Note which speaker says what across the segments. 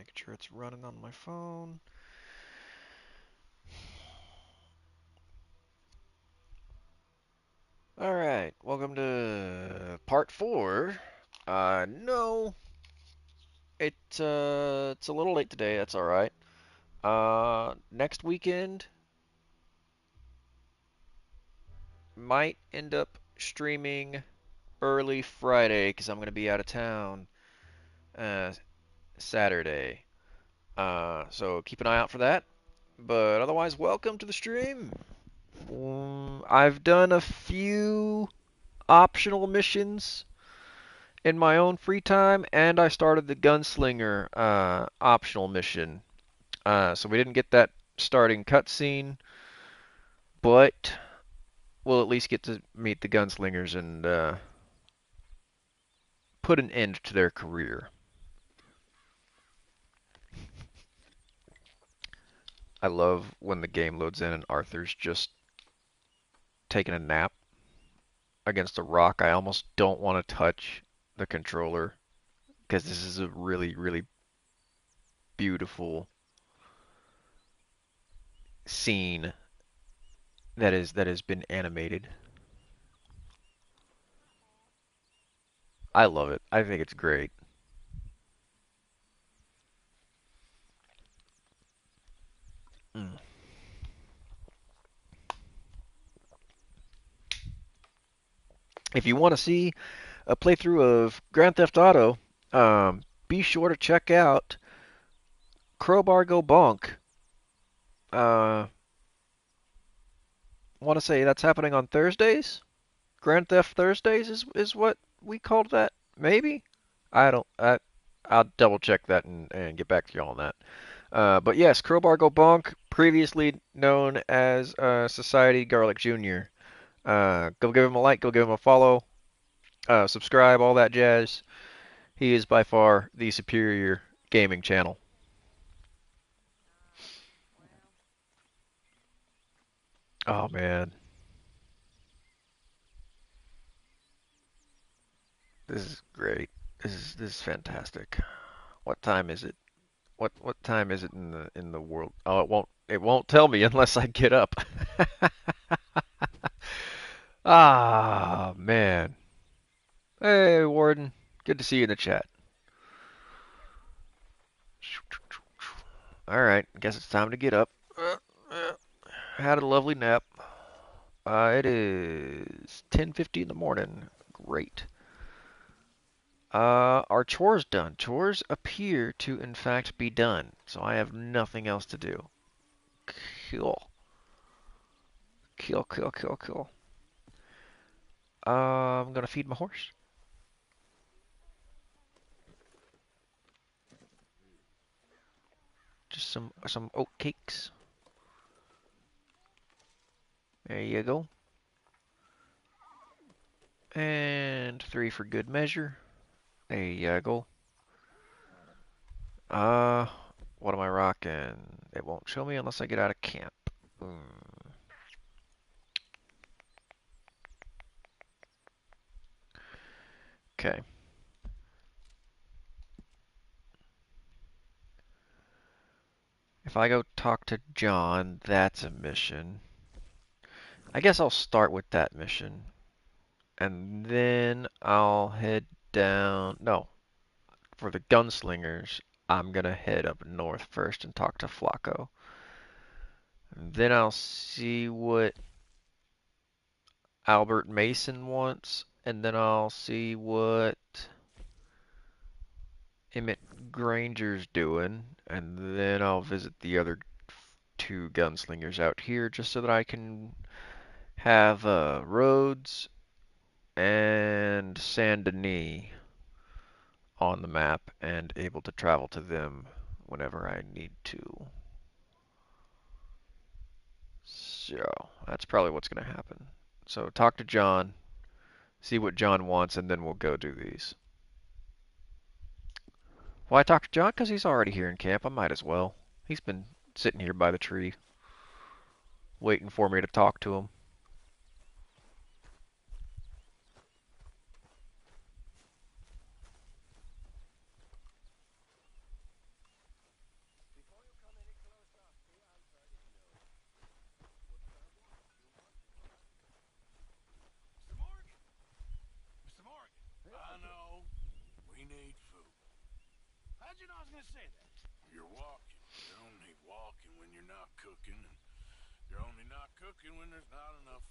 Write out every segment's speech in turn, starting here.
Speaker 1: Making sure it's running on my phone. Alright, welcome to part 4. No, it's a little late today, that's alright. Next weekend, might end up streaming early Friday, because I'm going to be out of town, uh, Saturday. So keep an eye out for that. But otherwise, welcome to the stream. I've done a few optional missions in my own free time, and I started the Gunslinger optional mission. So we didn't get that starting cutscene, but we'll at least get to meet the Gunslingers and put an end to their career. I love when the game loads in and Arthur's just taking a nap against a rock. I almost don't want to touch the controller because this is a really, really beautiful scene that has been animated. I love it. I think it's great. Mm. If you want to see a playthrough of Grand Theft Auto, be sure to check out Crowbar Go Bonk. Uh, want to say that's happening on Thursdays? Grand Theft Thursdays is what we called that. Maybe? I don't. I'll double check that and get back to you on that. But yes, Crowbar Go Bonk, previously known as Society Garlic Jr. Go give him a like, go give him a follow, subscribe, all that jazz. He is by far the superior gaming channel. Oh man, this is great. This is fantastic. What time is it? What time is it in the world? Oh, it won't tell me unless I get up. Ah man. Hey Warden, good to see you in the chat. All right, guess it's time to get up. Had a lovely nap. It is 10:50 in the morning. Great. Our chores done. Chores appear to, in fact, be done. So I have nothing else to do. Cool. Kill, kill, kill, kill. I'm gonna feed my horse. Just some oat cakes. There you go. And 3 for good measure. There you go. Uh, what am I rocking? It won't show me unless I get out of camp. Okay. If I go talk to John, that's a mission. I guess I'll start with that mission. And then I'll head down. No, for the gunslingers, I'm gonna head up north first and talk to Flacco. And then I'll see what Albert Mason wants, and then I'll see what Emmett Granger's doing, and then I'll visit the other 2 gunslingers out here just so that I can have Rhodes and Saint Denis on the map and able to travel to them whenever I need to. So that's probably what's going to happen. So talk to John, see what John wants, and then we'll go do these. Why talk to John? Because he's already here in camp. I might as well. He's been sitting here by the tree, waiting for me to talk to him.
Speaker 2: Imagine I was gonna say that. You're walking. You're only walking when you're not cooking, and you're only not cooking when there's not enough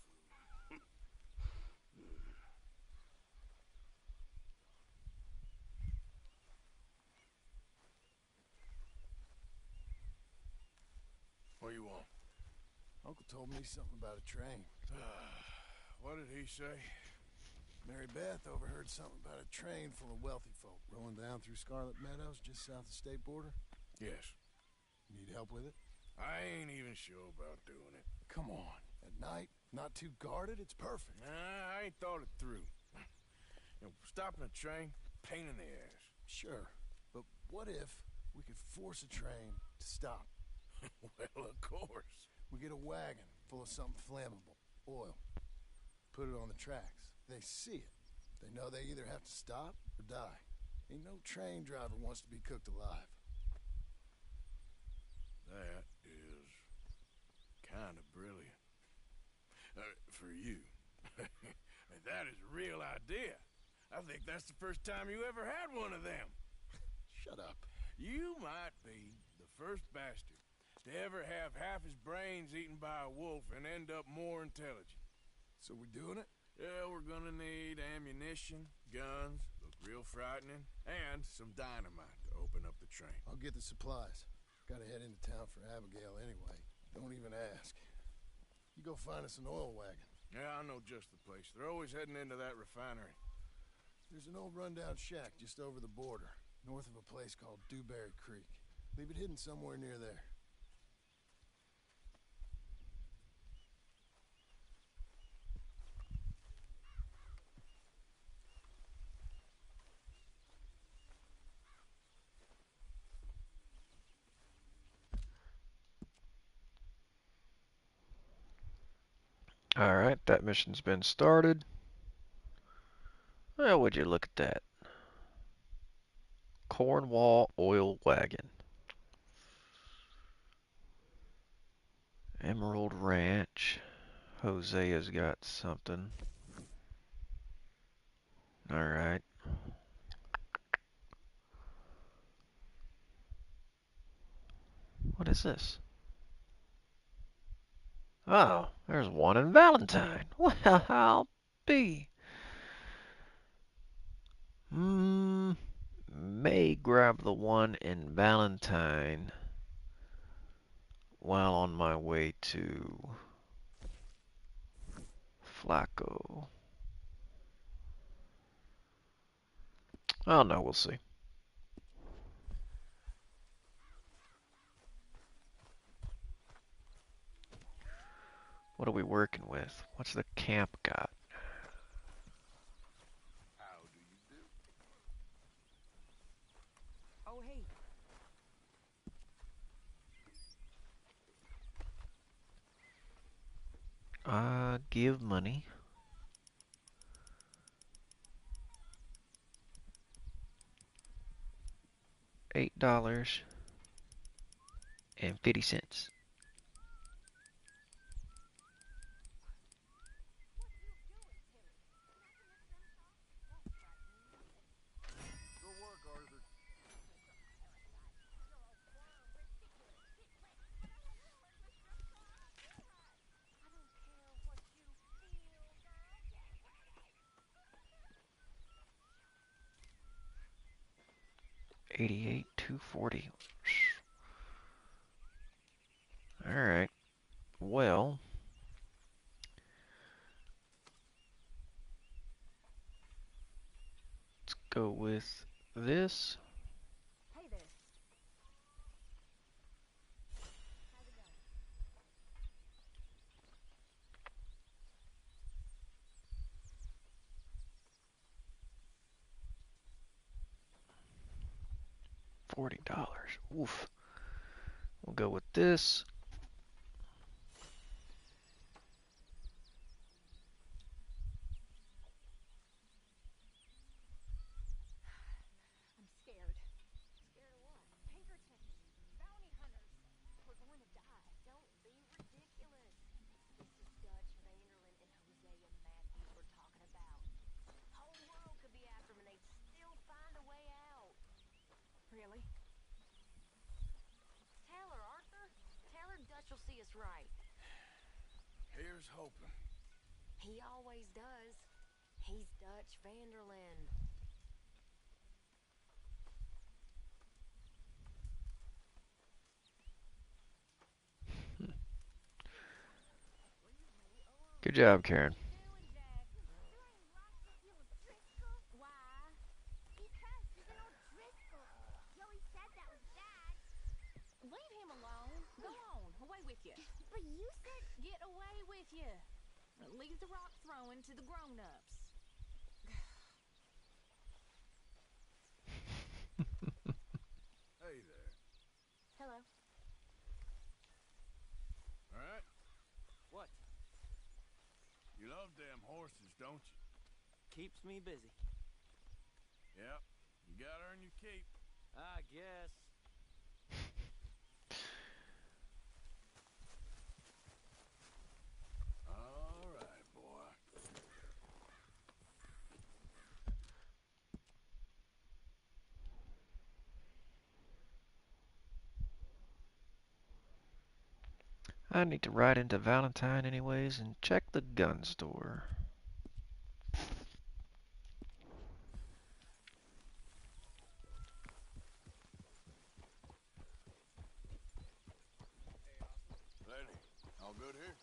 Speaker 2: food. What do you want?
Speaker 3: Uncle told me something about a train.
Speaker 2: What did he say?
Speaker 3: Mary Beth overheard something about a train full of wealthy folk rolling down through Scarlet Meadows just south of the state border.
Speaker 2: Yes.
Speaker 3: You need help with it?
Speaker 2: I ain't even sure about doing it.
Speaker 3: Come on. At night, not too guarded, it's perfect.
Speaker 2: Nah, I ain't thought it through. Stopping a train, pain in the ass.
Speaker 3: Sure, but what if we could force a train to stop?
Speaker 2: Well, of course.
Speaker 3: We get a wagon full of something flammable, oil, put it on the tracks. They see it. They know they either have to stop or die. Ain't no train driver wants to be cooked alive.
Speaker 2: That is kind of brilliant. For you. That is a real idea. I think that's the first time you ever had one of them.
Speaker 3: Shut up.
Speaker 2: You might be the first bastard to ever have half his brains eaten by a wolf and end up more intelligent.
Speaker 3: So we doing it?
Speaker 2: Yeah, we're gonna need ammunition, guns, look real frightening, and some dynamite to open up the train.
Speaker 3: I'll get the supplies. Gotta head into town for Abigail anyway. Don't even ask. You go find us an oil wagon.
Speaker 2: Yeah, I know just the place. They're always heading into that refinery.
Speaker 3: There's an old rundown shack just over the border, north of a place called Dewberry Creek. Leave it hidden somewhere near there.
Speaker 1: Alright, that mission's been started. Well, would you look at that? Cornwall Oil Wagon. Emerald Ranch. Hosea's got something. Alright. What is this? Oh, there's one in Valentine. Well, I'll be. May grab the one in Valentine while on my way to Flacco. Oh no, we'll see. What are we working with? What's the camp got?
Speaker 2: How do you do?
Speaker 4: Oh, hey.
Speaker 1: Give money. $8.50.
Speaker 2: Good work, Arthur.
Speaker 1: $88,240. Alright. Well, let's go with this.
Speaker 4: Hey there. How's it going?
Speaker 1: $40. Oof. We'll go with this.
Speaker 4: I'm scared. Scared of what? Pinkertons. Bounty hunters. We're going to die. Don't be ridiculous. This is Dutch, Vanderlyn, and Hosea Matthews we're talking about. Whole world could be after them and they'd still find a way out. Really? see us right.
Speaker 2: Here's hoping.
Speaker 4: He always does. He's Dutch Vanderlyn.
Speaker 1: Good job, Karen.
Speaker 5: Why? Because he's an O'Driscoll. Joey said that was bad.
Speaker 4: Leave him alone. Go on, away with you.
Speaker 5: But you said...
Speaker 4: Get away with you. Leave the rock throwing to the grown-ups.
Speaker 2: Hey there.
Speaker 4: Hello.
Speaker 2: All right?
Speaker 6: What?
Speaker 2: You love damn horses, don't you?
Speaker 6: Keeps me busy.
Speaker 2: Yep. You gotta earn your keep.
Speaker 6: I guess.
Speaker 2: All right, boy.
Speaker 1: I need to ride into Valentine anyways and check the gun store.
Speaker 2: Lady, all good here?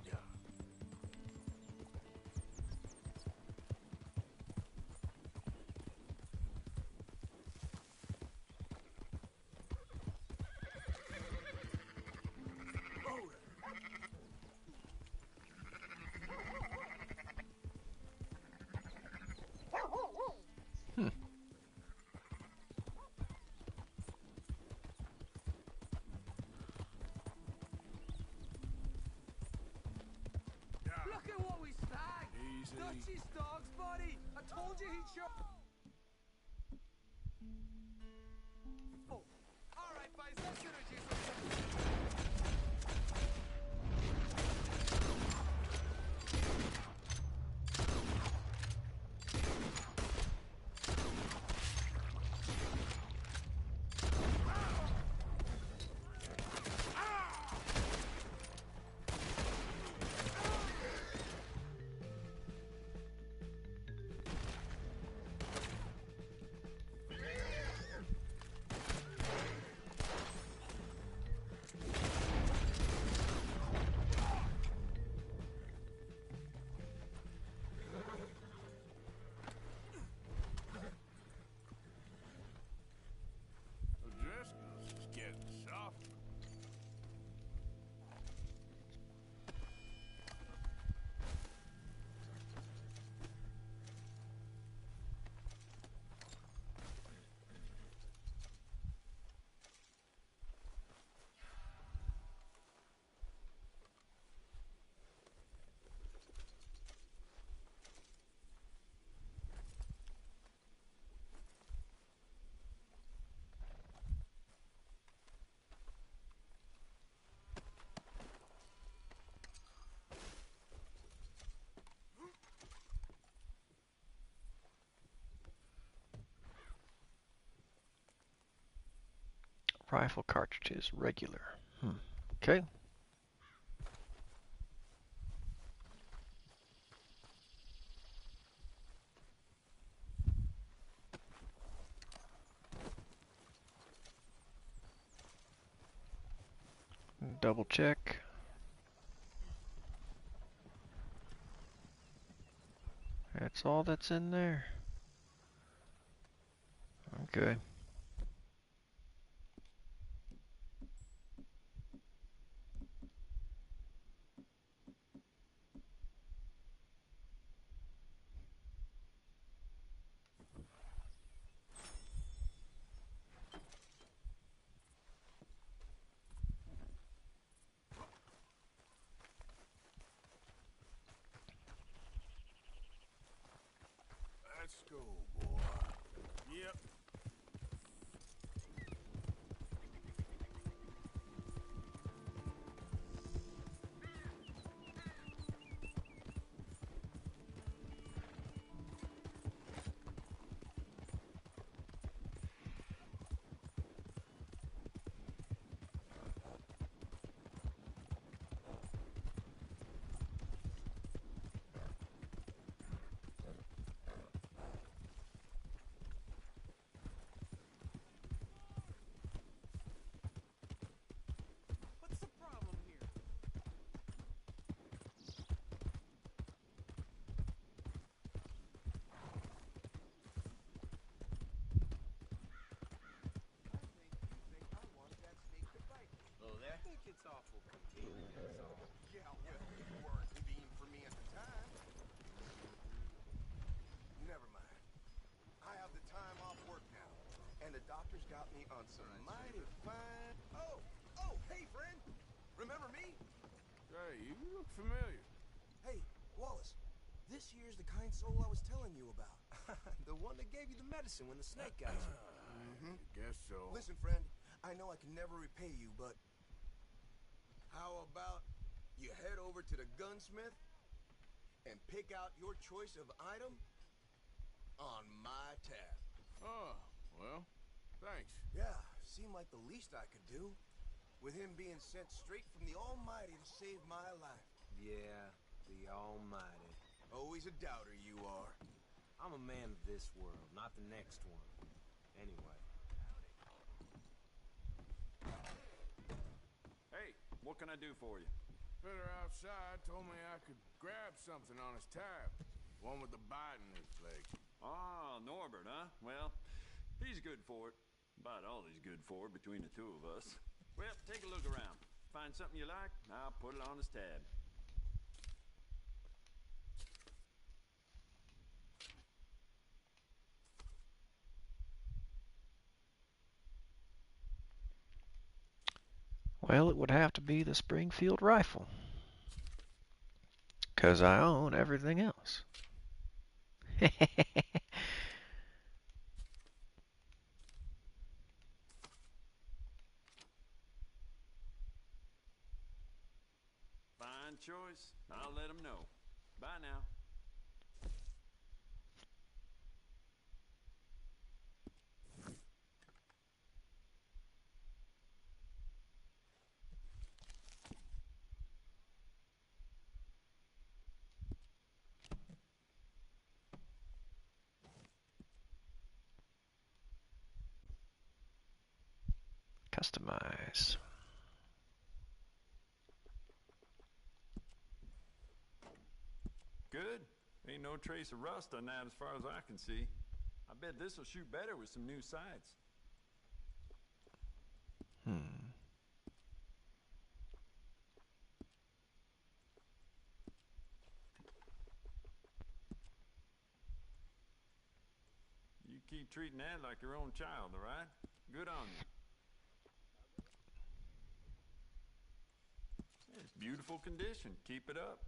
Speaker 2: Yeah.
Speaker 1: Hmm.
Speaker 6: Look at what we snagged!
Speaker 2: Easy.
Speaker 6: Dutch's dog's body! I told you he'd show... Oh. Alright, boys, let's introduce ourselves.
Speaker 2: O'Driscoll's is getting softer.
Speaker 1: Rifle cartridges, regular. Okay. Double check. That's all that's in there. Okay.
Speaker 2: Let's go, boy. Yep.
Speaker 6: it's awful convenient, is all.
Speaker 2: Yeah, well, you weren't convenient for me at the time. Never mind. I have the time off work now, and the doctor's got me on some mighty fine... Oh, hey, friend! Remember me?
Speaker 3: Hey, you look familiar.
Speaker 2: Hey, Wallace. This here's the kind soul I was telling you about. The one that gave you the medicine when the snake got you.
Speaker 3: I guess so.
Speaker 2: Listen, friend, I know I can never repay you, but how about you head over to the gunsmith and pick out your choice of item on my tab?
Speaker 3: Oh, well, thanks.
Speaker 2: Yeah, seemed like the least I could do, with him being sent straight from the Almighty to save my life.
Speaker 7: Yeah, the Almighty.
Speaker 2: Always a doubter you are.
Speaker 7: I'm a man of this world, not the next one. Anyway.
Speaker 8: Hey, what can I do for you?
Speaker 3: Fella outside told me I could grab something on his tab. One with the bite in his leg.
Speaker 8: Ah, Norbert, huh? Well, he's good for it. About all he's good for between the two of us. Well, take a look around. Find something you like, I'll put it on his tab.
Speaker 1: Well, it would have to be the Springfield rifle. 'Cause I own everything else.
Speaker 8: Fine choice. I'll let him know. Bye now.
Speaker 1: Customize.
Speaker 8: Good. Ain't no trace of rust on that as far as I can see. I bet this'll shoot better with some new sights. You keep treating that like your own child, all right? Good on you. It's beautiful condition. Keep it up.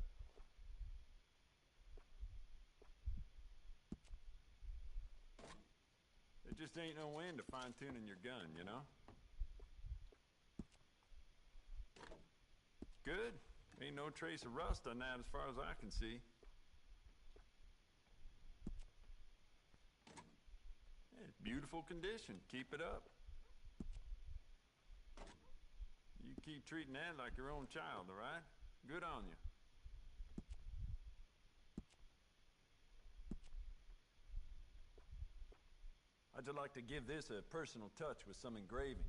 Speaker 8: There just ain't no end to fine-tuning your gun, you know? Good. Ain't no trace of rust on that as far as I can see. It's beautiful condition. Keep it up. You keep treating that like your own child, all right? Good on you. I'd just like to give this a personal touch with some engraving.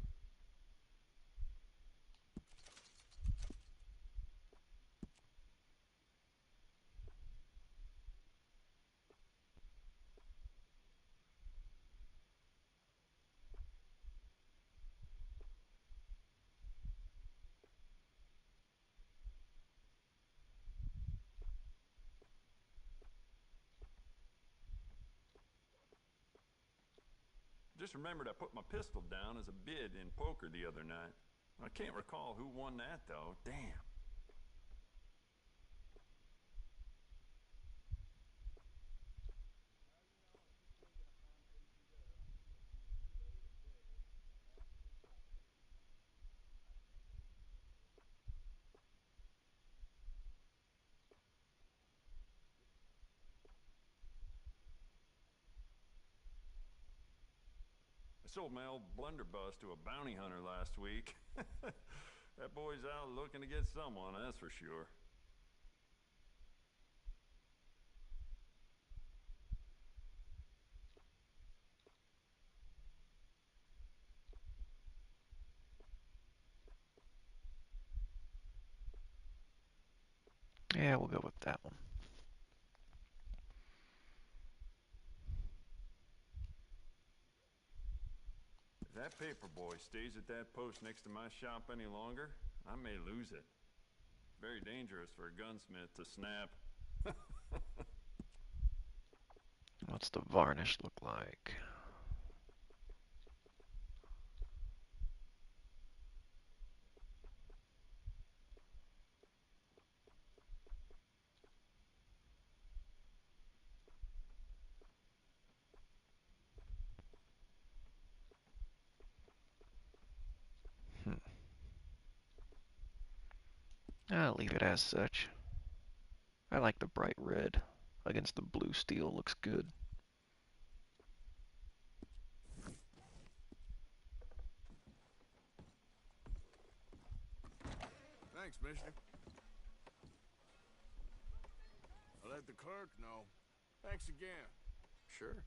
Speaker 8: Just remembered I put my pistol down as a bid in poker the other night. I can't recall who won that, though. Damn. I sold my old blunderbuss to a bounty hunter last week. That boy's out looking to get someone, that's for sure.
Speaker 1: Yeah, we'll go with that one.
Speaker 8: If that paper boy stays at that post next to my shop any longer, I may lose it. Very dangerous for a gunsmith to snap.
Speaker 1: What's the varnish look like? I'll leave it as such. I like the bright red against the blue steel. Looks good.
Speaker 2: Thanks, mister. I'll let the clerk know. Thanks again.
Speaker 3: Sure.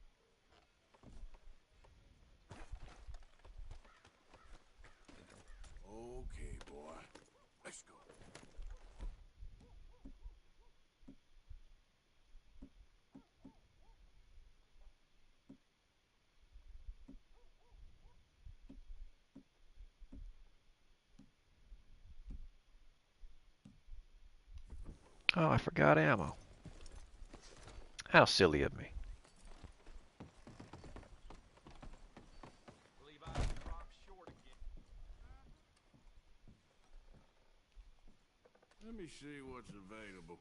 Speaker 2: Okay, boy. Let's go.
Speaker 1: Oh, I forgot ammo. How silly of me.
Speaker 7: Believe I dropped short again.
Speaker 2: Let me see what's available.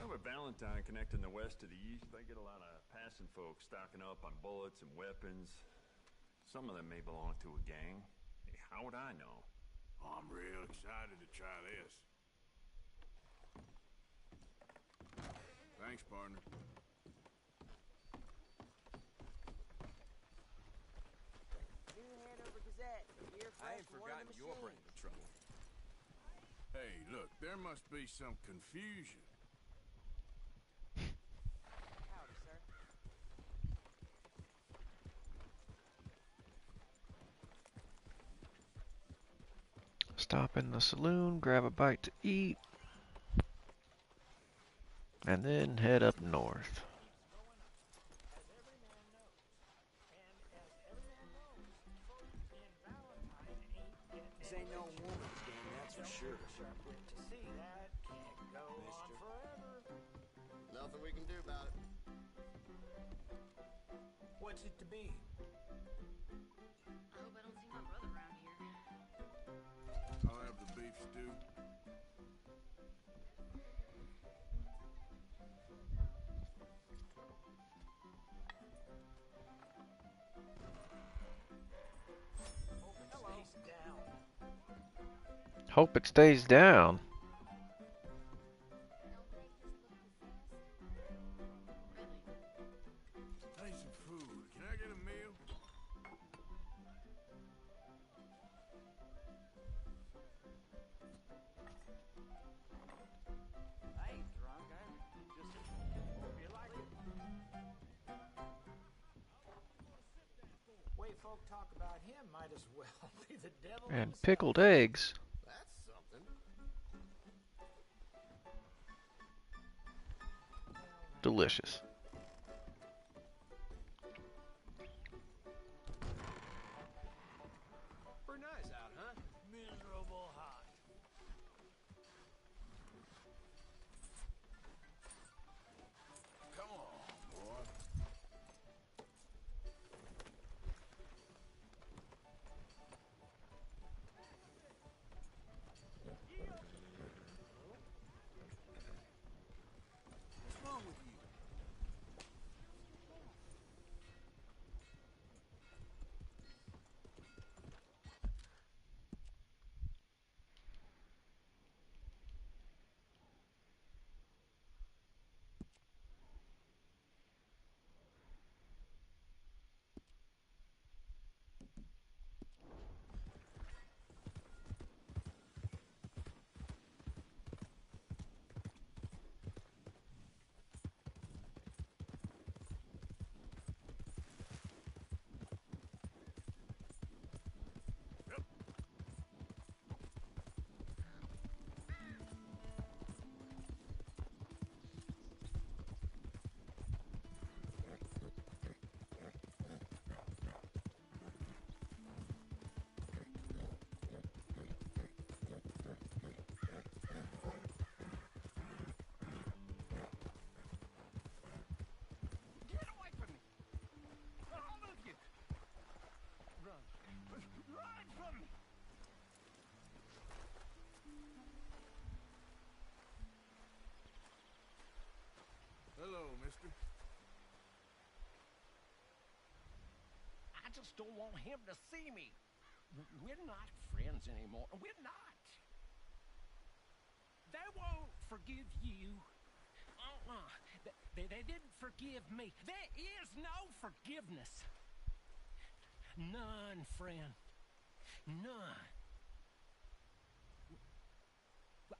Speaker 8: Well, with Valentine connecting the west to the east, they get a lot of passing folks stocking up on bullets and weapons. Some of them may belong to a gang. Hey, how would I know?
Speaker 2: Oh, I'm real excited to try this. Thanks, partner.
Speaker 6: New Hanover Gazette. Year
Speaker 7: I ain't
Speaker 6: fresh, one of
Speaker 7: forgotten
Speaker 6: the
Speaker 7: your
Speaker 6: machines.
Speaker 7: brand of trouble.
Speaker 2: Hey, look, there must be some confusion.
Speaker 6: Howdy, sir.
Speaker 1: Stop in the saloon, grab a bite to eat, and then head up north.
Speaker 7: This ain't no woman's game, that's for sure.
Speaker 3: Nothing we can do about it.
Speaker 7: What's it to be?
Speaker 4: I hope I don't see my brother around here.
Speaker 2: I'll have the beef stew.
Speaker 1: Hope it stays down.
Speaker 2: I need some food. Can I get a meal?
Speaker 6: I ain't drunk. I just hope you like it. Way folk talk about him might as well be the devil
Speaker 1: And
Speaker 6: himself.
Speaker 1: pickled eggs.
Speaker 3: That's something.
Speaker 1: Delicious.
Speaker 7: Pretty nice out, huh?
Speaker 6: Miserable hot.
Speaker 2: Come on, boy.
Speaker 7: What's wrong with you?
Speaker 9: just don't want him to see me. We're not friends anymore. We're not. They won't forgive you. They didn't forgive me. There is no forgiveness. None, friend. None.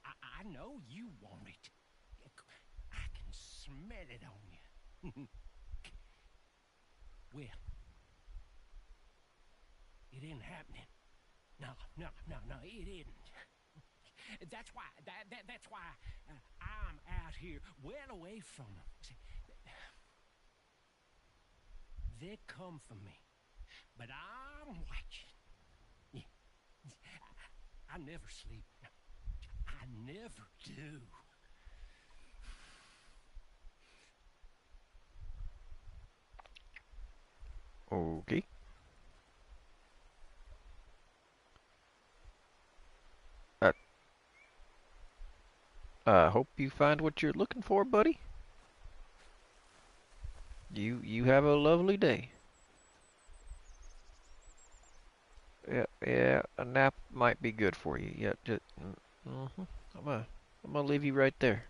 Speaker 9: I know you want it. I can smell it on you. Well, it ain't happening. No, it isn't. That's why. That's why I'm out here, well away from them. See, they come for me, but I'm watching. Yeah. I never sleep. I never do.
Speaker 1: Okay. Hope you find what you're looking for, buddy. You have a lovely day. Yeah, a nap might be good for you. Yeah, just, I'm gonna leave you right there.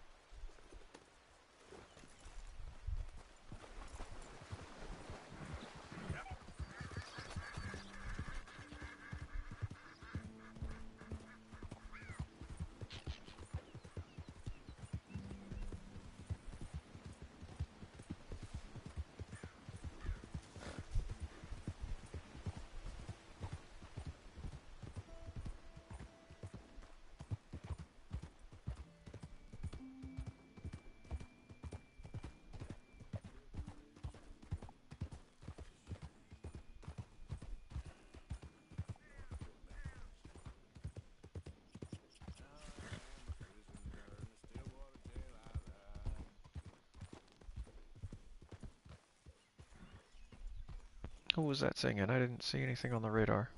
Speaker 1: Who was that singing? I didn't see anything on the radar.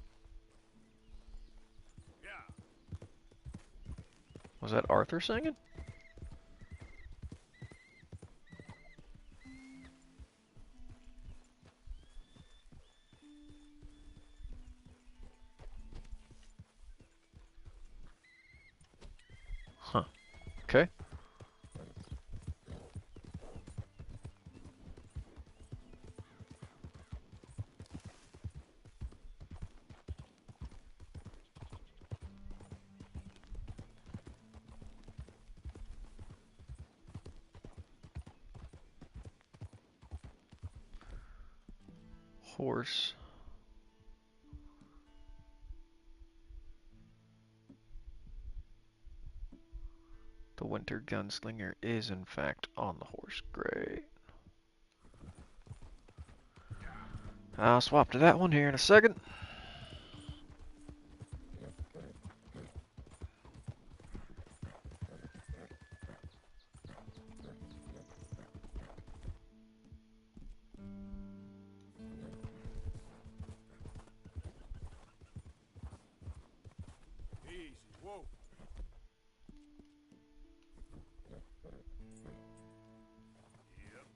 Speaker 1: Was that Arthur singing? Huh. Okay. Horse. The Winter Gunslinger is in fact on the horse. Great. I'll swap to that one here in a second.
Speaker 2: Easy, whoa. Yep.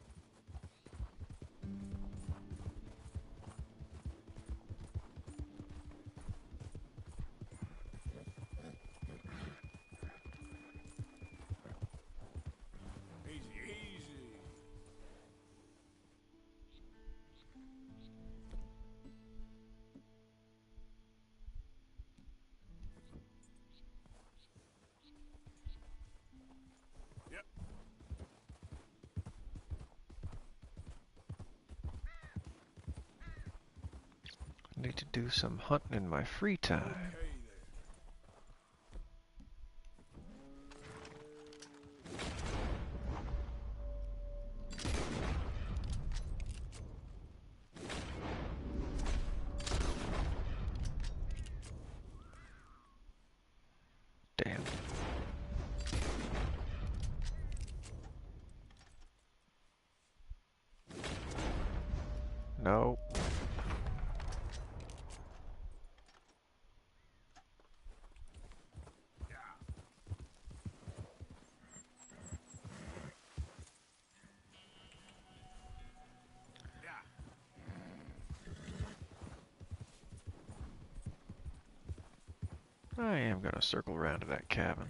Speaker 2: Easy, easy. Yep.
Speaker 1: Need to do some hunting in my free time.
Speaker 2: Okay there.
Speaker 1: Damn. No. I am gonna circle around to that cabin.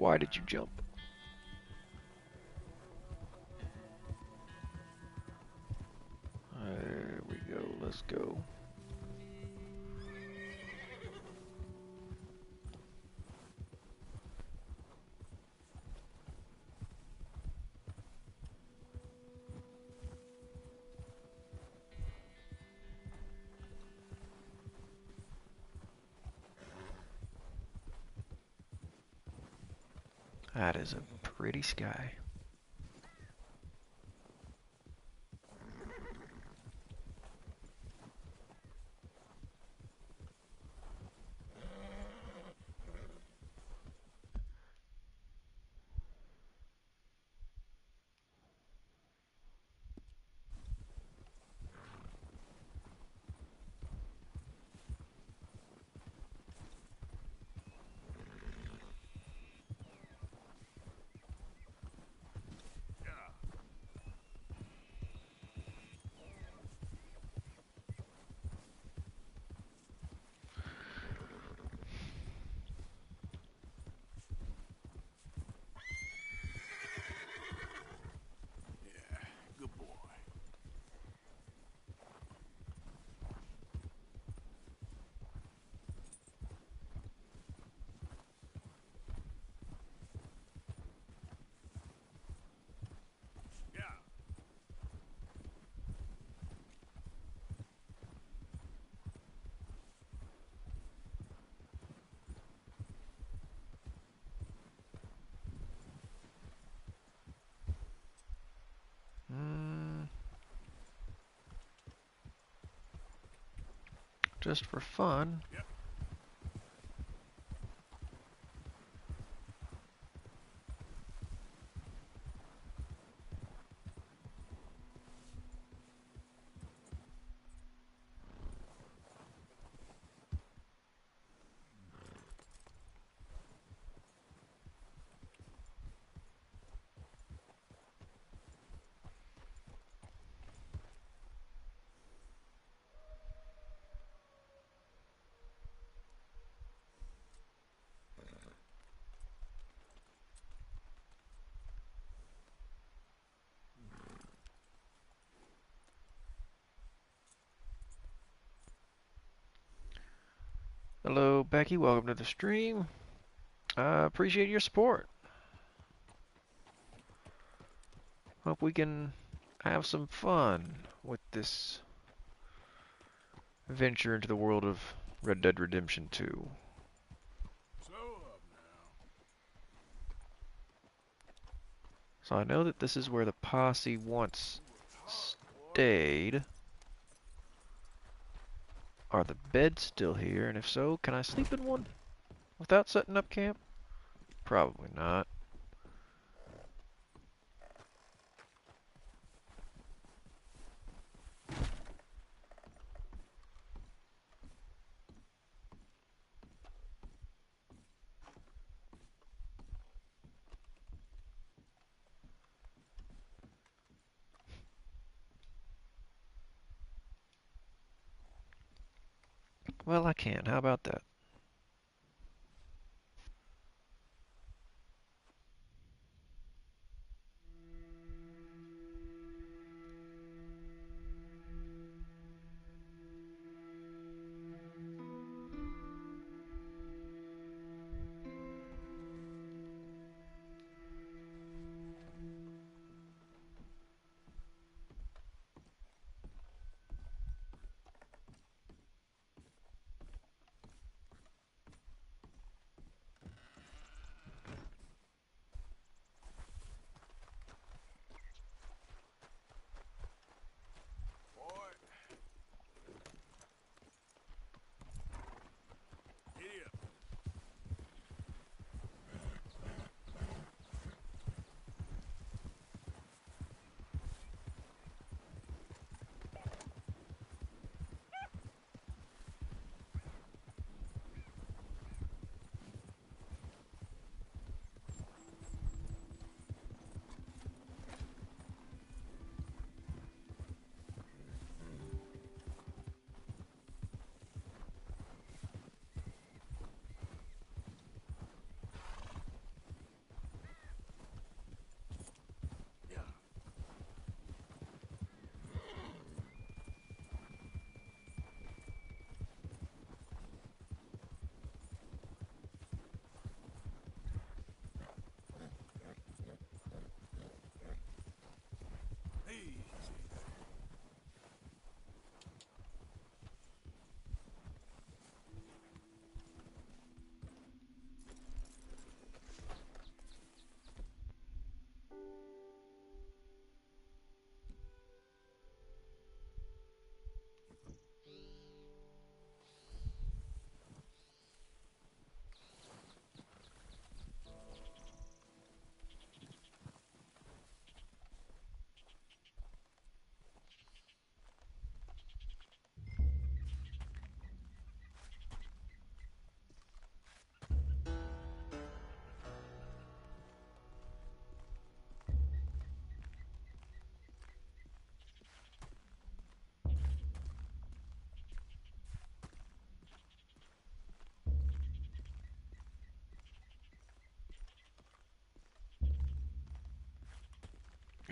Speaker 1: Why did you jump? There we go. Let's go. That is a pretty sky.
Speaker 2: Yeah, good boy. Yeah.
Speaker 1: Just for fun.
Speaker 2: Yep.
Speaker 1: Hello, Becky. Welcome to the stream. Appreciate your support. Hope we can have some fun with this venture into the world of Red Dead Redemption 2.
Speaker 2: Slow up now.
Speaker 1: So I know that this is where the posse once stayed. Are the beds still here? And if so, can I sleep in one without setting up camp? Probably not. Well, I can. How about that?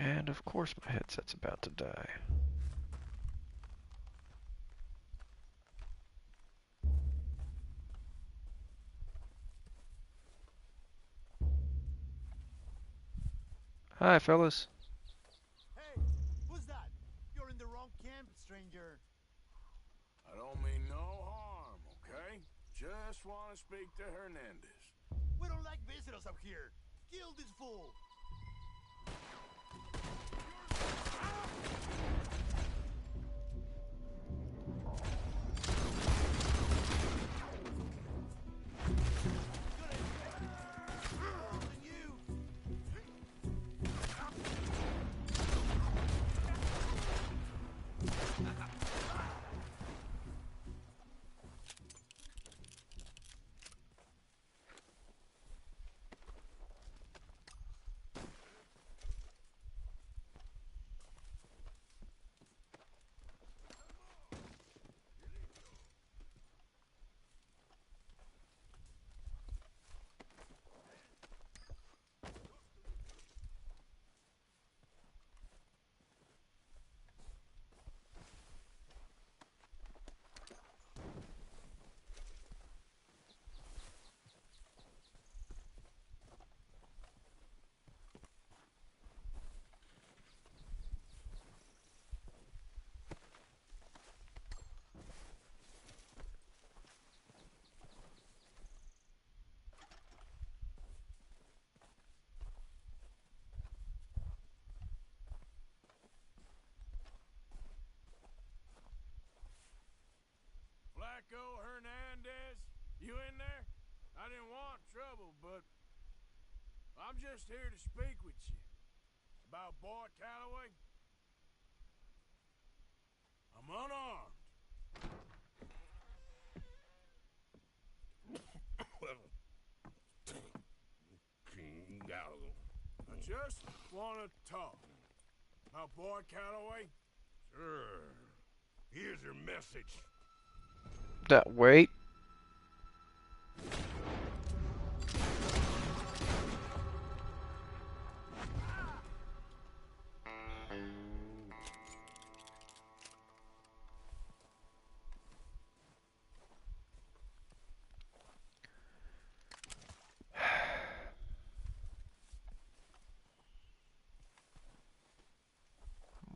Speaker 1: And of course my headset's about to die. Hi, fellas.
Speaker 10: Hey, who's that? You're in the wrong camp, stranger.
Speaker 2: I don't mean no harm, okay? Just want to speak to Hernandez.
Speaker 10: We don't like visitors up here. Kill this fool.
Speaker 2: Flaco Hernandez, you in there? I didn't want trouble, but I'm just here to speak with you. About Boyd Calloway. I'm unarmed. I just want to talk. About Boyd Calloway?
Speaker 11: Sure. Here's your message.
Speaker 1: Wait.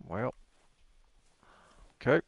Speaker 1: Well. Okay.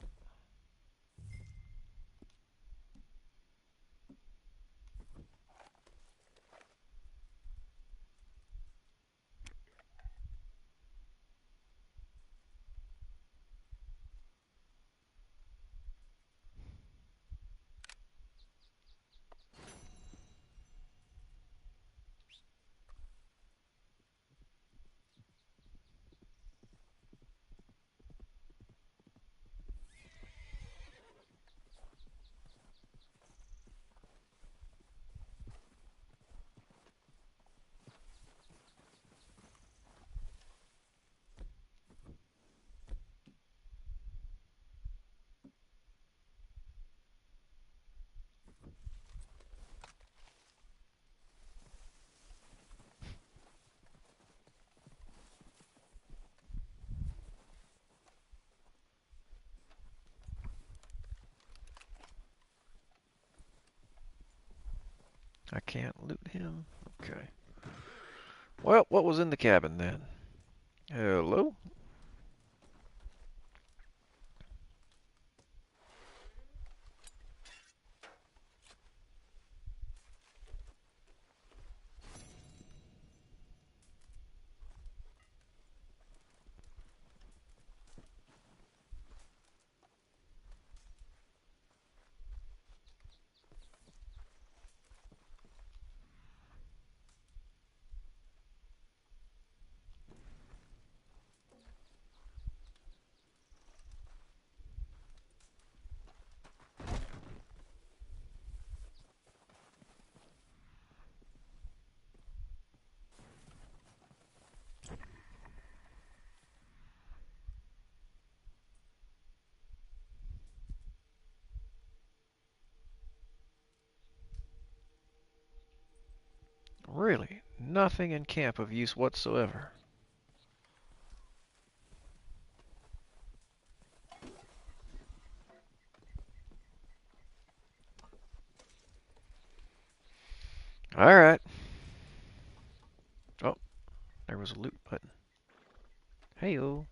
Speaker 1: I can't loot him. Okay. Well, what was in the cabin then? Hello? Really, nothing in camp of use whatsoever. Alright. Oh, there was a loot button. Hey-o.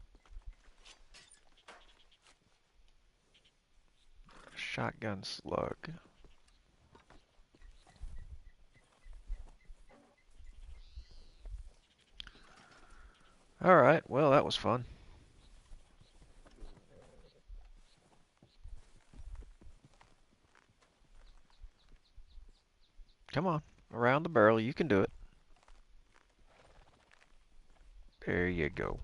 Speaker 1: Shotgun slug. Alright, well, that was fun. Come on, around the barrel, you can do it. There you go.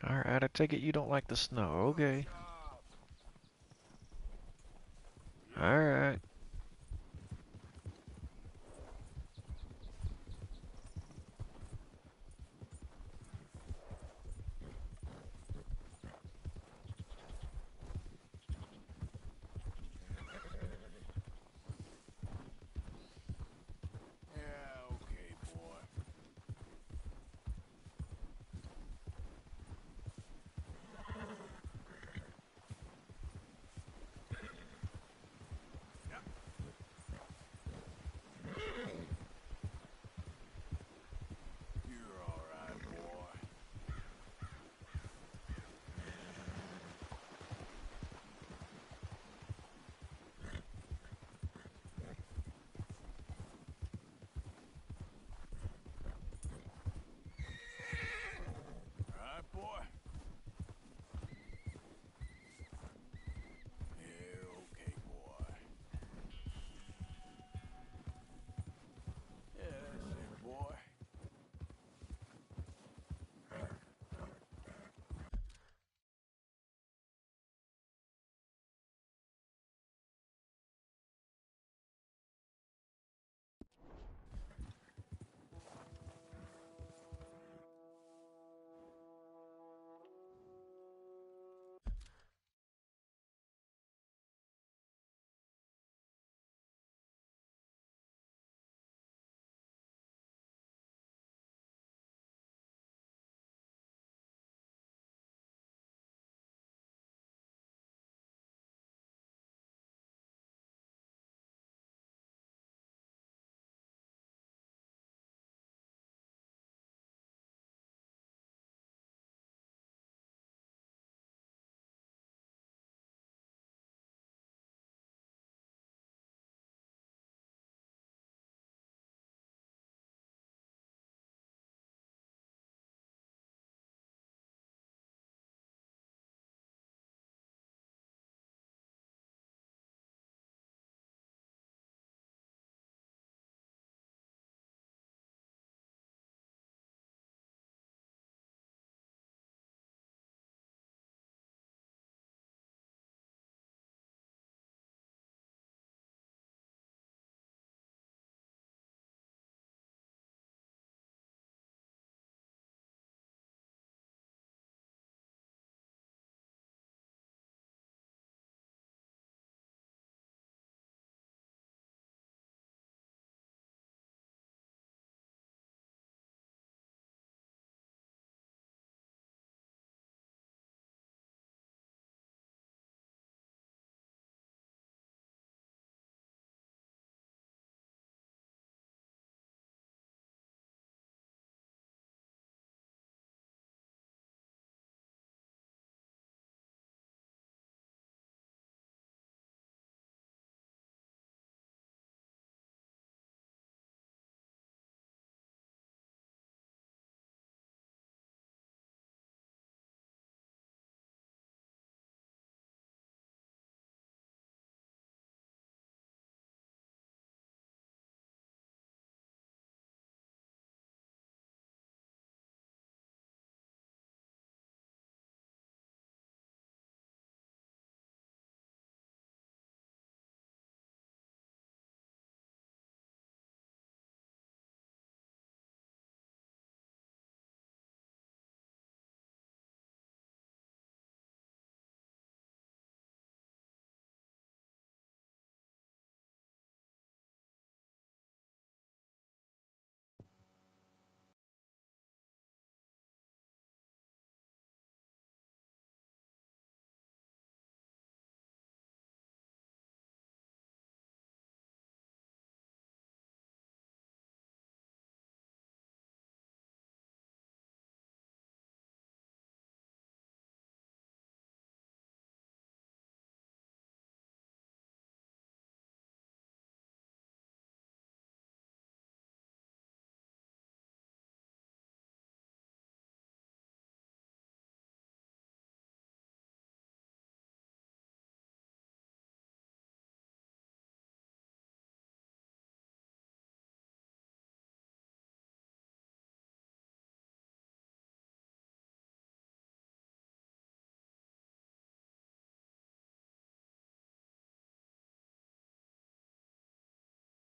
Speaker 1: Alright, I take it you don't like the snow. Okay. Alright.
Speaker 2: Yeah, okay, boy.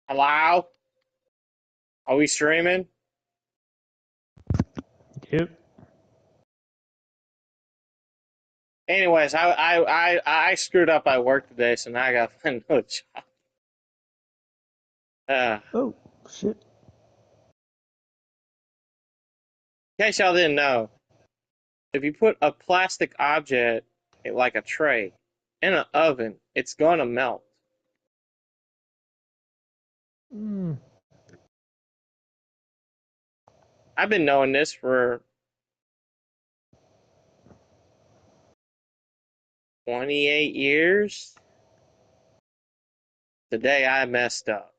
Speaker 12: Hello? Are we streaming?
Speaker 13: Yep.
Speaker 12: Anyways, I screwed up at work today, so now I gotta find another job.
Speaker 13: Oh, shit.
Speaker 12: In case y'all didn't know, if you put a plastic object, like a tray, in an oven, it's gonna melt.
Speaker 13: Mm.
Speaker 12: I've been knowing this for 28 years. Today I messed up.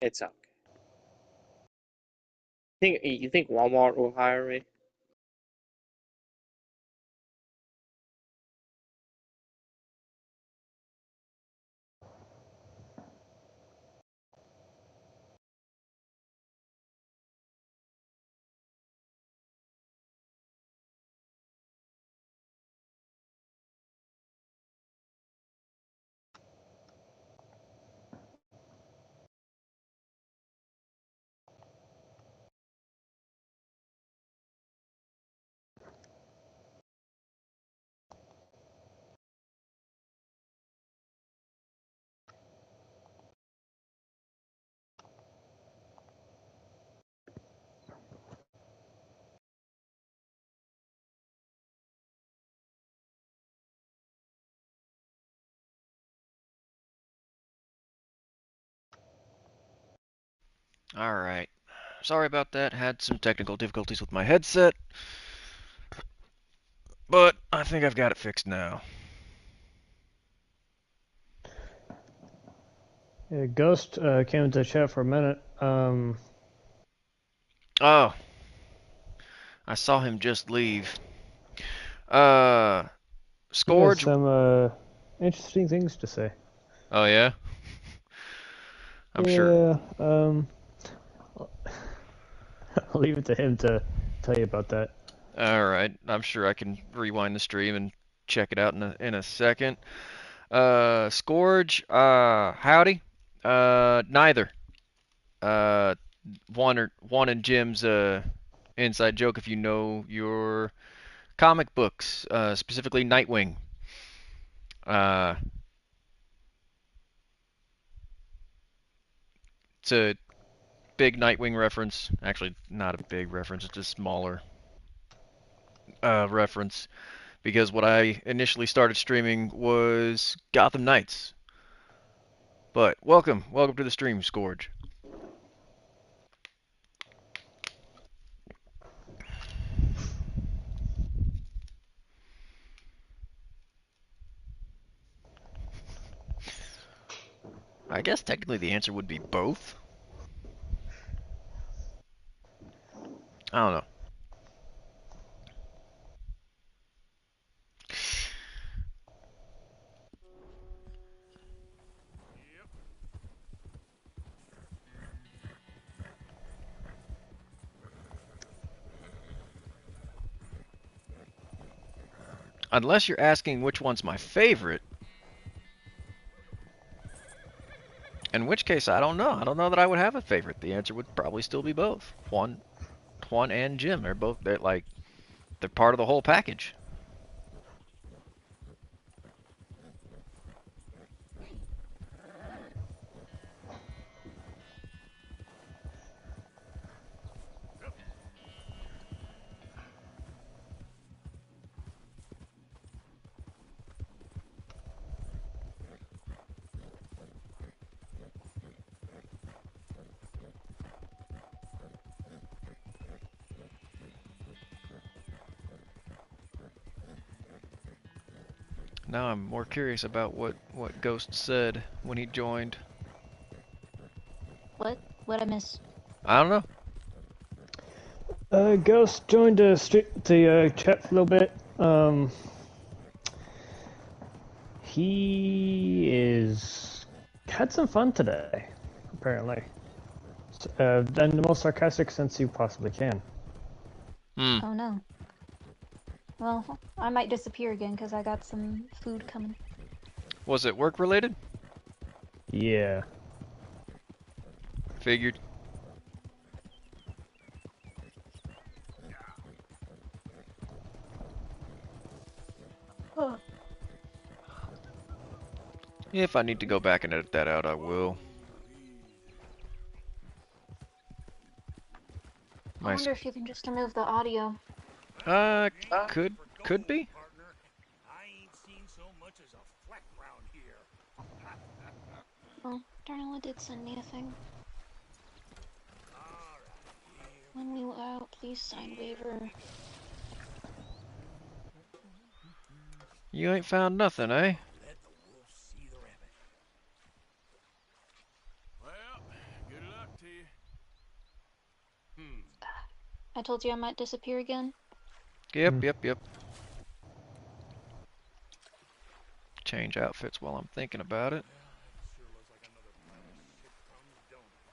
Speaker 12: It's okay. You think Walmart will hire me?
Speaker 1: Alright. Sorry about that. Had some technical difficulties with my headset. But I think I've got it fixed now.
Speaker 13: Yeah, Ghost came into the chat for a minute.
Speaker 1: Oh. I saw him just leave.
Speaker 13: He has
Speaker 1: Scourge.
Speaker 13: some interesting things to say.
Speaker 1: Oh, yeah? I'm
Speaker 13: yeah,
Speaker 1: sure.
Speaker 13: I'll leave it to him to tell you about that.
Speaker 1: Alright. I'm sure I can rewind the stream and check it out in a second. Scourge, howdy. Neither. One and Jim's inside joke if you know your comic books, specifically Nightwing. It's a big Nightwing reference. Actually, not a big reference, it's a smaller reference. Because what I initially started streaming was Gotham Knights. But welcome to the stream, Scourge. I guess technically the answer would be both. I don't know. Unless you're asking which one's my favorite. In which case, I don't know. I don't know that I would have a favorite. The answer would probably still be both. Juan and Jim. They're part of the whole package. Now I'm more curious about what Ghost said when he joined.
Speaker 5: What? What'd I miss?
Speaker 1: I don't
Speaker 13: know. Ghost joined the chat for a little bit. He had some fun today, apparently. And the most sarcastic sense you possibly can.
Speaker 5: Oh no.
Speaker 4: Well, I might disappear again because I got some food coming.
Speaker 1: Was it work related?
Speaker 13: Yeah.
Speaker 1: Figured.
Speaker 4: Oh.
Speaker 1: If I need to go back and edit that out, I will.
Speaker 4: I wonder if you can just remove the audio.
Speaker 1: Could be.
Speaker 11: I ain't seen so much as a fleck round here.
Speaker 4: Oh, Darnella did send me a thing. When we were out, please sign waiver.
Speaker 1: You ain't found nothing, eh?
Speaker 11: Let the wolf see the rabbit.
Speaker 2: Well, good luck to you.
Speaker 4: I told you I might disappear again.
Speaker 1: Yep. Change outfits while I'm thinking about it.
Speaker 11: Sure looks like another pile of shit crumbs, don't it?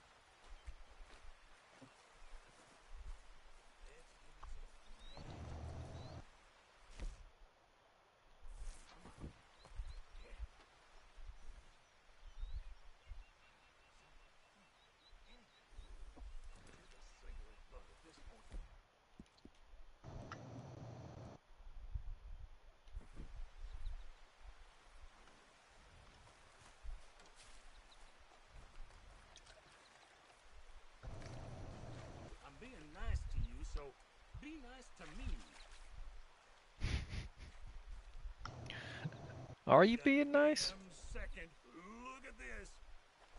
Speaker 11: I'm being nice to you, so be nice to me.
Speaker 1: Are you being nice?
Speaker 11: Second, look at this.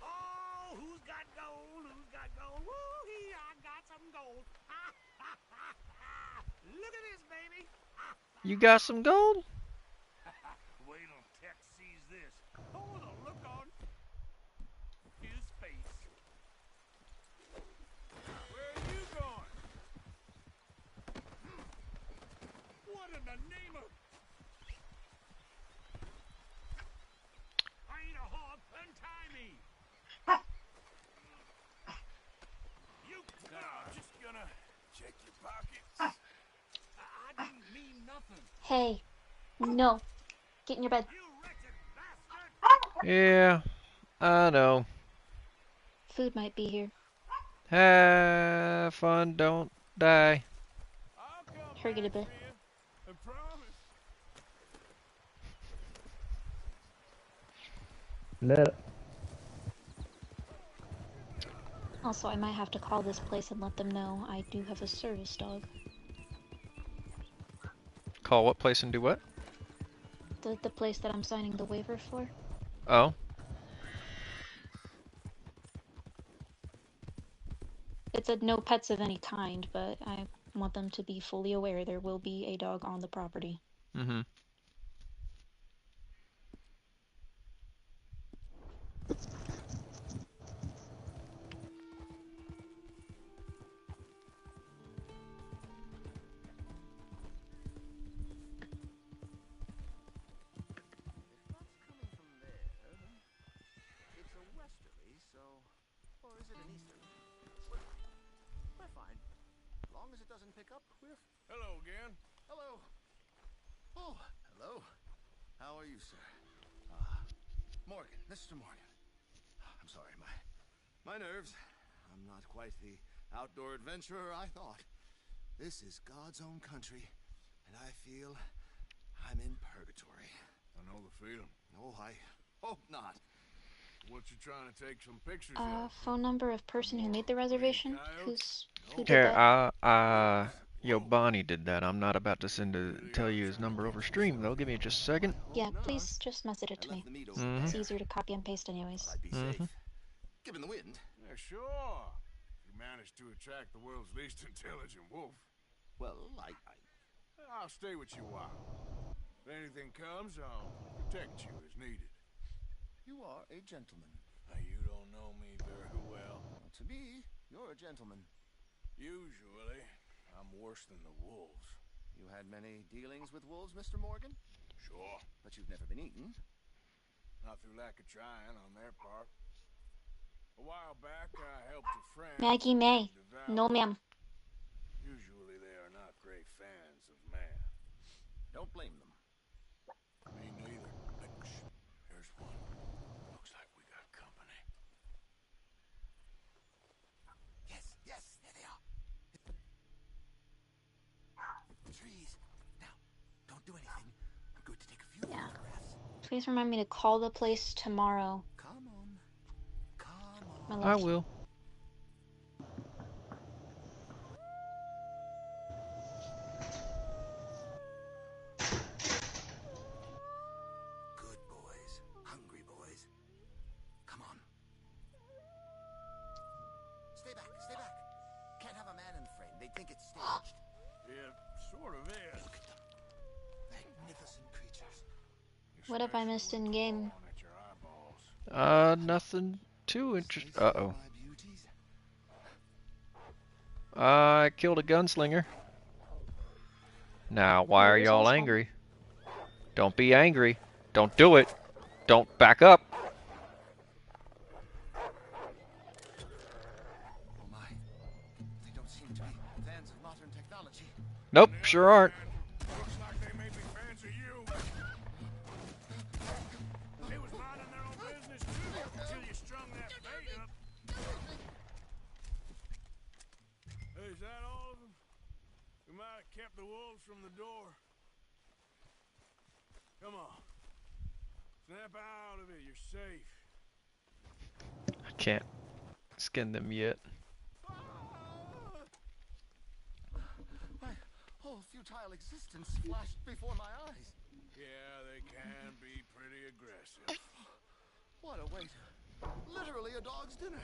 Speaker 11: Oh, who's got gold? Who's got gold? Woo-hee, I got some gold. Look at this, baby.
Speaker 1: You got some gold?
Speaker 11: Wait till Tex sees this. Oh, the look on his face.
Speaker 2: Where are you going?
Speaker 11: What in the name of... I ain't a hog. Untie me. You...
Speaker 2: No, I'm just gonna check your pockets.
Speaker 11: I didn't mean nothing.
Speaker 4: Hey, no. Get in your bed.
Speaker 11: You wretched bastard.
Speaker 1: Yeah, I know.
Speaker 4: Food might be here.
Speaker 1: Have fun, don't die.
Speaker 2: I'll come
Speaker 4: Hurry a
Speaker 2: back
Speaker 4: bit.
Speaker 2: for you. I promise.
Speaker 13: Let.
Speaker 4: Also, I might have to call this place and let them know I do have a service dog.
Speaker 1: Call what place and do what?
Speaker 4: The place that I'm signing the waiver for.
Speaker 1: Oh.
Speaker 4: It said no pets of any kind, but I want them to be fully aware there will be a dog on the property.
Speaker 1: Mm-hmm.
Speaker 6: It's a westerly, so... Or is it an easterly? We're fine. As long as it doesn't pick up, we're...
Speaker 2: Hello again.
Speaker 6: Hello. Oh, hello. How are you, sir? Morgan, Mr. Morgan. I'm sorry, my nerves. I'm not quite the outdoor adventurer I thought. This is God's own country, and I feel I'm in purgatory.
Speaker 2: I know the feeling.
Speaker 6: Oh, I hope not.
Speaker 2: What you trying to take some pictures of?
Speaker 4: Phone number of person who made the reservation? Who did
Speaker 1: Here,
Speaker 4: that?
Speaker 1: yo, Bonnie did that. I'm not about to tell you his number over stream, though. Give me just a second.
Speaker 4: Yeah, please just message it to me. It's easier to copy and paste anyways.
Speaker 6: I'd be safe. Given the wind.
Speaker 2: Yeah, sure. If you manage to attract the world's least intelligent wolf.
Speaker 6: Well,
Speaker 2: I'll stay with you a while. If anything comes, I'll protect you as needed.
Speaker 6: You are a gentleman.
Speaker 2: You don't know me very well.
Speaker 6: To me, you're a gentleman.
Speaker 2: Usually, I'm worse than the wolves.
Speaker 6: You had many dealings with wolves, Mr. Morgan?
Speaker 2: Sure.
Speaker 6: But you've never been eaten.
Speaker 2: Not through lack of trying on their part. A while back, I helped a friend...
Speaker 4: Maggie May. No, ma'am.
Speaker 2: Usually they are not great fans of man.
Speaker 6: Don't blame them.
Speaker 2: Me neither. Shh. Here's one. Looks like we got company.
Speaker 6: Yes, yes, there they are. Trees. Now, don't do anything. I'm going to take a few photographs.
Speaker 4: Please remind me to call the place tomorrow.
Speaker 6: Come on. Come
Speaker 4: My
Speaker 6: on.
Speaker 4: love.
Speaker 1: I will.
Speaker 6: Good boys. Hungry boys. Come on. Stay back, stay back. Can't have a man in the frame. They think it's staged.
Speaker 2: Yeah, sort of is.
Speaker 6: Look at them. Magnificent creatures.
Speaker 4: What have I missed in game?
Speaker 2: At your eyeballs.
Speaker 1: Nothing too interesting. Uh-oh.
Speaker 6: My beauties.
Speaker 1: I killed a gunslinger. Now, why are y'all angry? Don't be angry. Don't do it. Don't back up.
Speaker 6: Oh my. They don't seem to be fans of modern technology.
Speaker 1: Nope, sure aren't.
Speaker 2: Looks like they may be fans of you. They was minding their own business too until you strung that bait up. Hey, is that all of them? We might have kept the wolves from the door. Come on. Snap out of it. You're safe.
Speaker 1: I can't skin them yet.
Speaker 6: My whole futile existence flashed before my eyes.
Speaker 2: Yeah, they can be pretty aggressive.
Speaker 6: What a way to... Literally a dog's dinner.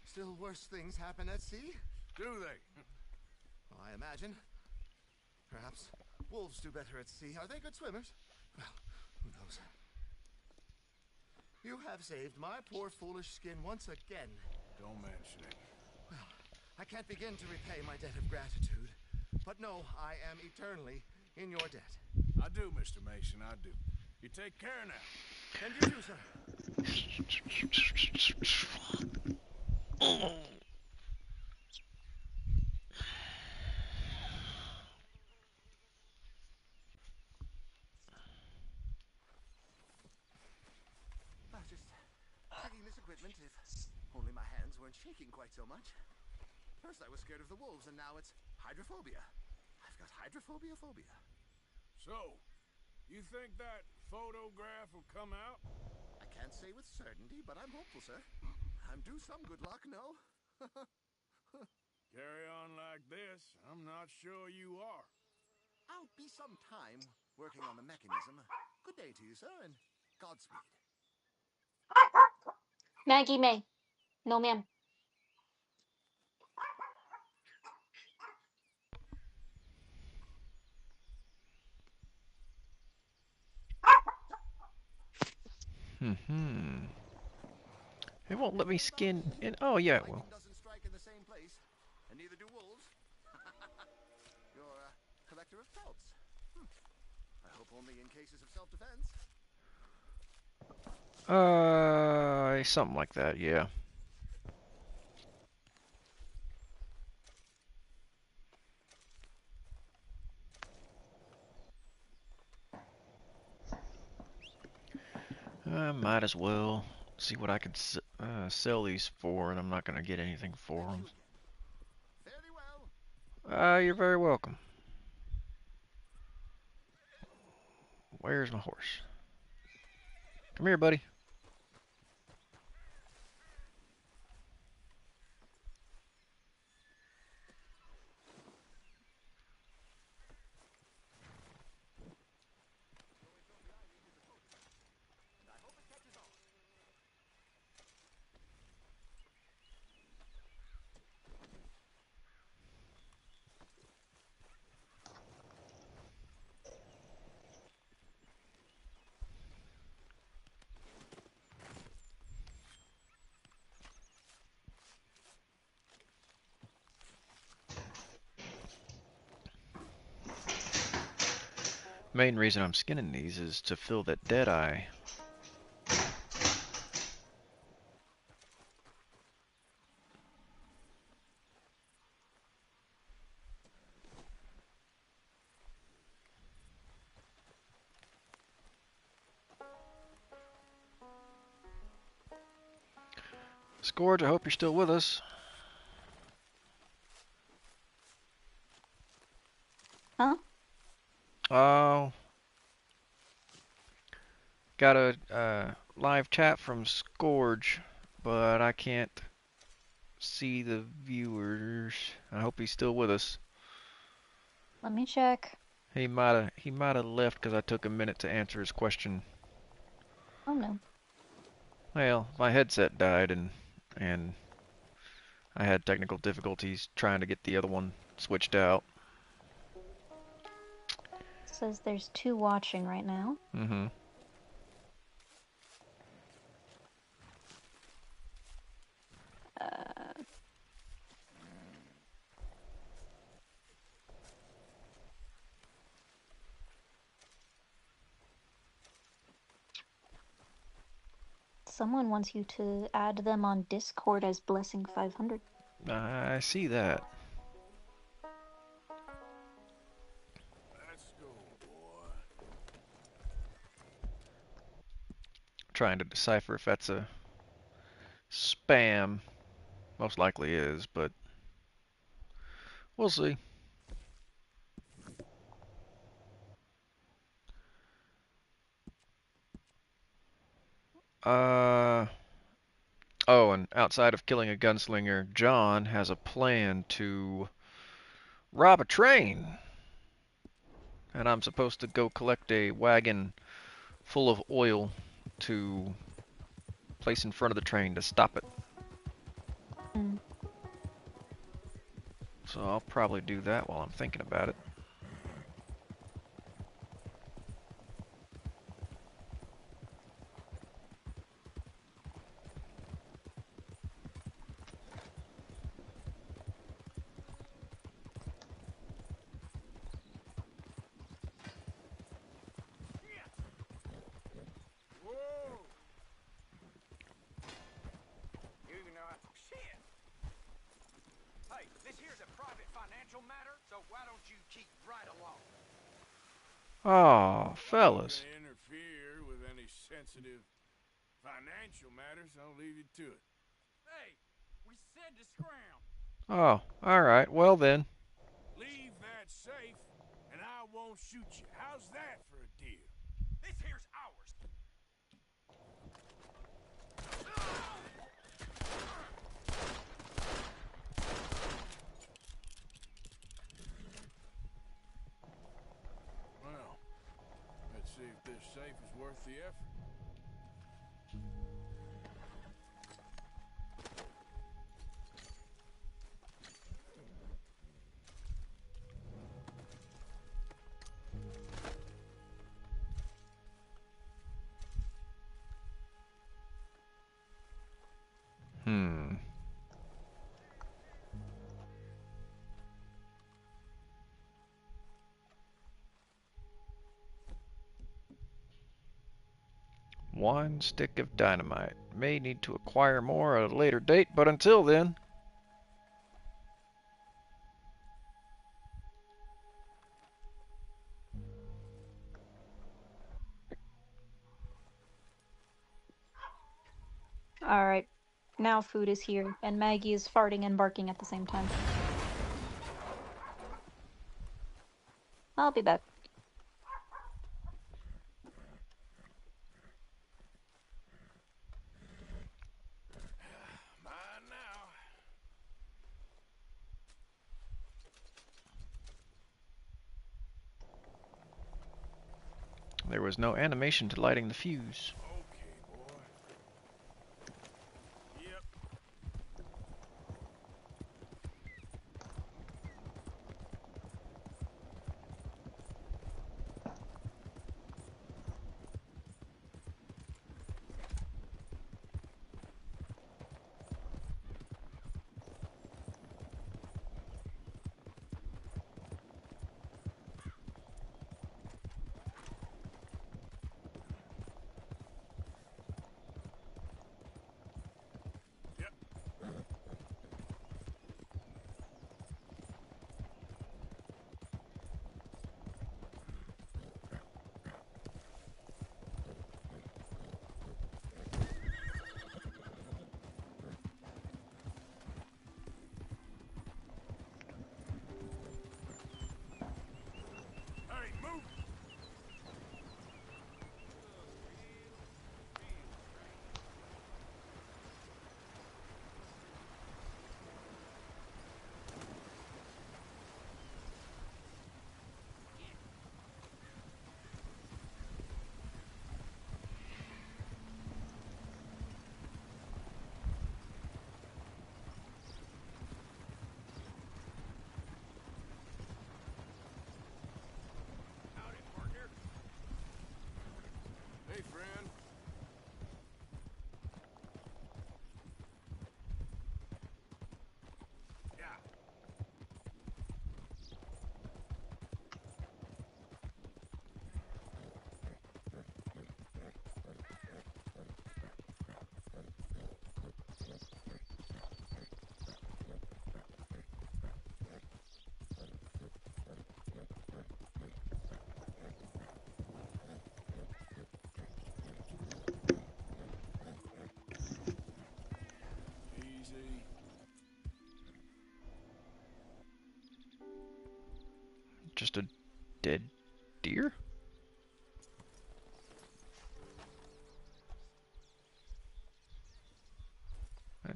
Speaker 6: Still worse things happen at sea?
Speaker 2: Do they?
Speaker 6: Well, I imagine. Perhaps wolves do better at sea. Are they good swimmers? Well, who knows? You have saved my poor foolish skin once again.
Speaker 2: Don't mention it.
Speaker 6: Well, I can't begin to repay my debt of gratitude. But no, I am eternally in your debt.
Speaker 2: I do, Mr. Mason, I do. You take care now.
Speaker 6: And you too, sir. Just taking this equipment, if only my hands weren't shaking quite so much. First I was scared of the wolves, and now it's hydrophobia. I've got hydrophobia phobia.
Speaker 2: So, you think that photograph will come out?
Speaker 6: I can't say with certainty, but I'm hopeful, sir. I'm due some good luck, no?
Speaker 2: Carry on like this, I'm not sure you are.
Speaker 6: I'll be some time working on the mechanism. Good day to you, sir, and Godspeed.
Speaker 4: Maggie May. No, ma'am.
Speaker 1: It won't let me skin in. Oh, yeah, it will.
Speaker 6: Doesn't strike in the same place, and neither do wolves. You're a collector of pelts. I hope only in cases of self-defense.
Speaker 1: Something like that, yeah. I might as well see what I can sell these for, and I'm not going to get anything for them.
Speaker 6: Very well.
Speaker 1: You're very welcome. Where's my horse? Come here, buddy. Main reason I'm skinning these is to fill that dead eye. Scourge, I hope you're still with us.
Speaker 14: Huh?
Speaker 1: Oh. Got a live chat from Scourge, but I can't see the viewers. I hope he's still with us.
Speaker 14: Let me check.
Speaker 1: He might have left because I took a minute to answer his question.
Speaker 14: Oh no.
Speaker 1: Well, my headset died and I had technical difficulties trying to get the other one switched out.
Speaker 14: It says there's 2 watching right now.
Speaker 1: Mm-hmm.
Speaker 14: Someone wants you to add them on Discord as Blessing 500.
Speaker 1: I see that.
Speaker 2: Let's go, boy.
Speaker 1: Trying to decipher if that's a spam. Most likely is, but we'll see. Oh, and outside of killing a gunslinger, John has a plan to rob a train. And I'm supposed to go collect a wagon full of oil to place in front of the train to stop it.
Speaker 14: Mm.
Speaker 1: So I'll probably do that while I'm thinking about it.
Speaker 11: Whoa! You even know how... Shit! Hey, this here's a private financial matter, so why don't you keep right along?
Speaker 1: Oh, fellas.
Speaker 2: Don't interfere with any sensitive financial matters. I'll leave you to it.
Speaker 11: Hey, we said to scram.
Speaker 1: Oh, alright. Well then.
Speaker 2: Leave that safe, and I won't shoot you. How's that for a deal?
Speaker 11: This here's ours.
Speaker 2: Well, let's see if this safe is worth the effort.
Speaker 1: Hmm. One stick of dynamite. May need to acquire more at a later date, but until then...
Speaker 14: Alright. Now food is here, and Maggie is farting and barking at the same time. I'll be back.
Speaker 2: Mine now.
Speaker 1: There was no animation to lighting the fuse.
Speaker 2: Okay, boy. Yep.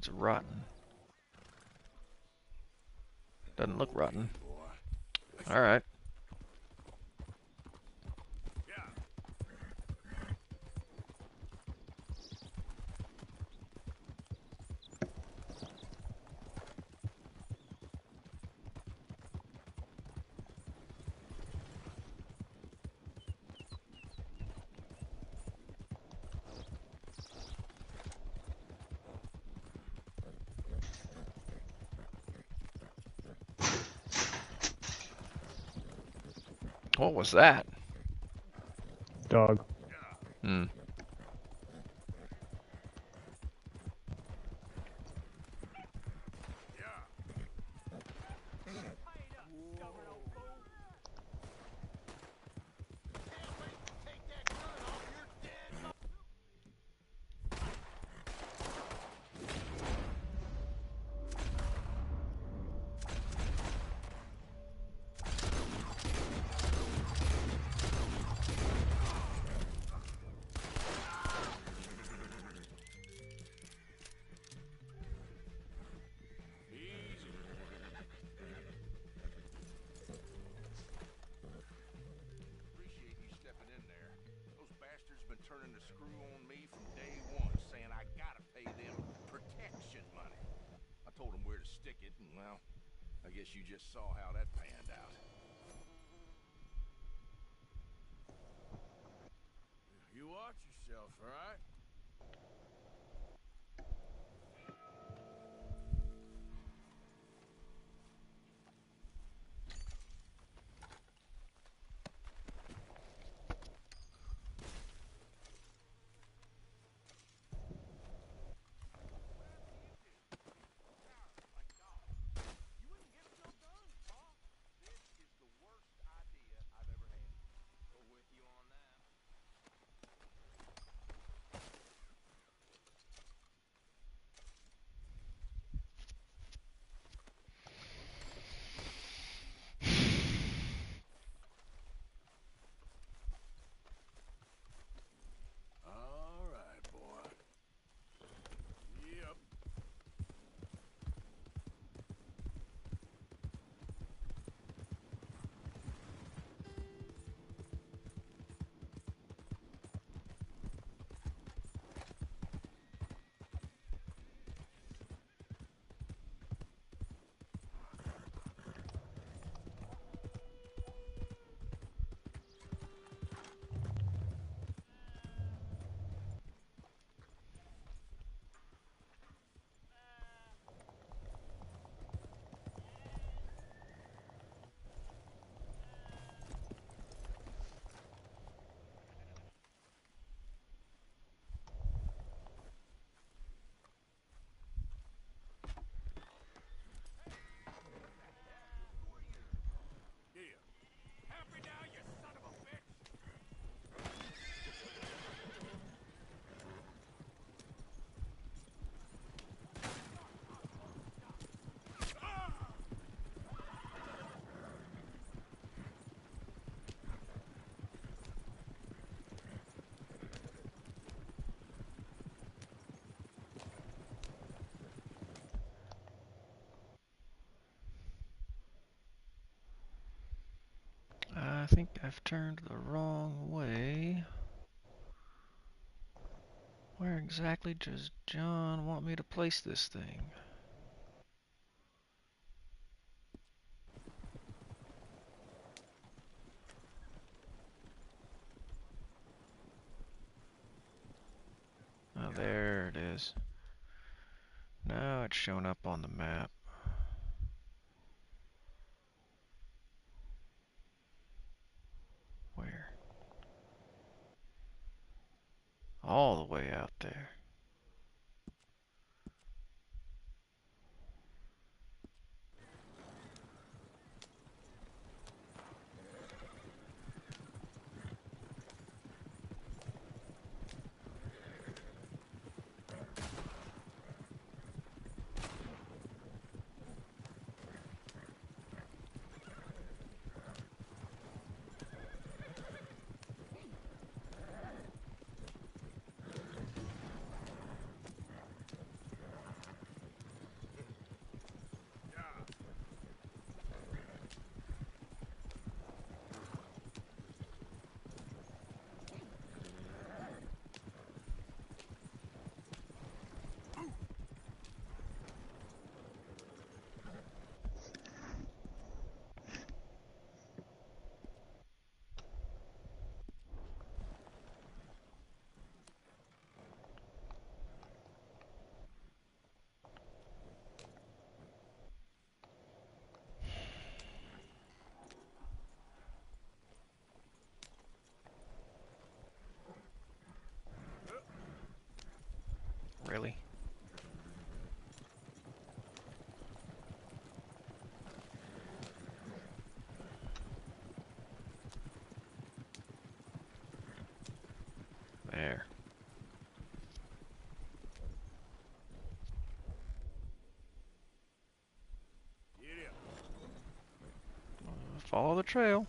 Speaker 1: it's rotten. Doesn't look rotten. Alright. What was that?
Speaker 13: Dog.
Speaker 1: Hmm.
Speaker 2: Turning the screw on me from day one, saying I gotta pay them protection money. I told them where to stick it, and well, I guess you just saw how that panned out. You watch yourself, all right?
Speaker 1: I think I've turned the wrong way. Where exactly does John want me to place this thing? Oh, there it is. Now it's shown up on the map. Where? All the way out there. There. Follow the trail.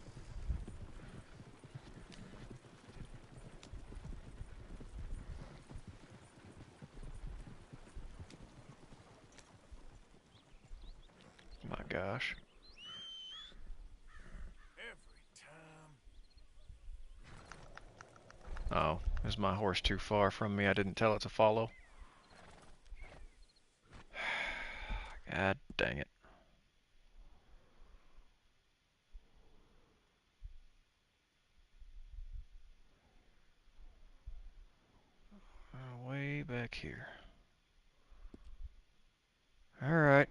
Speaker 1: My gosh. Oh, is my horse too far from me? I didn't tell it to follow. God dang it. Way back here. Alright.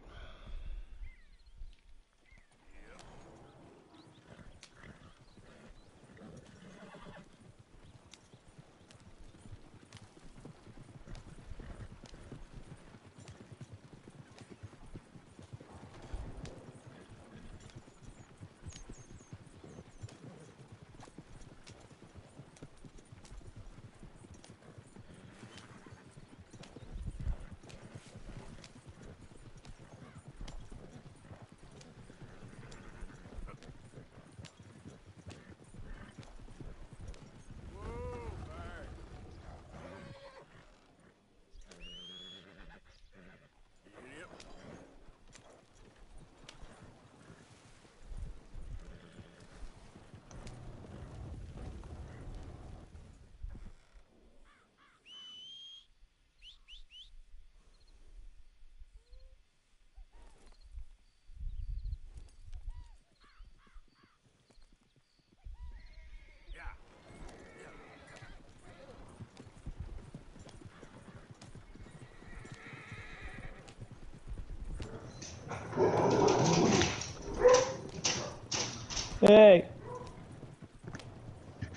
Speaker 13: Hey!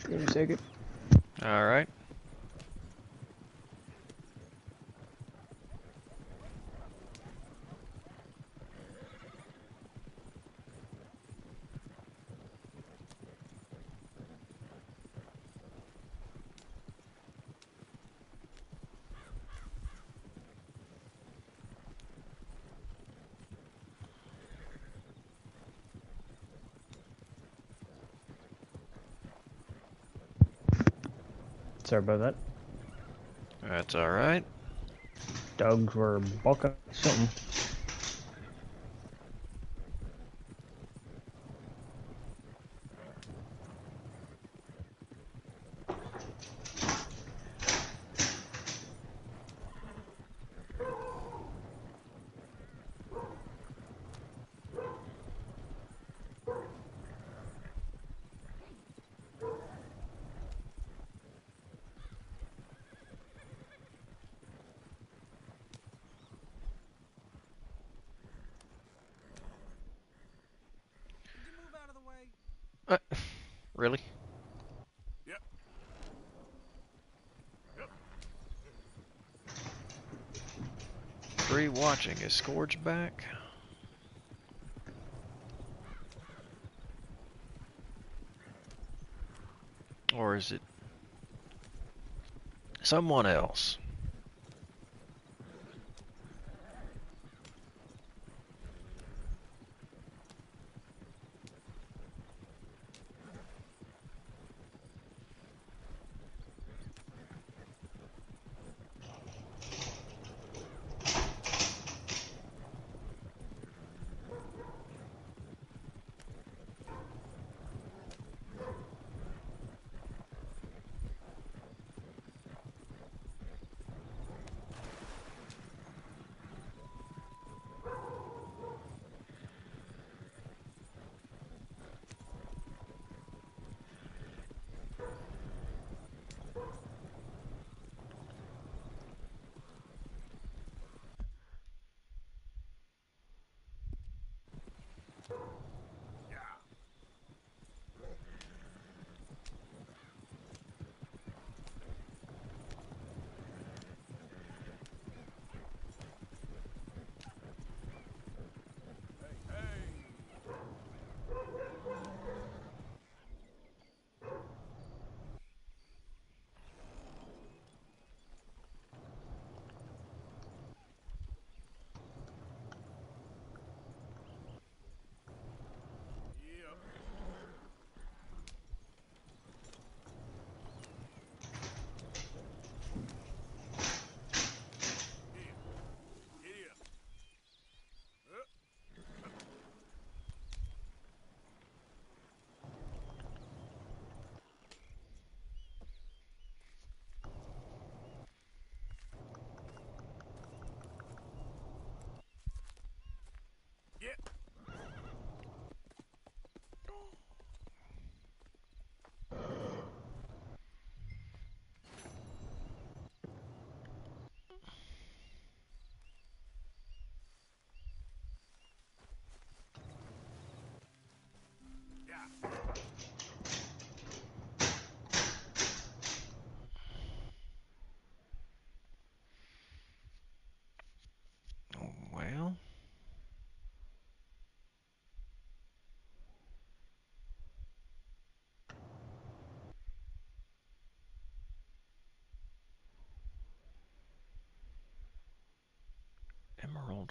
Speaker 13: Give me a second.
Speaker 1: Alright.
Speaker 13: Sorry about that.
Speaker 1: That's alright.
Speaker 13: Dogs were bucking something.
Speaker 1: Really?
Speaker 2: Yep. Yep.
Speaker 1: Rewatching. Is Scourge back? Or is it someone else?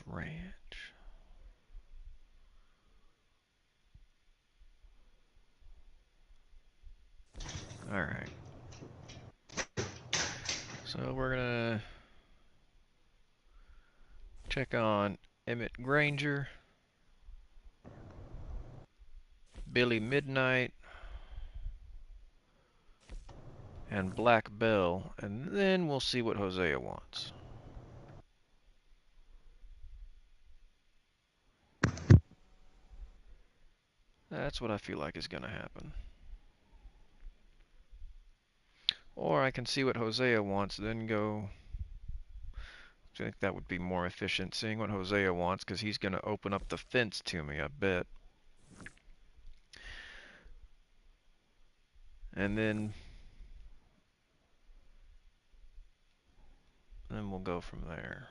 Speaker 1: Emerald Ranch. Alright. So we're gonna check on Emmett Granger, Billy Midnight, and Black Bell, and then we'll see what Hosea wants. That's what I feel like is going to happen. Or I can see what Hosea wants, then go... I think that would be more efficient, seeing what Hosea wants, because he's going to open up the fence to me, I bet. And then we'll go from there.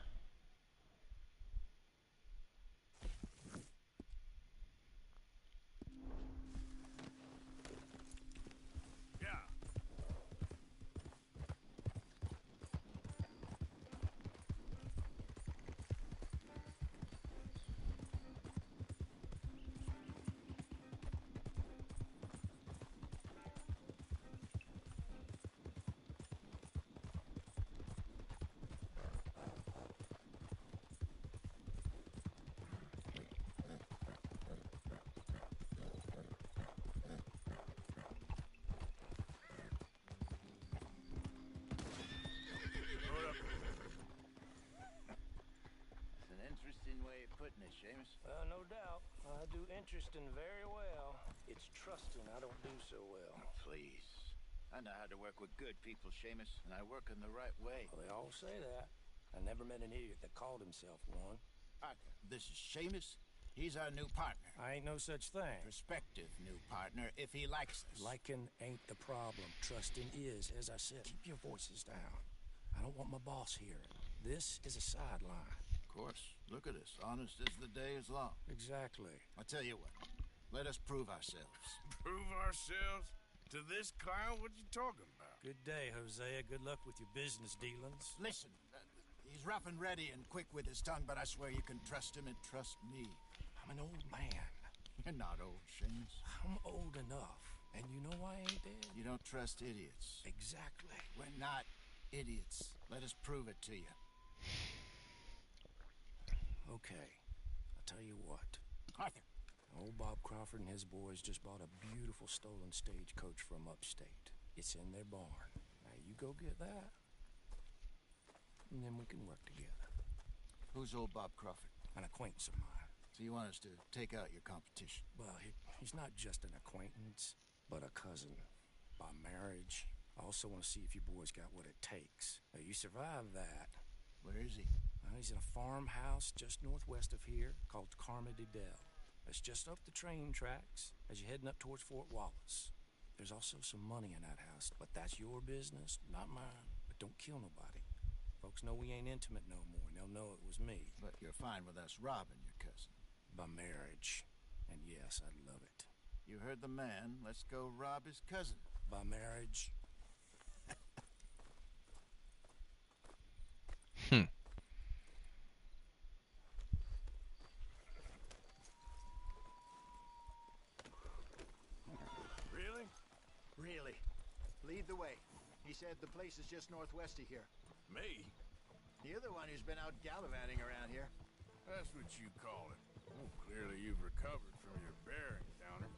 Speaker 6: Seamus?
Speaker 9: No doubt. I do interesting very well. It's trusting I don't do so well.
Speaker 6: Oh, please. I know how to work with good people, Seamus, and I work in the right way.
Speaker 9: Well, they all say that. I never met an idiot that called himself one.
Speaker 6: Arthur, this is Seamus. He's our new partner.
Speaker 9: I ain't no such thing.
Speaker 6: Prospective new partner, if he likes us.
Speaker 9: Liking ain't the problem. Trusting is. As I said, keep your voices down. I don't want my boss hearing. This is a sideline.
Speaker 6: Of course. Look at us. Honest as the day is long.
Speaker 9: Exactly.
Speaker 6: I tell you what. Let us prove ourselves.
Speaker 2: Prove ourselves? To this clown? What you talking about?
Speaker 9: Good day, Hosea. Good luck with your business dealings.
Speaker 6: Listen, he's rough and ready and quick with his tongue, but I swear you can trust him and trust me.
Speaker 9: I'm an old man.
Speaker 6: You're not old, Seamus.
Speaker 9: I'm old enough. And you know why I ain't dead?
Speaker 6: You don't trust idiots.
Speaker 9: Exactly.
Speaker 6: We're not idiots. Let us prove it to you.
Speaker 9: Okay. I'll tell you what.
Speaker 6: Arthur.
Speaker 9: Old Bob Crawford and his boys just bought a beautiful stolen stagecoach from upstate. It's in their barn. Now you go get that, and then we can work together.
Speaker 6: Who's old Bob Crawford?
Speaker 9: An acquaintance of mine.
Speaker 6: So you want us to take out your competition?
Speaker 9: Well, he's not just an acquaintance, but a cousin. By marriage. I also want to see if you boys got what it takes. Now, you survive that.
Speaker 6: Where is he?
Speaker 9: Well, he's in a farmhouse just northwest of here called Carmody Dell. It's just up the train tracks as you're heading up towards Fort Wallace. There's also some money in that house, but that's your business, not mine. But don't kill nobody. Folks know we ain't intimate no more, and they'll know it was me.
Speaker 6: But you're fine with us robbing your cousin.
Speaker 9: By marriage. And yes, I'd love it.
Speaker 6: You heard the man. Let's go rob his cousin.
Speaker 9: By marriage.
Speaker 6: Really? Lead the way. He said the place is just northwest of here.
Speaker 2: Me?
Speaker 6: You're the one who's been out gallivanting around here.
Speaker 2: That's what you call it. Oh, clearly you've recovered from your bearings, Downer.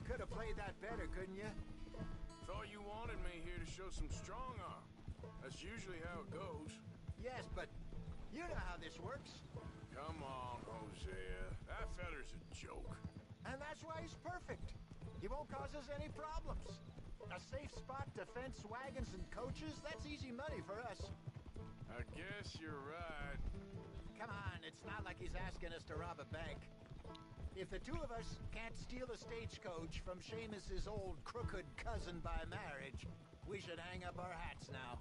Speaker 6: Could have played that better, couldn't you?
Speaker 2: Thought you wanted me here to show some strong arm. That's usually how it goes.
Speaker 6: Yes, but you know how this works.
Speaker 2: Come on, Hosea. That feller's a joke.
Speaker 6: And that's why he's perfect. He won't cause us any problems. A safe spot to fence wagons and coaches, that's easy money for us.
Speaker 2: I guess you're right.
Speaker 6: Come on, it's not like he's asking us to rob a bank. If the two of us can't steal a stagecoach from Seamus's old crooked cousin by marriage, we should hang up our hats now.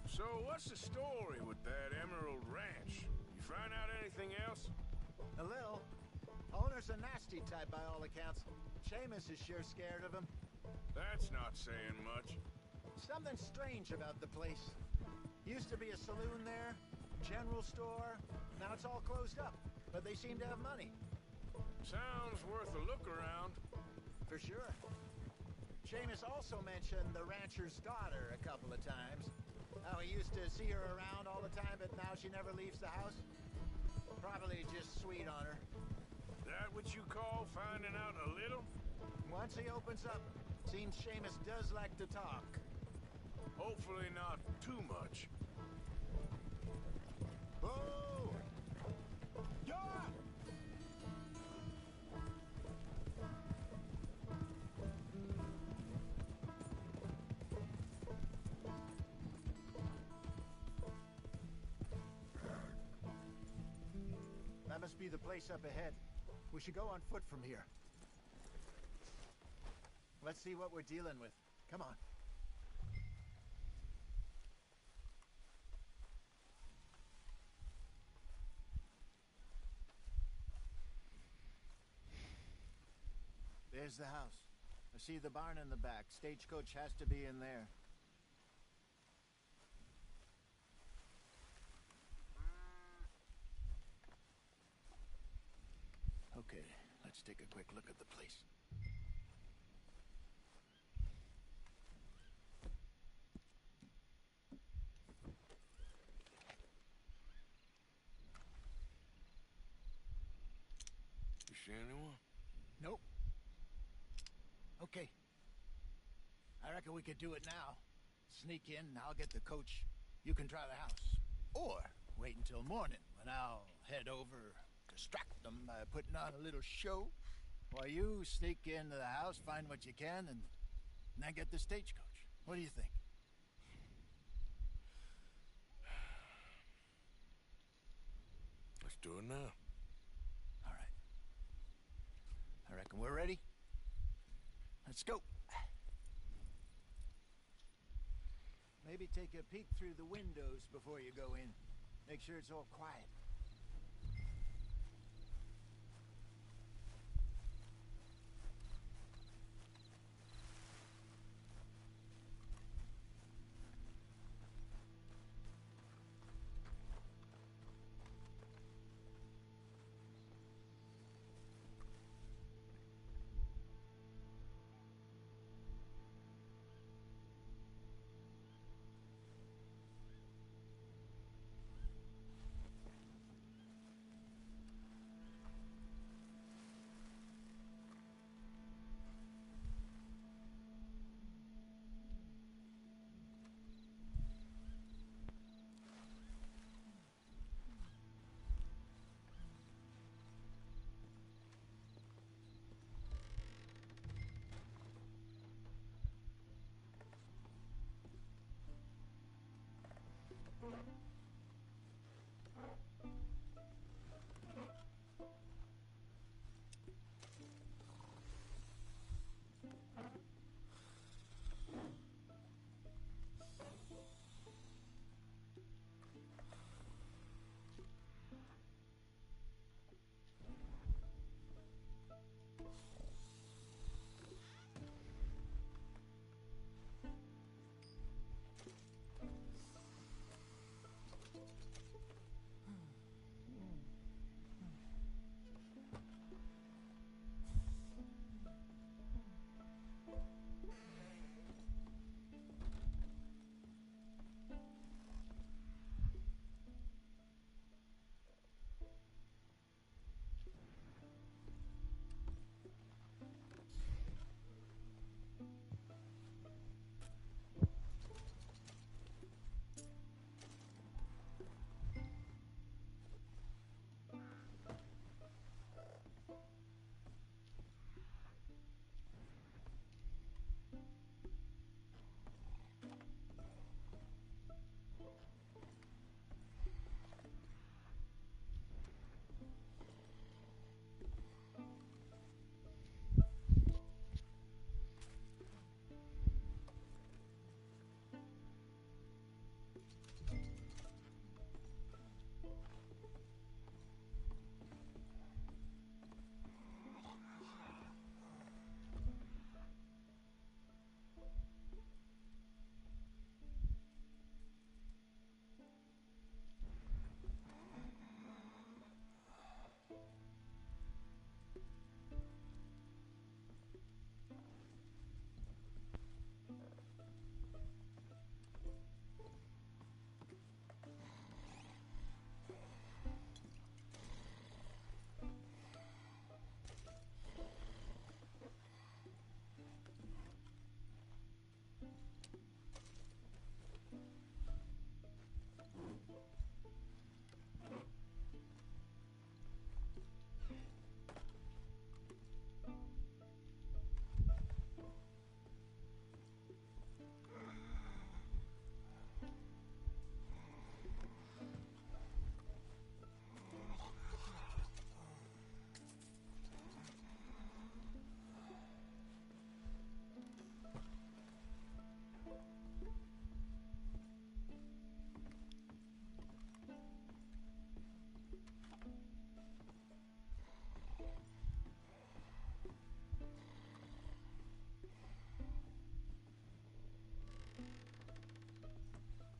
Speaker 2: So what's the story with that Emerald Ranch? find out anything else?
Speaker 10: A little. Owner's a nasty type by all accounts. Seamus is sure scared of him.
Speaker 2: That's not saying much.
Speaker 10: Something strange about the place. Used to be a saloon there, general store. Now it's all closed up, but they seem to have money.
Speaker 2: Sounds worth a look around.
Speaker 10: For sure. Seamus also mentioned the rancher's daughter a couple of times. How he used to see her around all the time, but now she never leaves the house. Probably just sweet on her.
Speaker 2: That what you call finding out a little?
Speaker 10: Once he opens up, seems Seamus does like to talk.
Speaker 2: Hopefully not too much.
Speaker 10: Oh! Yeah! That must be the place up ahead. We should go on foot from here. Let's see what we're dealing with. Come on. There's the house. I see the barn in the back. Stagecoach has to be in there. Okay, let's take a quick look at the place.
Speaker 2: You see anyone?
Speaker 10: Nope. Okay. I reckon we could do it now. Sneak in, and I'll get the coach. You can try the house. Or wait until morning, when I'll head over, distract them by putting on a little show, while you sneak into the house, find what you can, and then get the stagecoach. What do you think?
Speaker 2: Let's do it now.
Speaker 10: All right. I reckon we're ready. Let's go. Maybe take a peek through the windows before you go in. Make sure it's all quiet.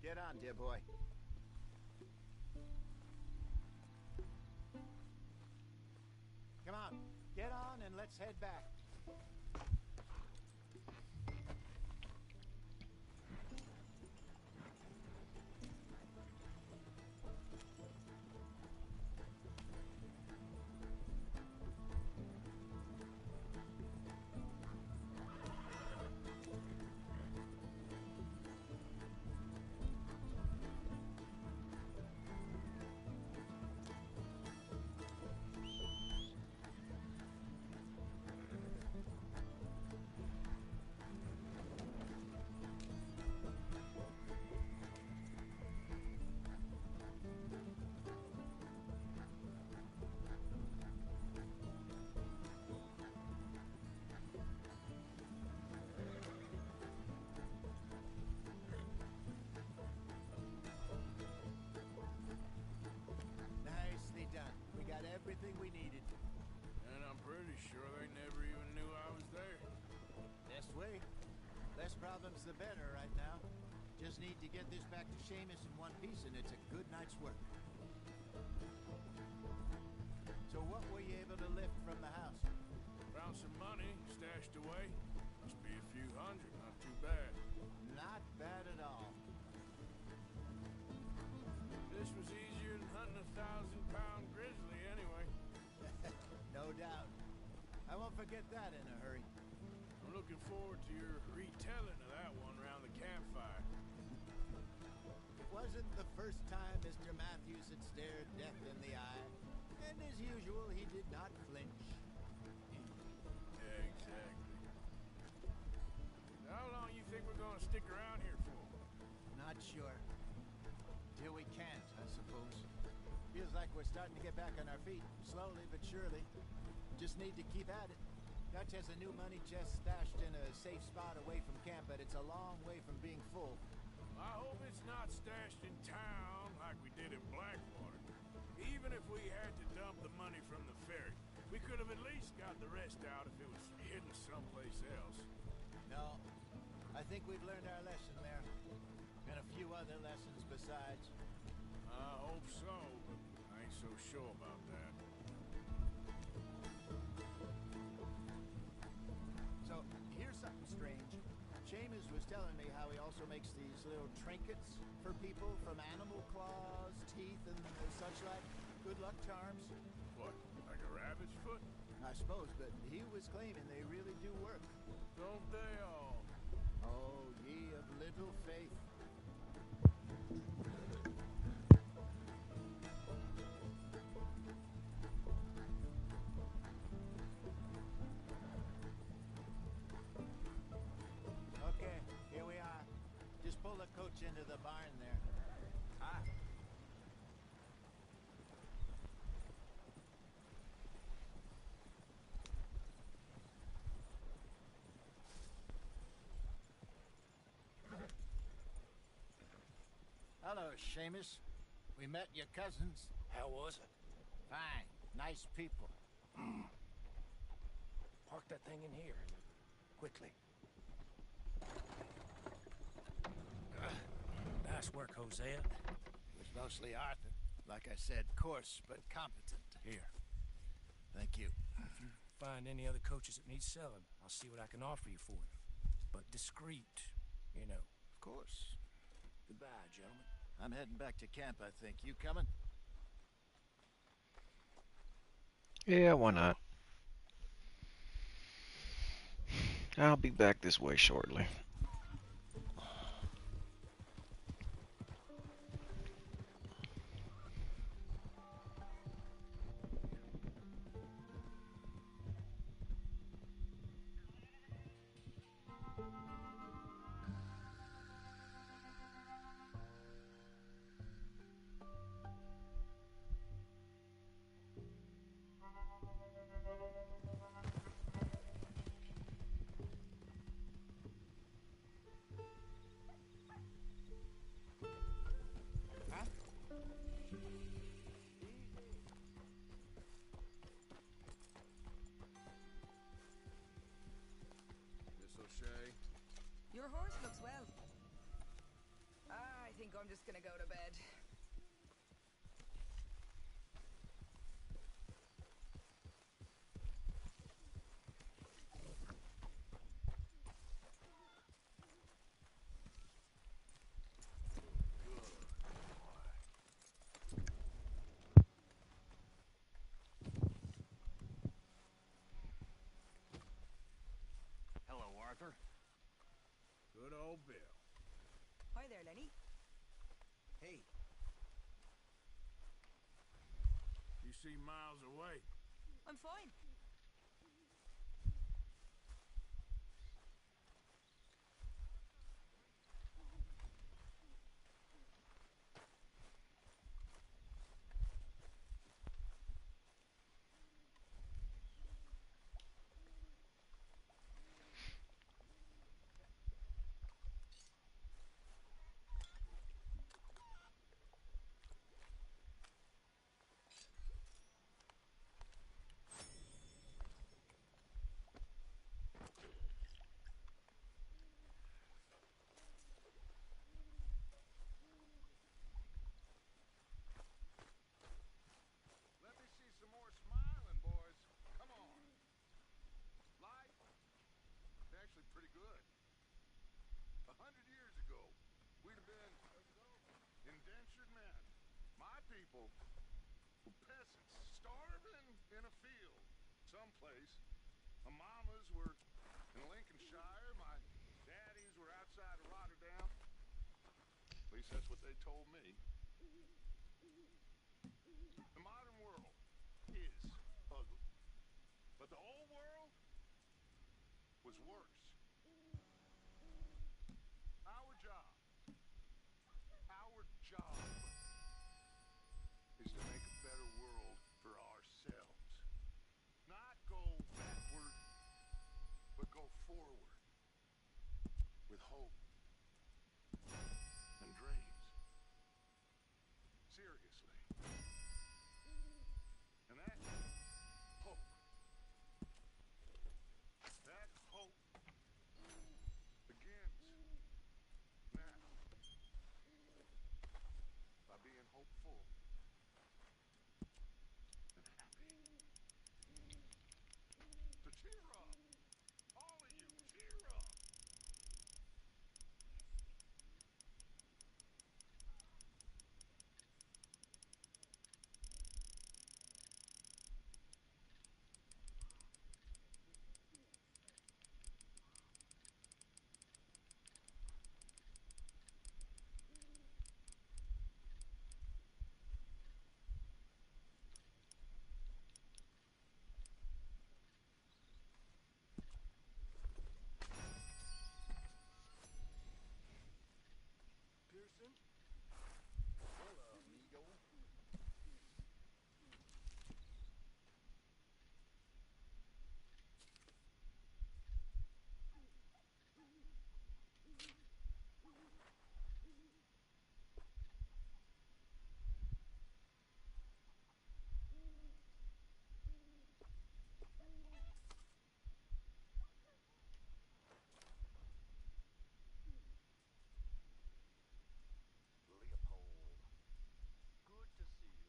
Speaker 10: Get on, dear boy. Come on, get on and let's head back. Nicely done. We got everything we needed.
Speaker 2: And I'm pretty sure they never even knew I was there.
Speaker 10: Best way. Less problems the better right now. Just need to get this back to Seamus in one piece and it's a good night's work. So what were you able to lift from the house?
Speaker 2: Found some money stashed away. Must be a few hundred, not too bad.
Speaker 10: Not bad at all.
Speaker 2: This was easier than hunting 1,000-pound grizzly anyway.
Speaker 10: No doubt. I won't forget that in a hurry.
Speaker 2: I'm looking forward to your retelling of that one around the campfire.
Speaker 10: It wasn't the first time Mr. Matthews had stared death in the eye. And as usual, he did not flinch.
Speaker 2: Yeah, exactly. How long you think we're gonna stick around here for?
Speaker 10: Not sure. Till we can't, I suppose. Feels like we're starting to get back on our feet, slowly but surely. Just need to keep at it. Dutch has a new money chest stashed in a safe spot away from camp, but it's a long way from being full.
Speaker 2: I hope it's not stashed in town like we did in Blackwater. Even if we had to dump the money from the ferry, we could have at least got the rest out if it was hidden someplace else.
Speaker 10: No, I think we've learned our lesson there. And a few other lessons besides.
Speaker 2: I hope so, but I ain't so sure about that.
Speaker 10: So, here's something strange. Seamus was telling me how he also makes these little trinkets for people from animal claws, teeth, and such like. Good luck charms.
Speaker 2: What, like a rabbit's foot?
Speaker 10: I suppose, but he was claiming they really do work.
Speaker 2: Don't they all?
Speaker 10: Oh, ye of little faith. Okay, here we are. Just pull the coach into the barn there. Ah. Hello, Seamus. We met your cousins.
Speaker 9: How was it?
Speaker 10: Fine. Nice people.
Speaker 9: Park that thing in here. Quickly. Nice work, Hosea.
Speaker 10: It was mostly Arthur. Like I said, coarse but competent.
Speaker 9: Here.
Speaker 10: Thank you.
Speaker 9: If you find any other coaches that need selling, I'll see what I can offer you for them. But discreet, you know.
Speaker 10: Of course.
Speaker 9: Goodbye, gentlemen.
Speaker 10: I'm heading back to camp, I think. You coming?
Speaker 1: Yeah, why not? I'll be back this way shortly.
Speaker 2: Miss O'Shea?
Speaker 15: Your horse looks well. Ah, I think I'm just gonna go to bed.
Speaker 10: Hello, Arthur.
Speaker 2: Good old Bill.
Speaker 15: Hi there, Lenny.
Speaker 10: Hey.
Speaker 2: You seem miles away.
Speaker 15: I'm fine.
Speaker 6: Let me see some more smiling, boys. Come on. Life is actually pretty good. 100 years ago, we'd have been indentured men. My people were peasants, starving in a field someplace. My mamas were in Lincolnshire. My daddies were outside of Rotterdam. At least that's what they told me. The modern world is ugly. But the old world was worse. Our job is to make a better world for ourselves. Not go backward, but go forward. With hope and dreams. Seriously. And that hope begins now. By being hopeful and happy. So cheer up. All of you, cheer up.
Speaker 10: Pearson? Hello, amigo. Leopold. Good to see you.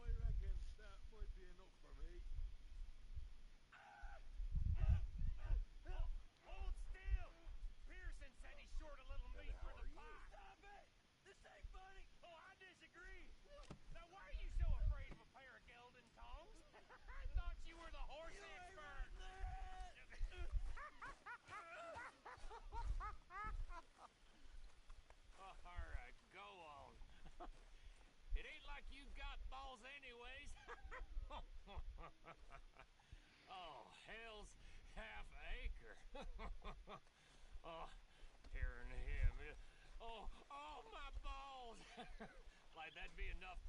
Speaker 2: I reckon that might be enough for me.
Speaker 11: Hold still! Pearson said he's short a little meat for the pie. Stop it! This ain't funny! Oh, I disagree. Now, why are you so afraid of a pair of gelding tongs? I thought you were the horse expert. All right, go on. It ain't like you got balls anyways. Oh, hell's half acre. Oh, hearing him. Oh, my balls. Like that'd be enough.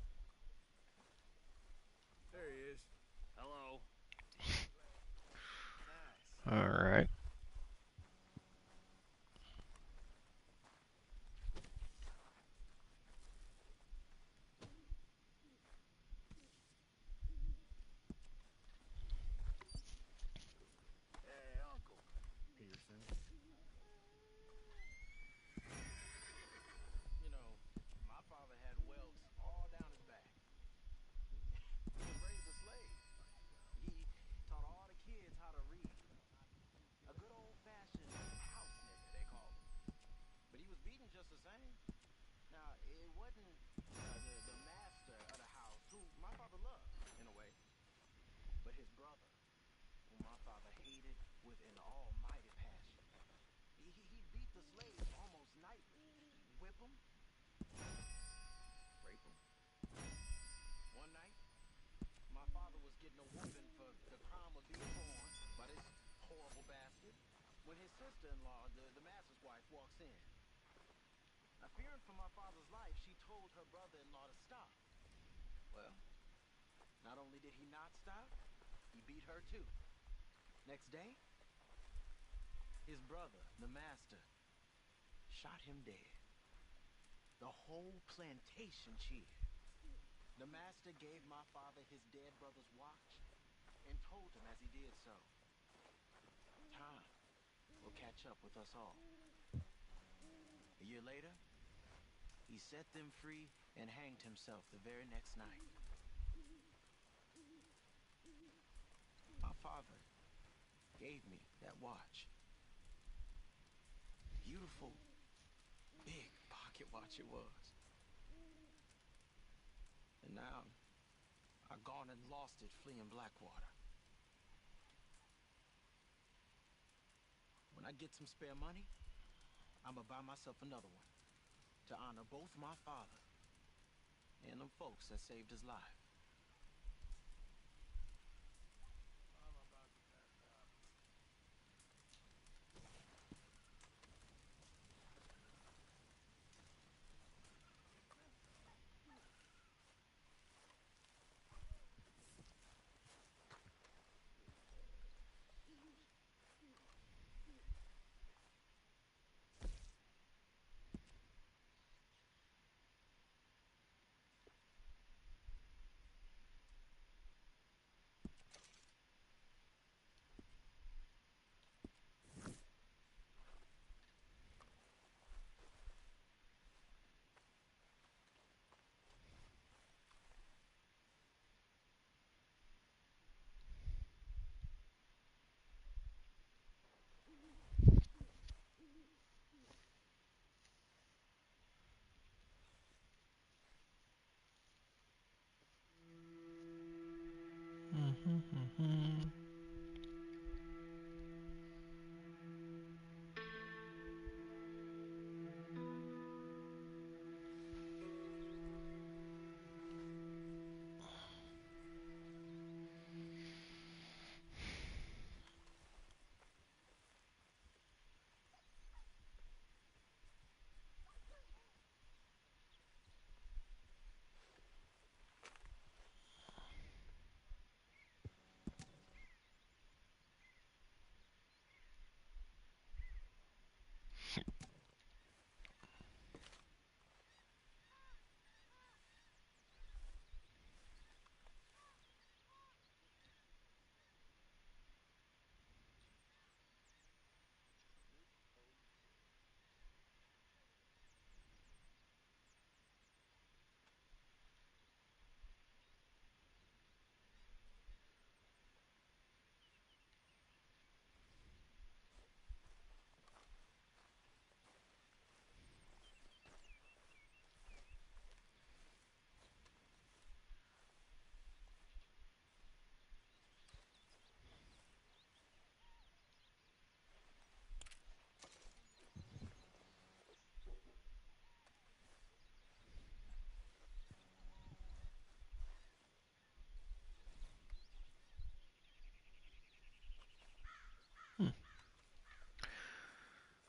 Speaker 2: There he is.
Speaker 10: Hello.
Speaker 1: All right.
Speaker 6: Hey, Uncle.
Speaker 10: Pearson. One night, my father was getting a whooping for the crime of being born by this horrible bastard when his sister-in-law, the master's wife, walks in. Now, fearing for my father's life, she told her brother-in-law to stop. Well, not only did he not stop, he beat her too. Next day, his brother, the master, shot him dead. The whole plantation cheered. The master gave my father his dead brother's watch and told him as he did so, time will catch up with us all. A year later, he set them free and hanged himself the very next night. My father gave me that watch. Beautiful, big pocket watch it was. And now, I gone and lost it fleeing Blackwater. When I get some spare money, I'ma buy myself another one to honor both my father and them folks that saved his life.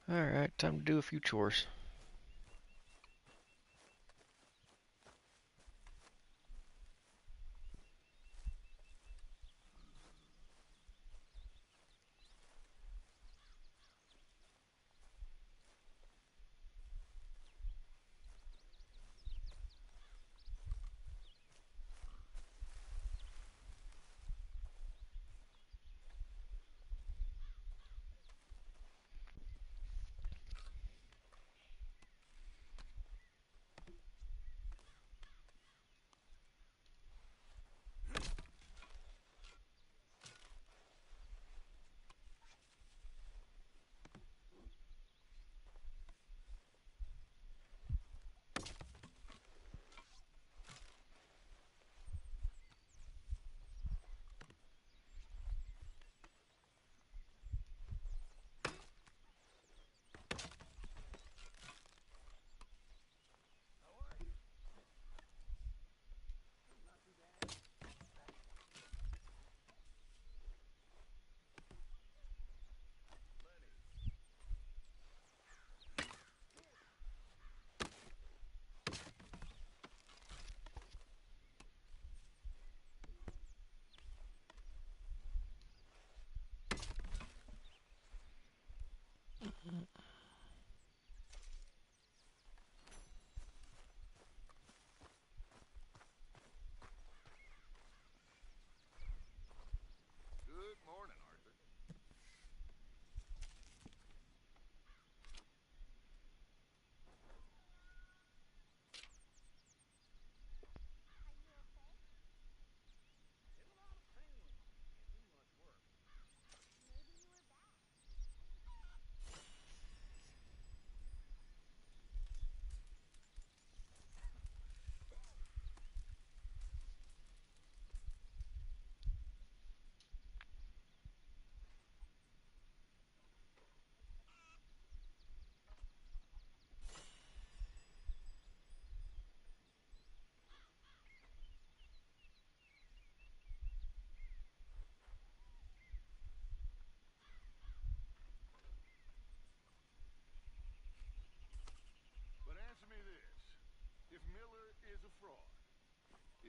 Speaker 1: Alright, time to do a few chores.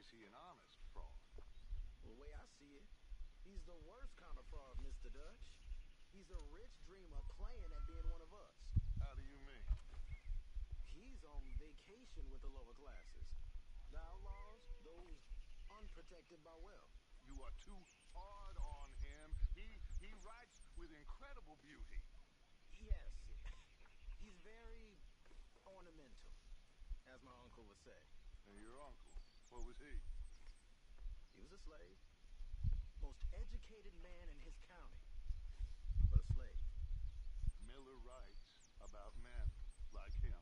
Speaker 6: is he an honest fraud?
Speaker 10: Well, the way I see it, he's the worst kind of fraud, Mr. Dutch. He's a rich dreamer playing at being one of us.
Speaker 6: How do you mean?
Speaker 10: He's on vacation with the lower classes. The outlaws, those unprotected by wealth.
Speaker 6: You are too hard on him. He writes with incredible beauty.
Speaker 10: Yes, he's very ornamental, as my uncle would say.
Speaker 6: And your uncle, what was he?
Speaker 10: He was a slave. Most educated man in his county, but a slave.
Speaker 6: Miller writes about men like him.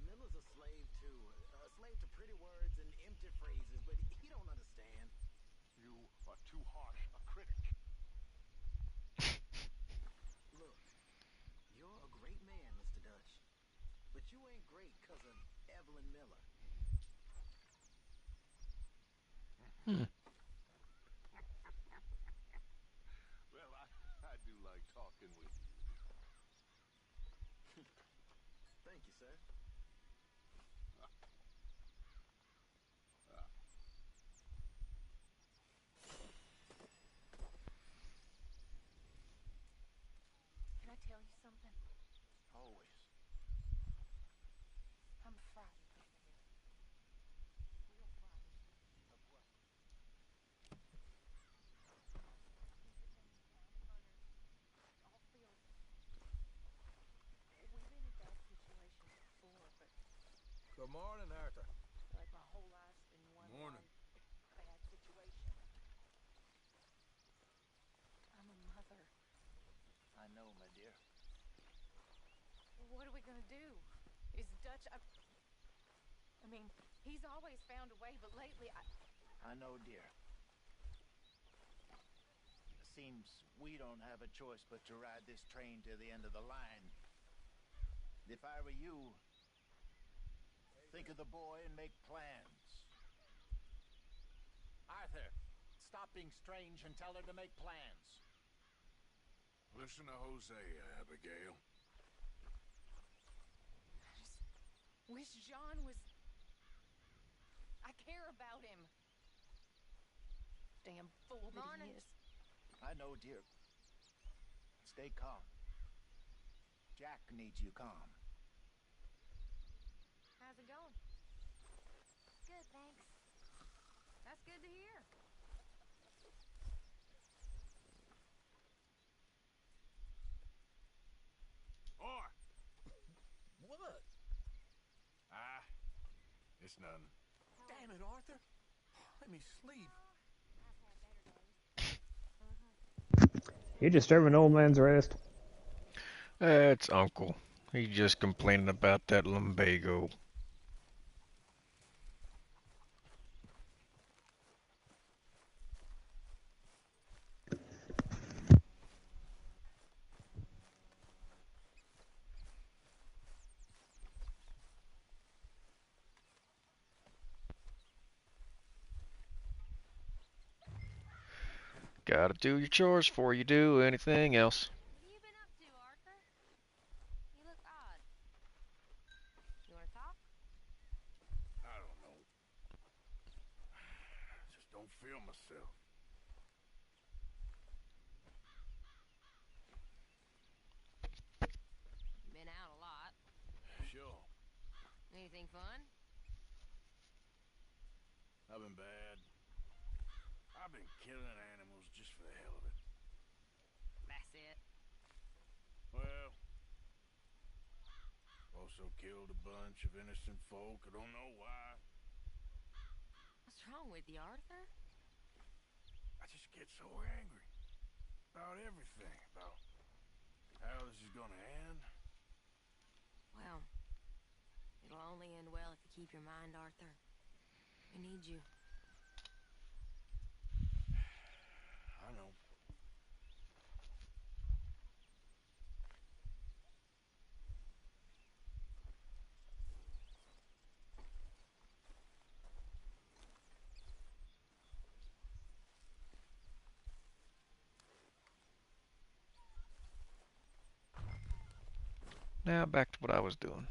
Speaker 10: Miller's a slave too. A slave to pretty words and empty phrases, but he don't understand.
Speaker 6: You are too harsh a critic.
Speaker 10: Look, you're a great man, Mr. Dutch, but you ain't great 'cause of Evelyn Miller.
Speaker 6: Well, I do like talking with you.
Speaker 10: Thank you, sir.
Speaker 4: Can I tell you something?
Speaker 10: Always.
Speaker 4: I'm frightened up here. Real frightened.
Speaker 10: Of what?
Speaker 4: All feels... We've been in bad situations before, but
Speaker 10: Good morning, Arthur.
Speaker 4: like my whole life's been one
Speaker 10: Morning.
Speaker 4: long bad situation. I'm a mother.
Speaker 10: I know, my dear.
Speaker 4: What are we gonna do? Is Dutch... I mean, he's always found a way, but lately
Speaker 10: I know, dear. Seems we don't have a choice but to ride this train to the end of the line. If I were you, think of the boy and make plans. Arthur, stop being strange and tell her to make plans.
Speaker 2: Listen to Hosea, Abigail.
Speaker 4: I just wish John was... I care about him. Damn fool that he is.
Speaker 10: I know, dear. Stay calm. Jack needs you calm.
Speaker 4: How's it going?
Speaker 5: Good, thanks.
Speaker 4: That's good to hear.
Speaker 2: Or,
Speaker 10: What?
Speaker 2: it's nothing.
Speaker 10: Damn it, Arthur. Let me sleep.
Speaker 13: You're disturbing an old man's rest.
Speaker 1: That's Uncle. He's just complaining about that lumbago. Gotta do your chores before you do anything else.
Speaker 5: What have you been up to, Arthur? You look odd. You want to talk?
Speaker 2: I don't know. Just don't feel myself.
Speaker 5: Been out a lot.
Speaker 2: Sure.
Speaker 5: Anything fun?
Speaker 2: I've been bad. I've been killing animals just for the hell of it.
Speaker 5: That's it.
Speaker 2: Well, also killed a bunch of innocent folk. I don't know why.
Speaker 5: What's wrong with you, Arthur?
Speaker 2: I just get so angry about everything, about how this is gonna end.
Speaker 5: Well, it'll only end well if you keep your mind, Arthur. We need you.
Speaker 2: I know.
Speaker 1: Now back to what I was doing.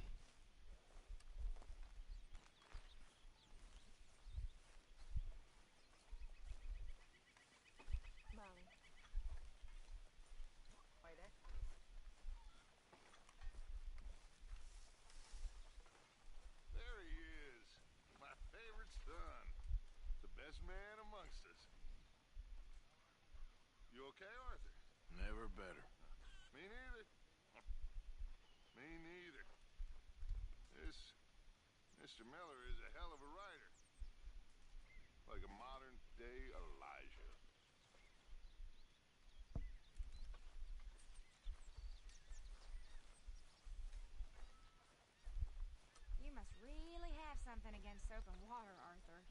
Speaker 2: better.
Speaker 6: Me neither. Me neither. This Mr. Miller is a hell of a writer. Like a modern-day Elijah.
Speaker 5: You must really have something against soap and water, Arthur.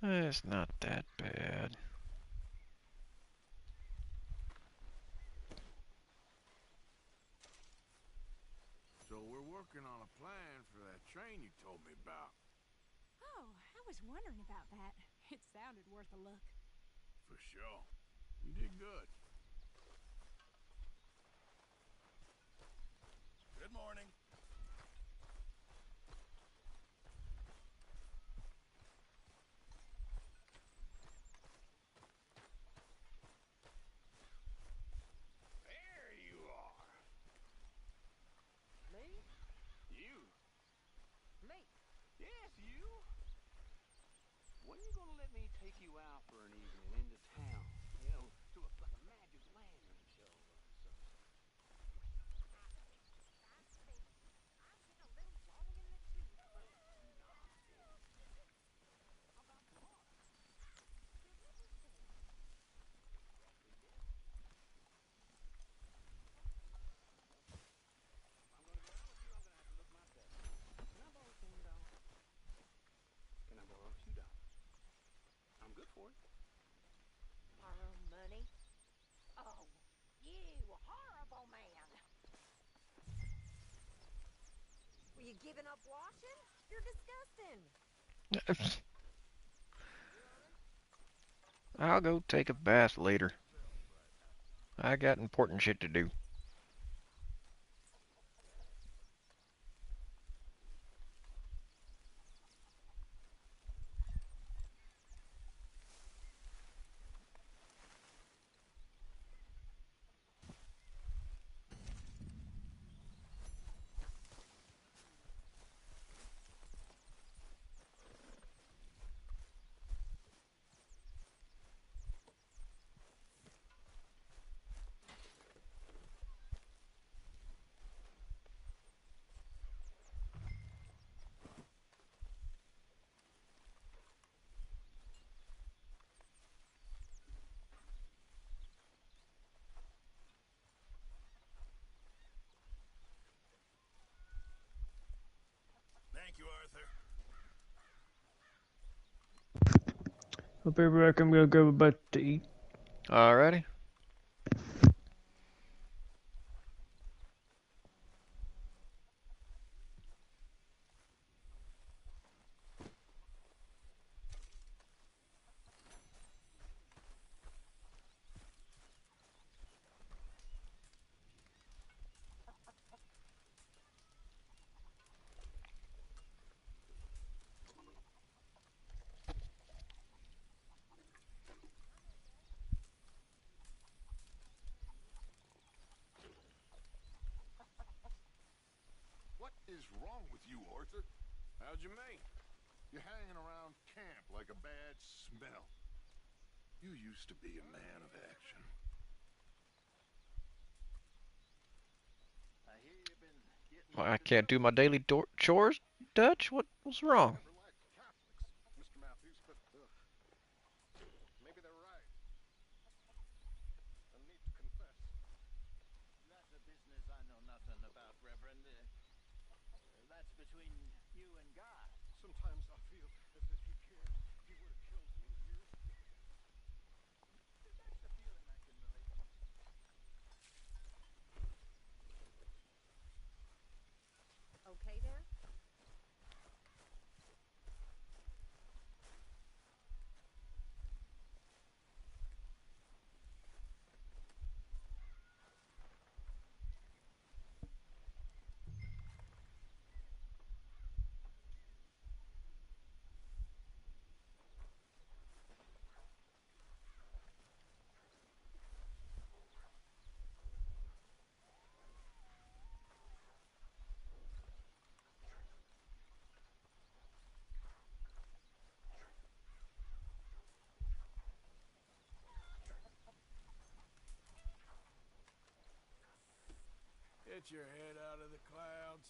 Speaker 1: It's not that bad.
Speaker 2: So we're working on a plan for that train you told me about.
Speaker 4: Oh, I was wondering about that. It sounded worth a look.
Speaker 2: For sure. You did good.
Speaker 3: Good morning.
Speaker 2: There you are.
Speaker 10: Me?
Speaker 2: You.
Speaker 10: Me? Yes, you. When you gonna let me take you out for an evening into town? You know, to like a magic lantern show or something. Can I borrow $10? Can I borrow $2? I'm good for it.
Speaker 4: Borrow money? Oh, you horrible man. Were you giving up washing? You're disgusting.
Speaker 1: I'll go take a bath later. I got important shit to do.
Speaker 3: Thank you, Arthur.
Speaker 13: I'll be back. I'm gonna grab a bite to eat.
Speaker 1: Alrighty.
Speaker 6: What is wrong with you, Arthur?
Speaker 2: How'd you mean?
Speaker 6: You're hanging around camp like a bad smell. You used to be a man of action.
Speaker 10: I hear you've been getting
Speaker 1: Well, I can't do my daily chores, Dutch? What's wrong?
Speaker 6: Never liked Catholics, Mr. Matthews, but maybe they're right. I need to confess.
Speaker 10: That's a business I know nothing about, Reverend. That's between you and God.
Speaker 6: Sometimes I feel as if he cared. He would have killed me years ago.
Speaker 10: That's the feeling I can relate to.
Speaker 4: Okay there?
Speaker 2: Get your head out of the clouds.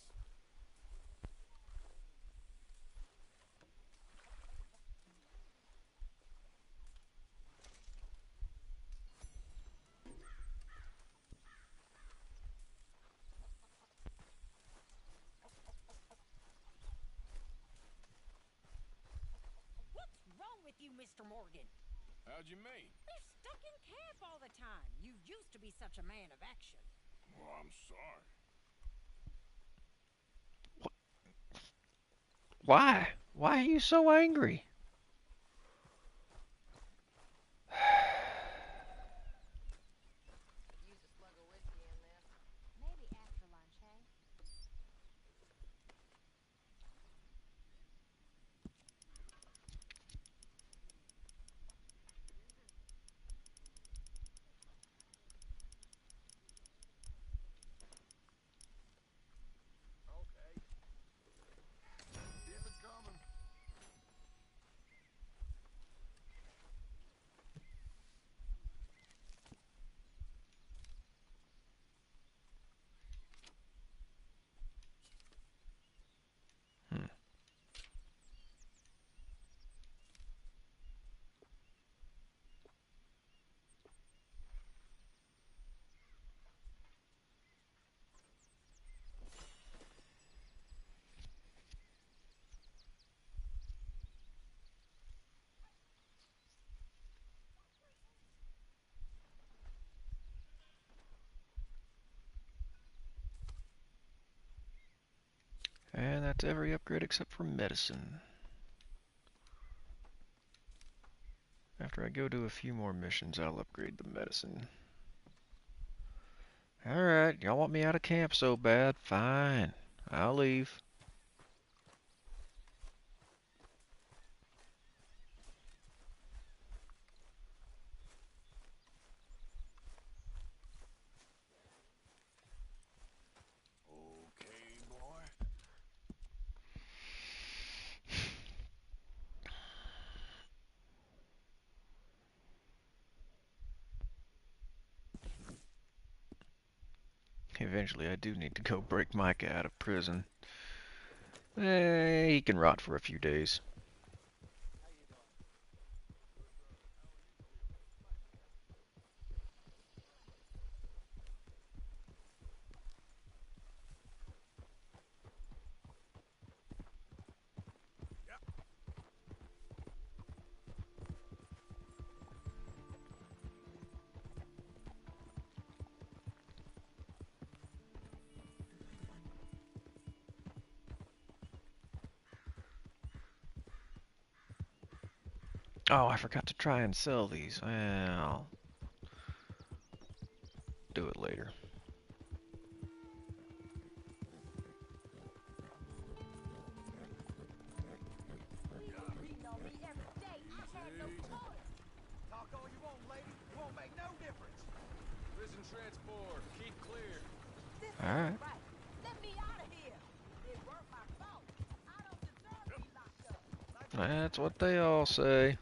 Speaker 4: What's wrong with you, Mr. Morgan?
Speaker 2: How'd you mean?
Speaker 4: You're stuck in camp all the time. You used to be such a man of action.
Speaker 2: Well, I'm sorry.
Speaker 1: Why? Why are you so angry?
Speaker 4: Use a slug of whiskey in this. Maybe after lunch, hey?
Speaker 3: Okay. Keep it coming.
Speaker 1: And that's every upgrade except for medicine. After I go do a few more missions, I'll upgrade the medicine. Alright, y'all want me out of camp so bad? Fine. I'll leave.
Speaker 2: Okay, boy.
Speaker 1: Eventually I do need to go break Micah out of prison. He can rot for a few days. Oh, I forgot to try and sell these. Well, do it later.
Speaker 10: Beating on me every day. I had no choice. Talk all you want, lady. It won't make no difference.
Speaker 2: Prison transport. Keep clear.
Speaker 10: This
Speaker 1: Alright.
Speaker 10: ain't right. Let me out of here. It weren't my fault. I don't deserve to be locked up.
Speaker 1: That's what they all say.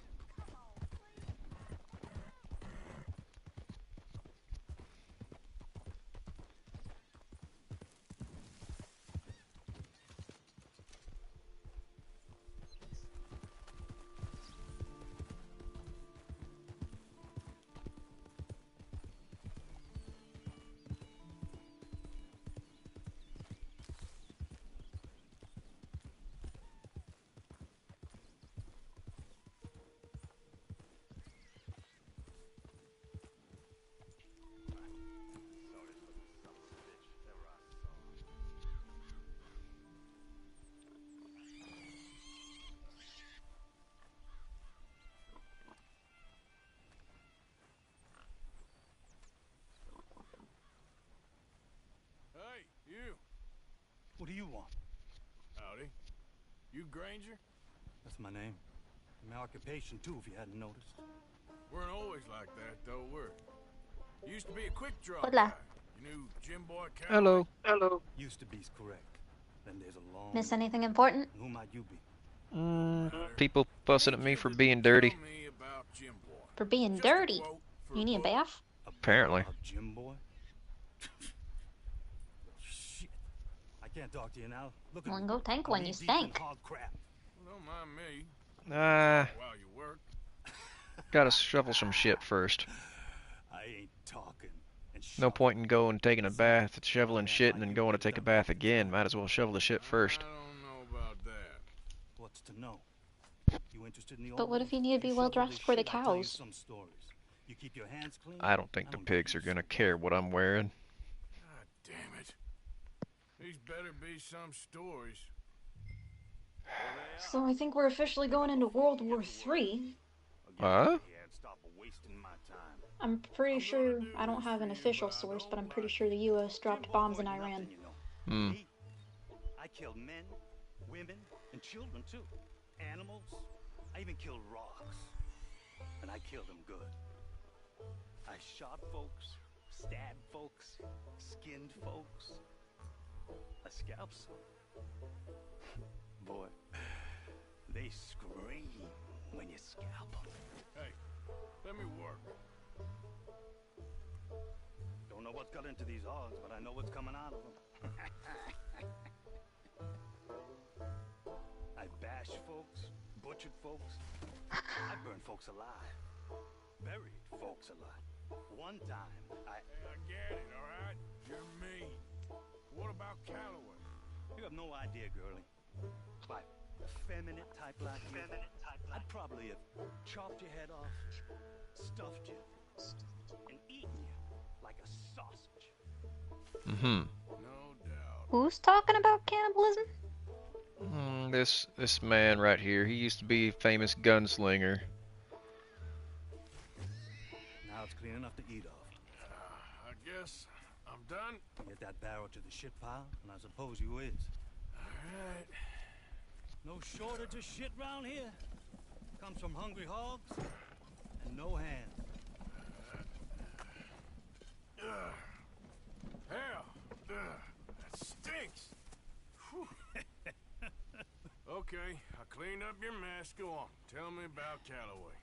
Speaker 2: Hey, you.
Speaker 16: What do you want?
Speaker 2: Howdy. You Granger?
Speaker 16: That's my name. My occupation, too, if you hadn't noticed.
Speaker 2: Weren't always like that, though, were we? Used to be a quick draw
Speaker 14: Hola.
Speaker 2: guy. You knew Jim Boy Calloway?
Speaker 1: Hello.
Speaker 12: Hello.
Speaker 16: Used to be's correct. Then there's a long...
Speaker 14: Miss anything important?
Speaker 16: Who might you be?
Speaker 1: People fussing at me for being dirty.
Speaker 2: Tell me about Jim Boy.
Speaker 14: For being dirty. You need a bath?
Speaker 1: Apparently.
Speaker 16: Jim Boy? can't talk to you now. Look at
Speaker 14: Well,
Speaker 16: me.
Speaker 14: go tank
Speaker 16: I'm
Speaker 14: when you
Speaker 16: knee-deep in
Speaker 14: stink.
Speaker 16: hog crap.
Speaker 2: Don't mind me.
Speaker 1: Ah,
Speaker 2: While you work.
Speaker 1: gotta shovel some shit first.
Speaker 16: I ain't talking. And
Speaker 1: No point in going taking a bath, shoveling shit, and then going to take a bath again. Might as well shovel the shit first.
Speaker 2: I don't know about that.
Speaker 16: What's to know? You interested in the old
Speaker 14: But what if
Speaker 16: ones?
Speaker 14: you need to be
Speaker 16: You
Speaker 14: well
Speaker 16: shovel
Speaker 14: dressed
Speaker 16: this
Speaker 14: for the
Speaker 16: shit, I tell you
Speaker 14: cows?
Speaker 16: some stories. You keep your hands clean.
Speaker 1: I don't think the pigs are gonna care what I'm wearing.
Speaker 2: God damn it. These better be some stories.
Speaker 14: So I think we're officially going into World War III.
Speaker 1: Huh?
Speaker 14: I'm pretty sure, I don't have an official source, but I'm pretty sure the US dropped bombs in Iran.
Speaker 1: Hmm.
Speaker 16: I killed men, women, and children too. Animals. I even killed rocks. And I killed them good. I shot folks, stabbed folks, skinned folks. I scalped some. Boy, they scream when you scalp them.
Speaker 2: Hey, let me work.
Speaker 16: Don't know what's got into these hogs, but I know what's coming out of them. I bashed folks, butchered folks. I burned folks alive. Buried folks alive. One time,
Speaker 2: Hey, I get it, alright? You're mean. What about Calloway?
Speaker 16: You have no idea, girlie. By a feminine type like you, I'd probably have chopped your head off, stuffed you, and eaten you like a sausage.
Speaker 1: Mm-hmm.
Speaker 2: No doubt.
Speaker 14: Who's talking about cannibalism?
Speaker 1: This man right here, he used to be a famous gunslinger.
Speaker 16: Now it's clean enough to eat off.
Speaker 2: I guess I'm done.
Speaker 16: Get that barrel to the shit pile, and I suppose you is.
Speaker 2: Alright.
Speaker 16: No shortage of shit round here. Comes from hungry hogs and no hands.
Speaker 2: Hell, that stinks. Whew. Okay, I cleaned up your mess. Go on. Tell me about Calloway.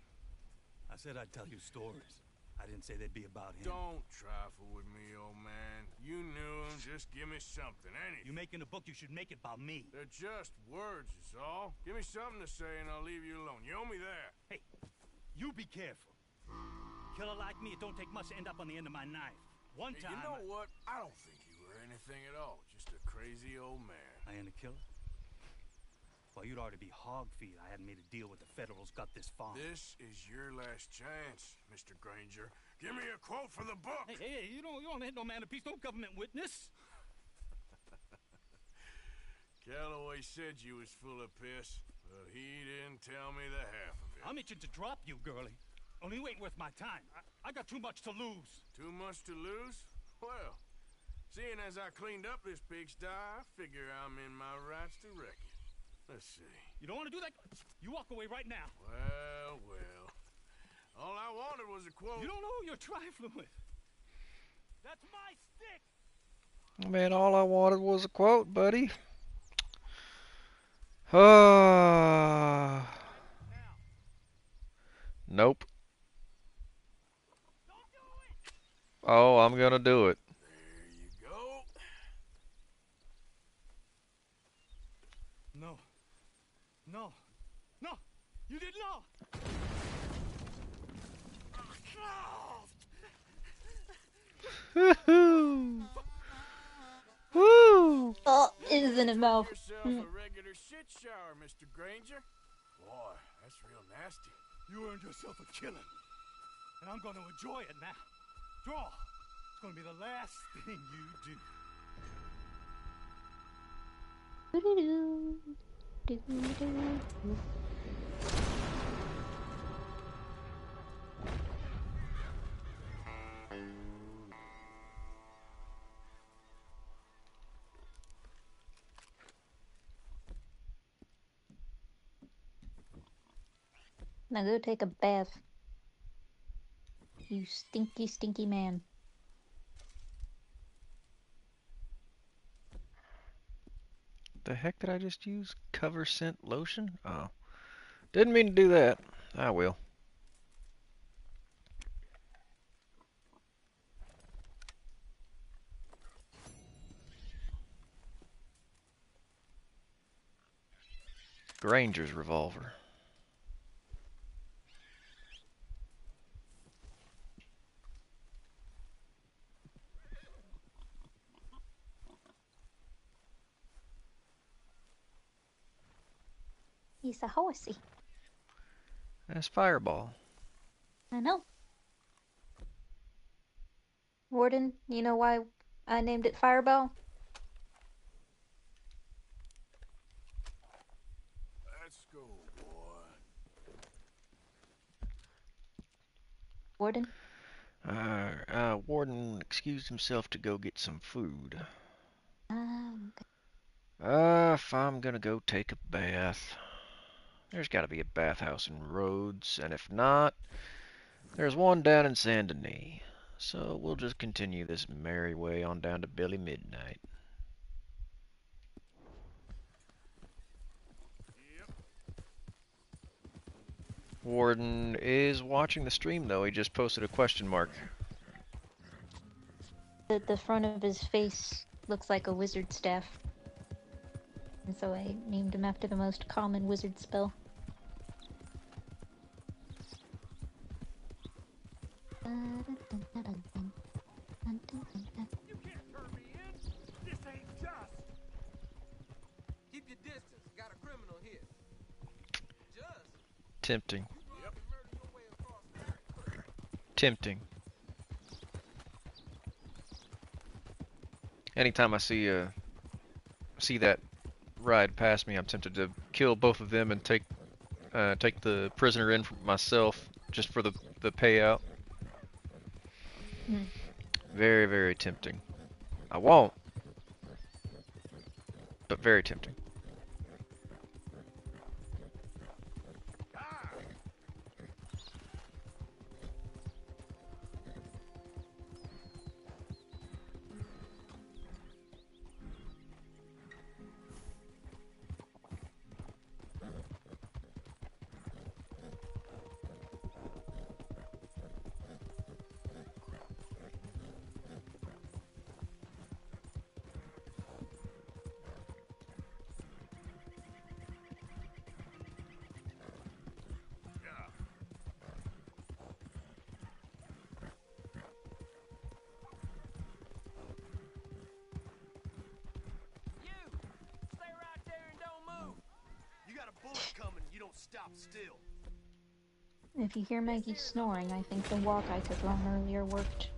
Speaker 16: I said I'd tell you stories. I didn't say they'd be about him.
Speaker 2: Don't trifle with me, old man. You knew him. Just give me something, anything.
Speaker 16: You making a book, you should make it about me.
Speaker 2: They're just words, is all. Give me something to say and I'll leave you alone. You owe me that.
Speaker 16: Hey, you be careful. Killer like me, it don't take much to end up on the end of my knife. One
Speaker 2: Hey,
Speaker 16: time.
Speaker 2: you know what? I don't think you were anything at all. Just a crazy old man.
Speaker 16: I ain't a killer. Well, you'd already be hog feed. I hadn't made a deal with the Federals, got this far.
Speaker 2: This is your last chance, Mr. Granger. Give me a quote for the book.
Speaker 16: Hey, you don't hit no man of peace, no government witness.
Speaker 2: Calloway said you was full of piss, but he didn't tell me the half of it.
Speaker 16: I'm itching to drop you, girlie. Only you ain't worth my time. I got too much to lose.
Speaker 2: Too much to lose? Well, seeing as I cleaned up this pigsty, I figure I'm in my rights to wreck it. Let's see.
Speaker 16: You don't want to do that? You walk away right now.
Speaker 2: Well. All I wanted was a quote.
Speaker 16: You don't know who you're trifling with. That's my stick.
Speaker 1: Man, all I wanted was a quote, buddy. Nope. Oh, I'm gonna do it.
Speaker 2: There you go.
Speaker 16: No, you didn't know.
Speaker 1: Woohoo! Woo!
Speaker 14: Oh, is in his mouth.
Speaker 2: Yourself a regular shit shower, Mr. Granger. Boy, that's real nasty.
Speaker 16: You earned yourself a killing. And I'm going to enjoy it now. Draw. It's going to be the last thing you do.
Speaker 14: Now go take a bath. You stinky, stinky man.
Speaker 1: The heck did I just use? Cover scent lotion? Oh. Didn't mean to do that. I will. Granger's revolver.
Speaker 14: He's a horsey.
Speaker 1: That's Fireball.
Speaker 14: I know. Warden, you know why I named it Fireball?
Speaker 2: Let's go, boy.
Speaker 14: Warden?
Speaker 1: Warden excused himself to go get some food.
Speaker 14: Okay.
Speaker 1: If I'm gonna go take a bath, there's gotta be a bathhouse in Rhodes, and if not, there's one down in Saint Denis. So we'll just continue this merry way on down to Billy Midnight. Warden is watching the stream though, he just posted a question mark.
Speaker 14: The front of his face looks like a wizard staff. And so I named him after the most common wizard spell.
Speaker 11: You can't turn me in. This ain't just.
Speaker 17: Keep your distance. Got a criminal here. Just.
Speaker 1: Tempting. Anytime I see that ride past me, I'm tempted to kill both of them and take the prisoner in for myself just for the payout. Very, very tempting. I won't, but very tempting.
Speaker 6: Stop still.
Speaker 14: If you hear Maggie snoring, I think the walk I took wrong earlier worked.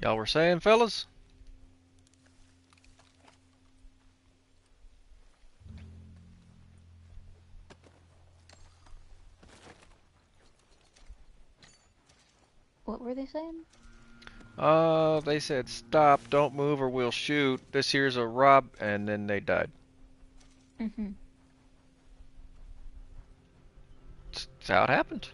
Speaker 1: Y'all were saying, fellas?
Speaker 14: What were they saying?
Speaker 1: They said stop, don't move or we'll shoot. This here's a rob, and then they died.
Speaker 14: Mm-hmm.
Speaker 1: That's how it happened.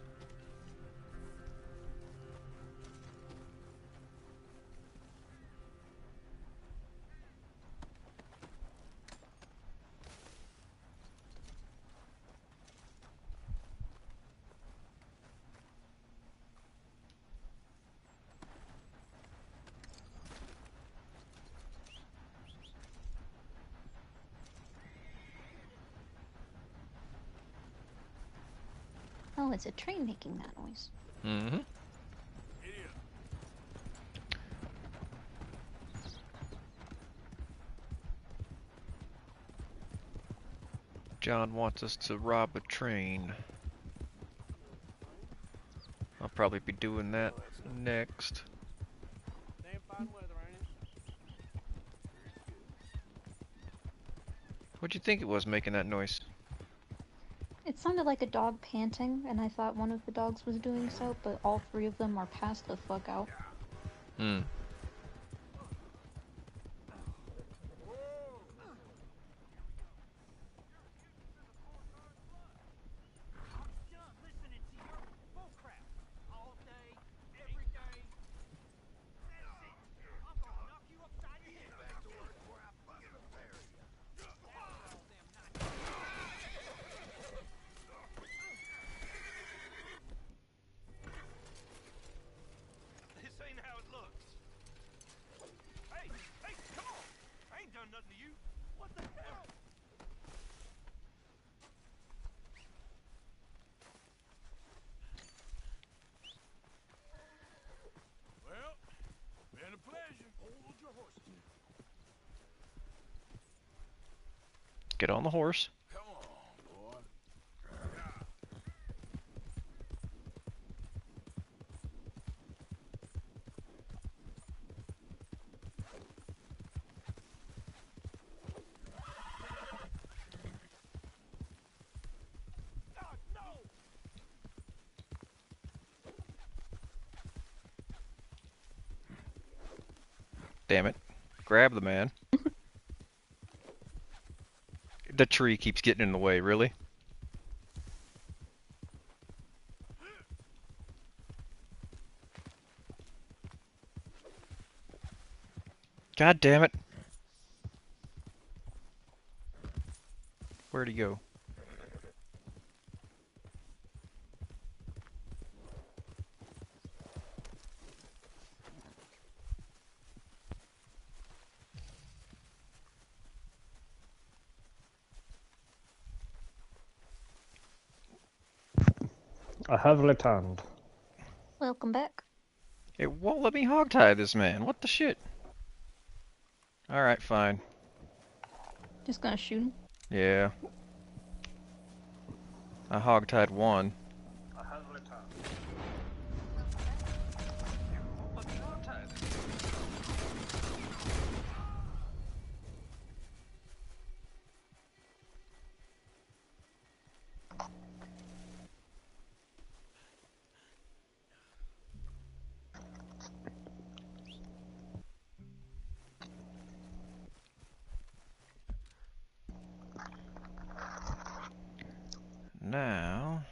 Speaker 14: Oh, it's a train making that noise.
Speaker 1: Mm-hmm. John wants us to rob a train. I'll probably be doing that next. What'd you think it was making that noise?
Speaker 14: It sounded like a dog panting, and I thought one of the dogs was doing so, but all three of them are passed the fuck out.
Speaker 1: Hmm.
Speaker 2: What the hell? Well, been a pleasure. Hold your horses.
Speaker 1: Get on the horse.
Speaker 2: Come on, boy.
Speaker 1: Damn it. Grab the man. The tree keeps getting in the way, really? God damn it. Where'd he go?
Speaker 13: I have returned.
Speaker 14: Welcome back.
Speaker 1: It won't let me hogtie this man. What the shit? Alright, fine.
Speaker 14: Just gonna shoot him.
Speaker 1: Yeah. I hogtied one.
Speaker 13: I have returned.
Speaker 1: Now,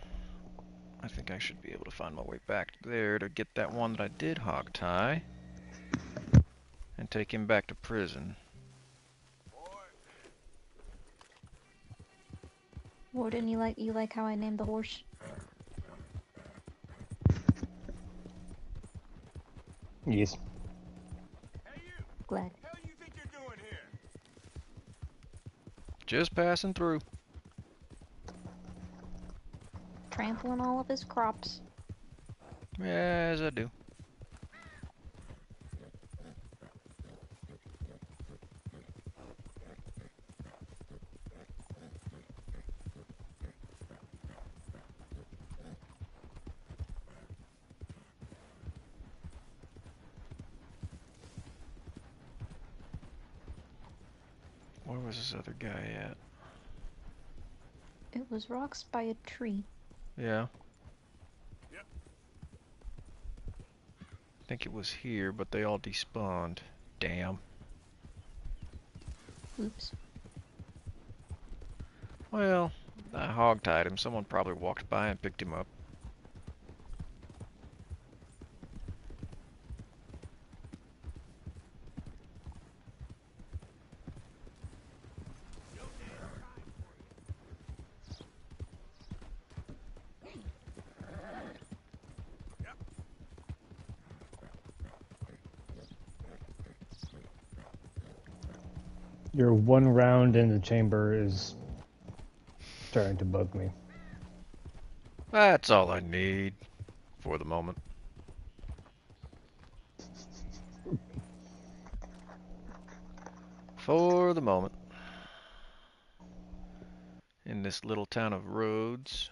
Speaker 1: I think I should be able to find my way back there to get that one that I did hogtie and take him back to prison.
Speaker 14: Warden, you like how I named the horse?
Speaker 13: Yes.
Speaker 14: Glad.
Speaker 2: Hell you think you're doing here?
Speaker 1: Just passing through.
Speaker 14: Trampling all of his crops.
Speaker 1: As I do. Where was this other guy at?
Speaker 14: It was rocks by a tree.
Speaker 1: Yeah.
Speaker 2: Yep.
Speaker 1: I think it was here, but they all despawned. Damn.
Speaker 14: Oops.
Speaker 1: Well, I hogtied him. Someone probably walked by and picked him up.
Speaker 13: Your one round in the chamber is starting to bug me.
Speaker 1: That's all I need for the moment. For the moment. In this little town of Rhodes.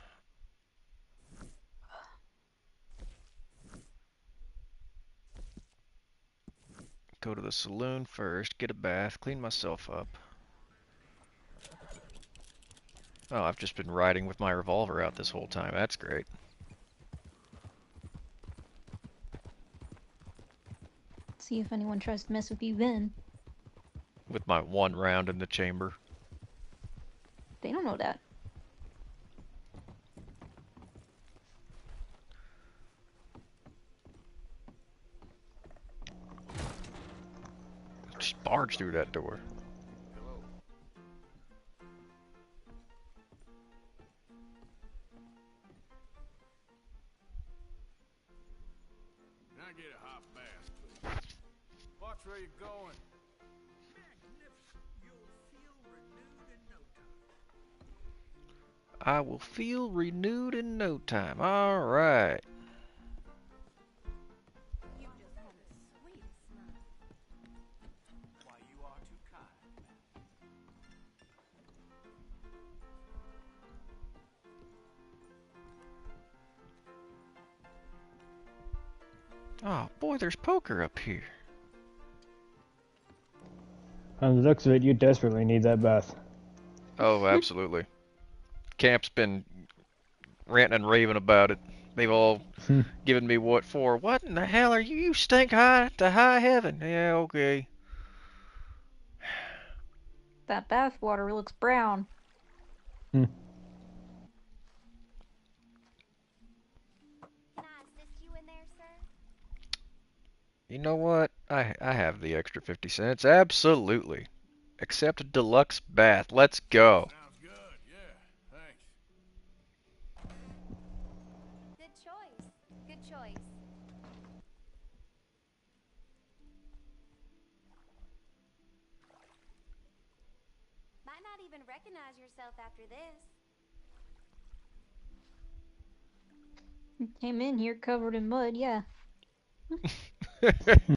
Speaker 1: Go to the saloon first, get a bath, clean myself up. Oh, I've just been riding with my revolver out this whole time. That's great.
Speaker 14: See if anyone tries to mess with you then.
Speaker 1: With my one round in the chamber.
Speaker 14: They don't know that.
Speaker 1: Just barge through that door.
Speaker 2: Can I get a hot bath, please? Watch where you're going.
Speaker 11: Magnificent. You'll feel
Speaker 1: I will feel renewed in no time. All right.
Speaker 15: You just had a sweet smile.
Speaker 10: Why, you are too kind.
Speaker 1: Oh boy, there's poker up here.
Speaker 13: On the looks of it, you desperately need that bath.
Speaker 1: Oh, absolutely. Camp's been ranting and raving about it. They've all given me what for. What in the hell are you? You stink high to high heaven. Yeah, okay.
Speaker 14: That bath water looks brown.
Speaker 5: Can I assist you in there, sir?
Speaker 1: You know what? I have the extra 50 cents. Absolutely. Accept a deluxe bath. Let's go.
Speaker 2: Sounds good, yeah. Thanks.
Speaker 5: Good choice. Good choice. Might not even recognize yourself after this.
Speaker 14: Came in here covered in mud, yeah.
Speaker 5: Let me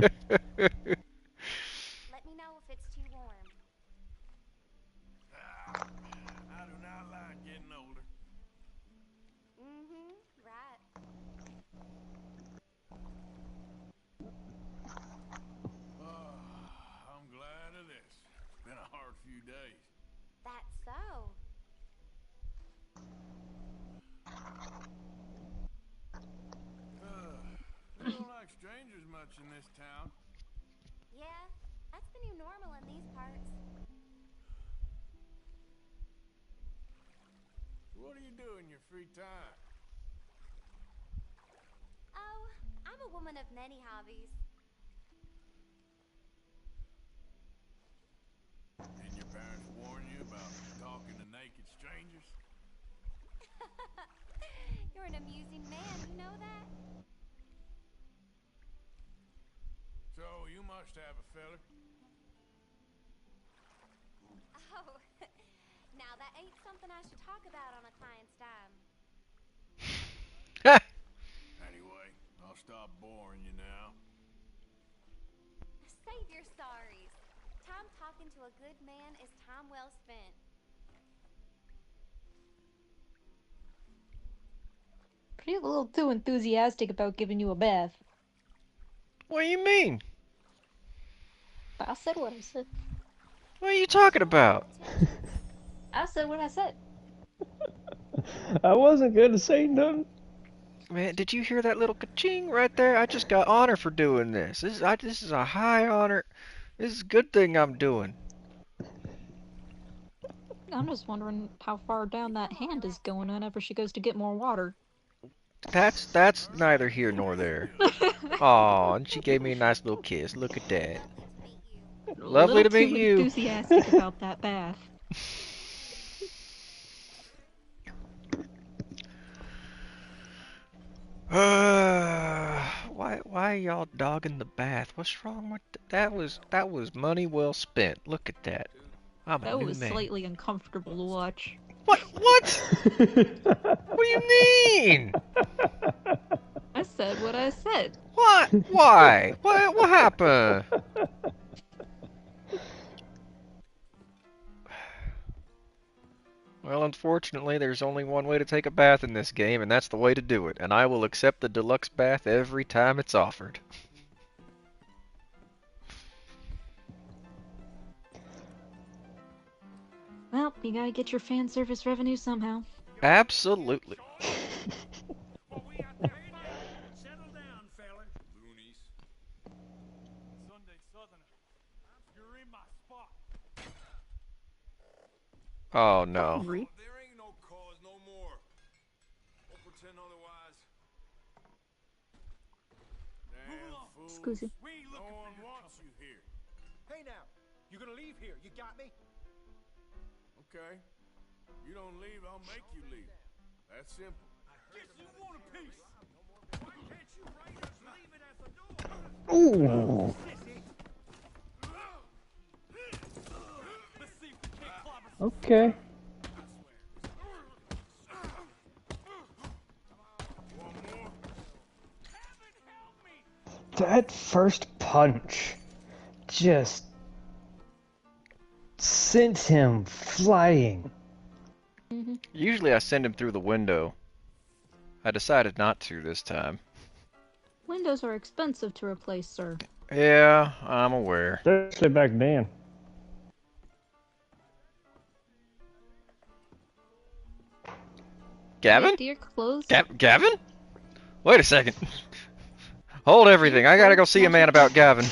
Speaker 5: know if it's too warm.
Speaker 2: I do not like getting older.
Speaker 5: Mm-hmm, right.
Speaker 2: I'm glad of this. It's been a hard few days.
Speaker 5: That's so.
Speaker 2: They don't like strangers much in this town.
Speaker 5: Yeah, that's the new normal in these parts.
Speaker 2: What do you do in your free time?
Speaker 5: Oh, I'm a woman of many hobbies.
Speaker 2: Didn't your parents warn you about talking to naked strangers?
Speaker 5: You're an amusing man, you know that?
Speaker 2: So you must have a feller.
Speaker 5: Oh, now that ain't something I should talk about on a client's time.
Speaker 2: Anyway, I'll stop boring you now.
Speaker 5: Save your sorries. Time talking to a good man is time well spent.
Speaker 14: Pretty a little too enthusiastic about giving you a bath.
Speaker 1: What do you mean?
Speaker 14: I said what I said.
Speaker 1: What are you talking about?
Speaker 14: I said what I said.
Speaker 13: I wasn't gonna say nothing.
Speaker 1: Man, did you hear that little ka-ching right there? I just got honor for doing this. This is a high honor. This is a good thing I'm doing.
Speaker 14: I'm just wondering how far down that hand is going whenever she goes to get more water.
Speaker 1: That's neither here nor there. Aw, and she gave me a nice little kiss. Look at that. Lovely to meet you.
Speaker 14: Enthusiastic about that bath.
Speaker 1: Why y'all dogging the bath? What's wrong with that? That was money well spent. Look at that. I'm a
Speaker 14: That
Speaker 1: new
Speaker 14: was
Speaker 1: man.
Speaker 14: slightly uncomfortable to watch.
Speaker 1: What? What do you mean?
Speaker 14: I said what I said.
Speaker 1: What? Why? What happened? Well, unfortunately, there's only one way to take a bath in this game, and that's the way to do it. And I will accept the deluxe bath every time it's offered.
Speaker 14: Well, you gotta get your fan service revenue somehow.
Speaker 1: Absolutely.
Speaker 11: Settle down, fella.
Speaker 2: Loonies.
Speaker 11: Sunday Southerner. You're in my spot.
Speaker 1: Oh no.
Speaker 2: There ain't no cause no more. Don't pretend otherwise. Damn fools.
Speaker 14: Excuse me.
Speaker 2: No one wants you here.
Speaker 17: Hey now, you gonna leave here? You got me?
Speaker 2: Okay. You don't leave, I'll make you leave. That's simple.
Speaker 11: Guess you want a piece. Why can't you raiders leave it at the door?
Speaker 13: Ooh.
Speaker 11: Let's see if we can't clobber.
Speaker 13: Okay. That first punch just sent him flying.
Speaker 1: Usually I send him through the window. I decided not to this time.
Speaker 14: Windows are expensive to replace, sir.
Speaker 1: Yeah, I'm aware.
Speaker 13: Especially back then.
Speaker 1: Gavin?
Speaker 14: Do your clothes?
Speaker 1: Gavin? Wait a second. Hold everything. I gotta go see a man about Gavin.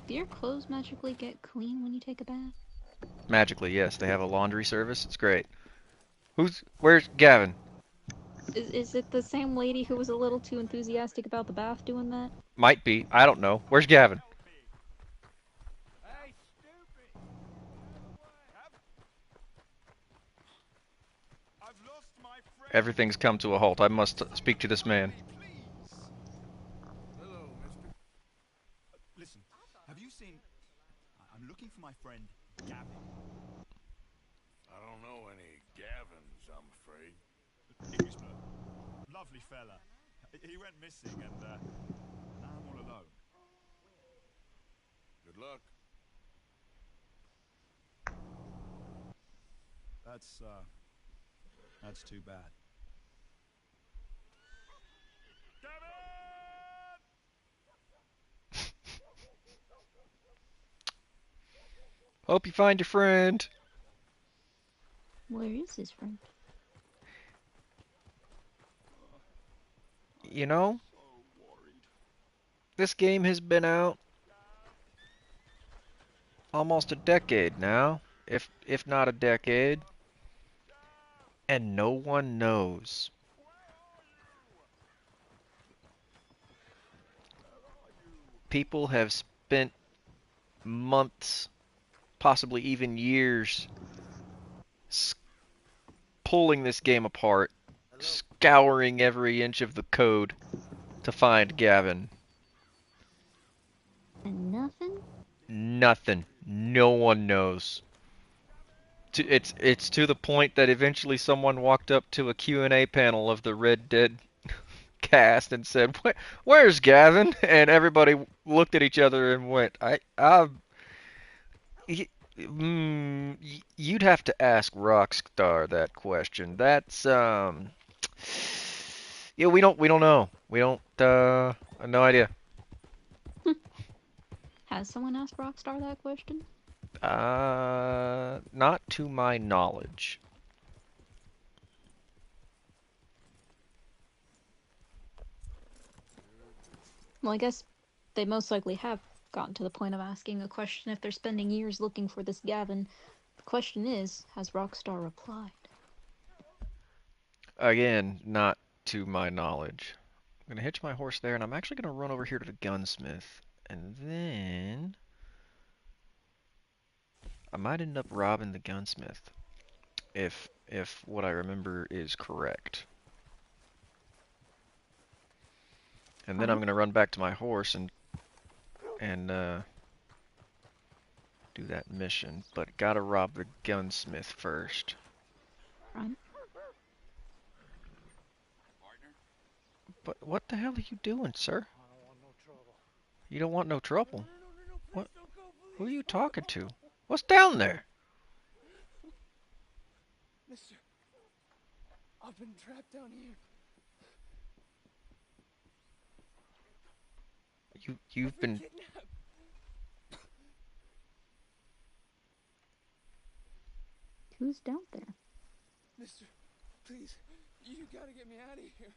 Speaker 14: Do your clothes magically get clean when you take a bath?
Speaker 1: Magically, yes. They have a laundry service. It's great. Where's Gavin?
Speaker 14: Is it the same lady who was a little too enthusiastic about the bath doing that?
Speaker 1: Might be. I don't know. Where's Gavin? Everything's come to a halt. I must speak to this man.
Speaker 6: Hello, mister. Listen, have you seen... I'm looking for my friend, Gavin.
Speaker 2: I don't know any Gavins, I'm afraid.
Speaker 6: Englishman. Lovely fella. He went missing and now I'm all alone.
Speaker 2: Good luck.
Speaker 6: That's too bad.
Speaker 1: Hope you find your friend.
Speaker 14: Where is his friend?
Speaker 1: You know, this game has been out almost a decade now, if not a decade, and no one knows. People have spent months, possibly even years, pulling this game apart, scouring every inch of the code to find Gavin.
Speaker 14: And nothing?
Speaker 1: Nothing. No one knows. It's to the point that eventually someone walked up to a Q&A panel of the Red Dead cast and said, "Where's Gavin?" And everybody looked at each other and went, you'd have to ask Rockstar that question. That's yeah, we don't know. We don't no idea.
Speaker 14: Has someone asked Rockstar that question?
Speaker 1: Not to my knowledge.
Speaker 14: Well, I guess they most likely have gotten to the point of asking a question if they're spending years looking for this Gavin. The question is, has Rockstar replied?
Speaker 1: Again, not to my knowledge. I'm gonna hitch my horse there, and I'm actually gonna run over here to the gunsmith, and then I might end up robbing the gunsmith, if what I remember is correct. And then I'm gonna run back to my horse and do that mission, but gotta rob the gunsmith first.
Speaker 14: Right.
Speaker 1: But what the hell are you doing, sir? You don't want no trouble? What? Who are you talking to? What's down there?
Speaker 3: Mister, I've been trapped down here.
Speaker 1: You've been
Speaker 3: kidnapped.
Speaker 14: Who's down there?
Speaker 3: Mister, please, you gotta get me out of here.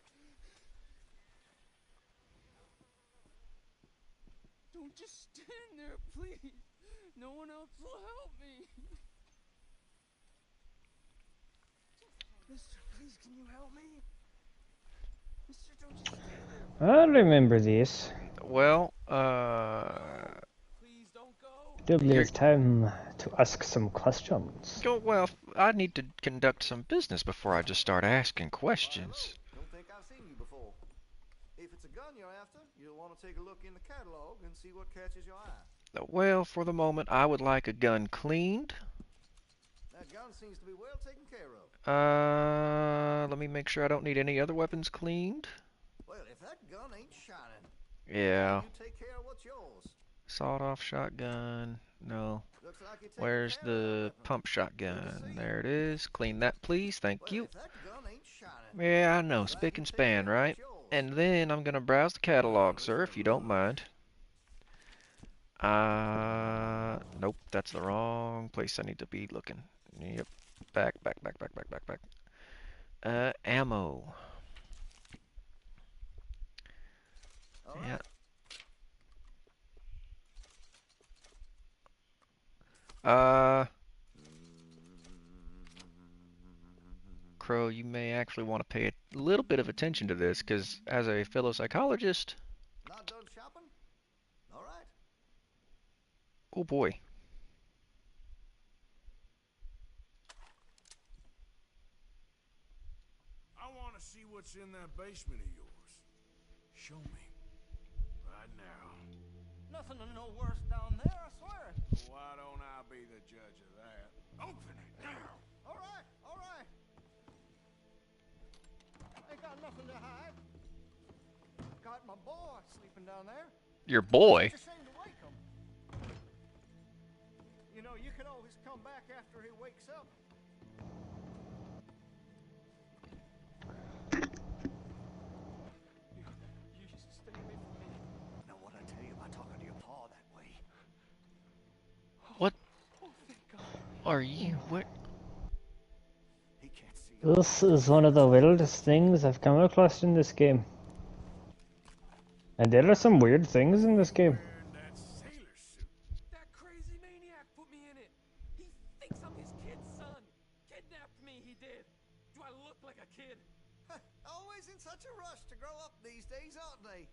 Speaker 3: Don't just stand there, please. No one else will help me. Mister, please, can you help me? Mister, don't just stand there.
Speaker 13: I remember this.
Speaker 1: well,
Speaker 3: Please don't go.
Speaker 13: Doubly it's time to ask some questions.
Speaker 1: well, I need to conduct some business before I just start asking questions.
Speaker 6: Don't think I've seen you before. If it's a gun you're after, you'll want to take a look in the catalog and see what catches your eye.
Speaker 1: Well, for the moment, I would like a gun cleaned.
Speaker 6: That gun seems to be well taken care of.
Speaker 1: Let me make sure I don't need any other weapons cleaned.
Speaker 6: Well, if that gun ain't shining.
Speaker 1: Yeah.
Speaker 6: You take care of what's yours.
Speaker 1: Sawed-off shotgun. No.
Speaker 6: Looks like you're taking
Speaker 1: Where's
Speaker 6: care of that
Speaker 1: the
Speaker 6: weapon.
Speaker 1: pump shotgun? There it is. Clean that, please. Thank
Speaker 6: Well,
Speaker 1: you.
Speaker 6: if that gun ain't shining,
Speaker 1: Yeah, I know.
Speaker 6: glad
Speaker 1: Spick
Speaker 6: you
Speaker 1: and
Speaker 6: take
Speaker 1: span,
Speaker 6: care of
Speaker 1: right?
Speaker 6: what's yours.
Speaker 1: And then I'm gonna browse the catalog, sir, if you don't mind. Nope, that's the wrong place I need to be looking. Yep. Back. Ammo.
Speaker 6: All
Speaker 1: Yeah. Crow, you may actually want to pay a little bit of attention to this, because as a fellow psychologist,
Speaker 6: Not done shopping? All right.
Speaker 1: oh boy.
Speaker 2: I want to see what's in that basement of yours. Show me. Right now.
Speaker 6: Nothing to no worse down there, I swear.
Speaker 2: Why don't I be the judge of that? Open it now.
Speaker 6: All right, all right. Ain't got nothing to hide. Got my boy sleeping down there.
Speaker 1: Your boy?
Speaker 6: It's a shame to wake him. You know, you can always come back after he wakes up.
Speaker 17: You stay away from me.
Speaker 6: Now what I tell you about talking to your paw that way?
Speaker 1: What
Speaker 17: Oh, thank God.
Speaker 1: are you? What?
Speaker 6: He can't see.
Speaker 13: This is one of the wildest things I've come across in this game. And there are some weird things in this game.
Speaker 17: That crazy maniac put me in it. He thinks I'm his kid's son. Kidnapped me, he did. Do I look like a kid?
Speaker 6: Always in such a rush to grow up these days, aren't they?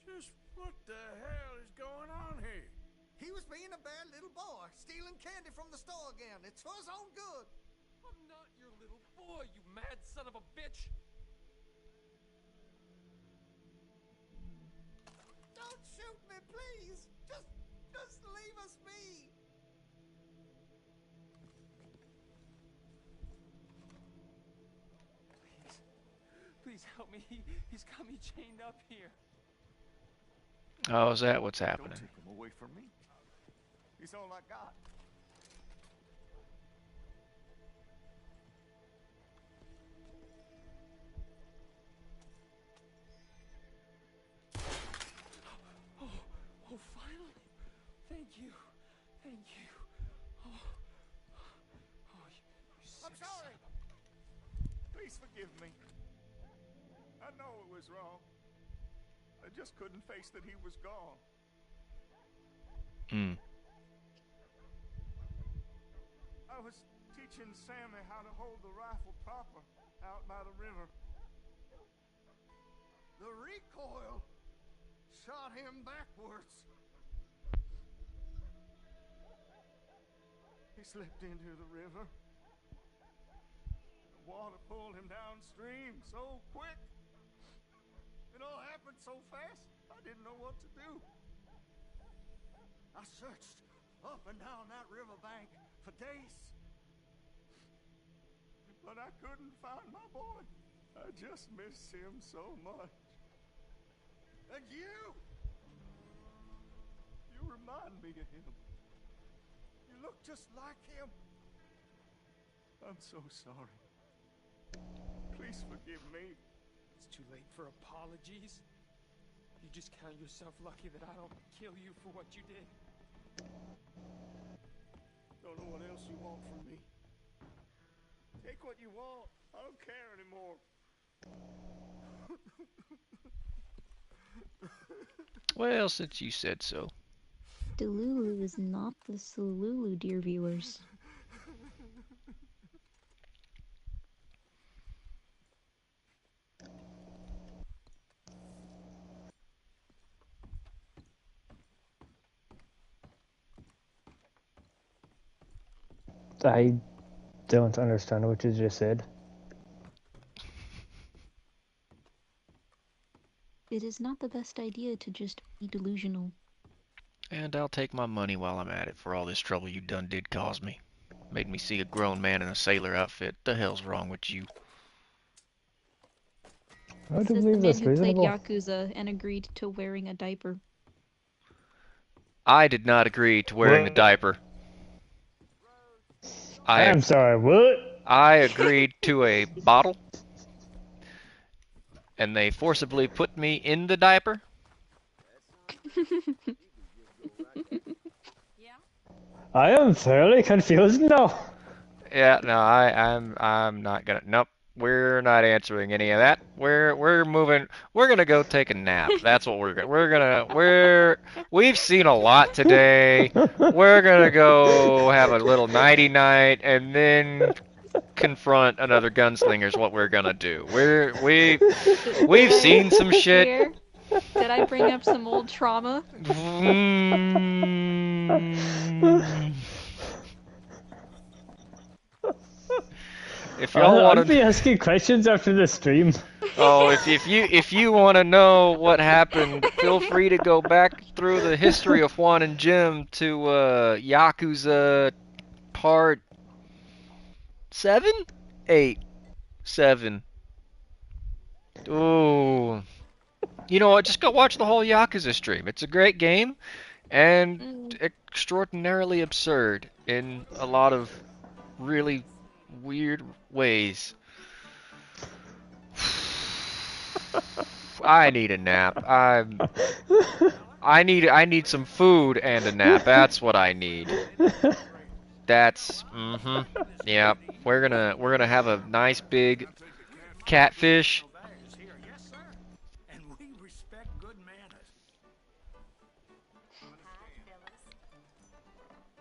Speaker 2: Just what the hell is going on here?
Speaker 6: He was being a bad little boy, stealing candy from the store again. It's for his own good.
Speaker 17: I'm not your little boy, you mad son of a bitch.
Speaker 6: Don't shoot me, please. Just leave us be.
Speaker 17: Please help me. He's got me chained up here.
Speaker 1: Oh, is that what's
Speaker 6: Don't
Speaker 1: happening?
Speaker 6: take him away from me. He's all I got.
Speaker 17: Oh, finally. Thank you. Thank you. Oh, you
Speaker 6: I'm sorry. Please forgive me. I know it was wrong. I just couldn't face that he was gone.
Speaker 1: Hmm.
Speaker 6: I was teaching Sammy how to hold the rifle proper out by the river. The recoil shot him backwards. He slipped into the river. The water pulled him downstream so quick. It all happened so fast, I didn't know what to do. I searched up and down that riverbank for days. But I couldn't find my boy. I just miss him so much. And you remind me of him. You look just like him. I'm so sorry. Please forgive me.
Speaker 17: It's too late for apologies. You just count yourself lucky that I don't kill you for what you did.
Speaker 6: Don't know what else you want from me. Take what you want. I don't care anymore.
Speaker 1: Well, since you said so.
Speaker 14: Delulu is not the Sululu, dear viewers.
Speaker 13: I don't understand what you just said.
Speaker 14: It is not the best idea to just be delusional.
Speaker 1: And I'll take my money while I'm at it for all this trouble you done did cause me. Made me see a grown man in a sailor outfit. The hell's wrong with you?
Speaker 13: I do
Speaker 14: Says the
Speaker 13: believe
Speaker 14: man
Speaker 13: that's
Speaker 14: who played
Speaker 13: reasonable.
Speaker 14: Yakuza and agreed to wearing a diaper.
Speaker 1: I did not agree to wearing the
Speaker 13: What?
Speaker 1: diaper.
Speaker 13: I'm sorry, what?
Speaker 1: I agreed to a bottle, and they forcibly put me in the diaper.
Speaker 13: I am fairly confused now.
Speaker 1: Yeah, no, I'm not gonna. Nope, we're not answering any of that. We're moving. We're gonna go take a nap. That's what we've seen a lot today. We're gonna go have a little nighty night, and then confront another gunslinger is what we're gonna do. We've seen some shit.
Speaker 14: Here, did I bring up some old trauma?
Speaker 1: If y'all want
Speaker 13: I'll be
Speaker 1: to,
Speaker 13: asking questions after the stream.
Speaker 1: oh, if you want to know what happened, feel free to go back through the history of Juan and Jim to Yakuza Part 7, 8, 7. Ooh, you know what? Just go watch the whole Yakuza stream. It's a great game and extraordinarily absurd in a lot of really weird ways. I need a nap. I need some food and a nap. That's what I need. That's yeah. We're gonna have a nice big catfish.
Speaker 10: And we respect good manners.
Speaker 4: Are you interested in some company?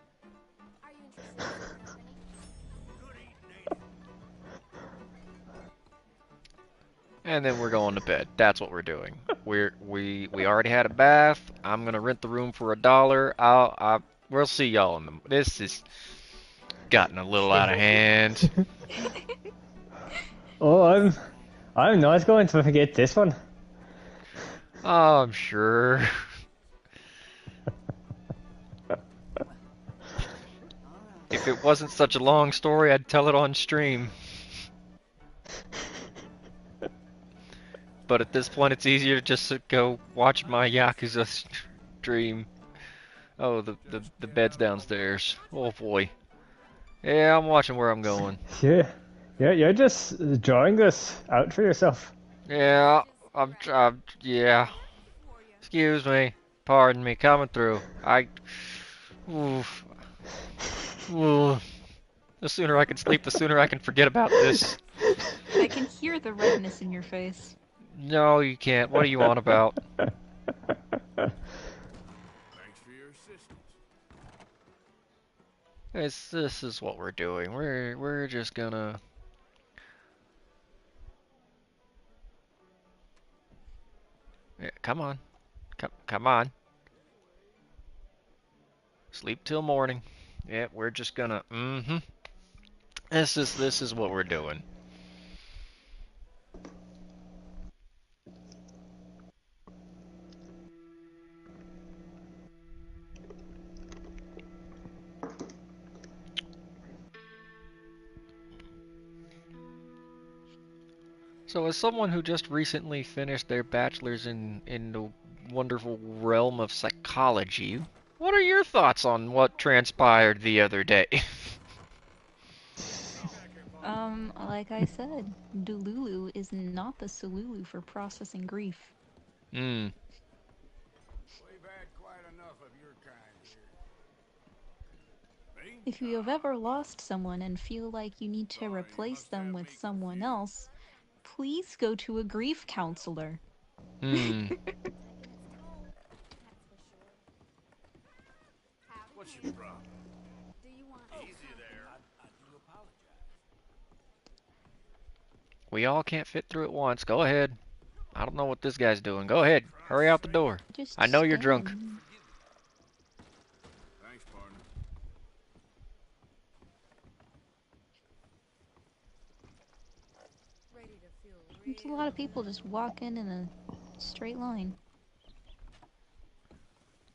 Speaker 1: And then we're going to bed. That's what we're doing. We already had a bath. I'm gonna rent the room for $1. We'll see y'all in the. This is gotten a little out of hand.
Speaker 13: Oh, I'm not going to forget this one.
Speaker 1: Oh, I'm sure. If it wasn't such a long story, I'd tell it on stream. But at this point, it's easier just to go watch my Yakuza stream. Oh, the bed's downstairs. Oh boy. Yeah, I'm watching where I'm going.
Speaker 13: Yeah, you're just drawing this out for yourself.
Speaker 1: Yeah, yeah. Excuse me. Pardon me. Coming through. Oof. The sooner I can sleep, the sooner I can forget about this.
Speaker 14: I can hear the redness in your face.
Speaker 1: No, you can't. What are you on about?
Speaker 2: Thanks for your assistance.
Speaker 1: This is what we're doing. We're just gonna. Yeah, come on. Come on. Sleep till morning. Yeah, we're just gonna. This is what we're doing. So, as someone who just recently finished their bachelor's in the wonderful realm of psychology, what are your thoughts on what transpired the other day?
Speaker 14: Like I said, Delulu is not the Solulu for processing grief.
Speaker 2: We've had quite enough of your kind here.
Speaker 14: If you have ever lost someone and feel like you need to replace them with someone else, please go to a grief counselor.
Speaker 2: What's your problem?
Speaker 4: Do you want
Speaker 2: Easy there.
Speaker 10: I do apologize.
Speaker 1: We all can't fit through at once. Go ahead. I don't know what this guy's doing. Go ahead. Hurry out the door. I know you're drunk.
Speaker 2: Thanks, partner.
Speaker 14: There's a lot of people just walking in a straight line.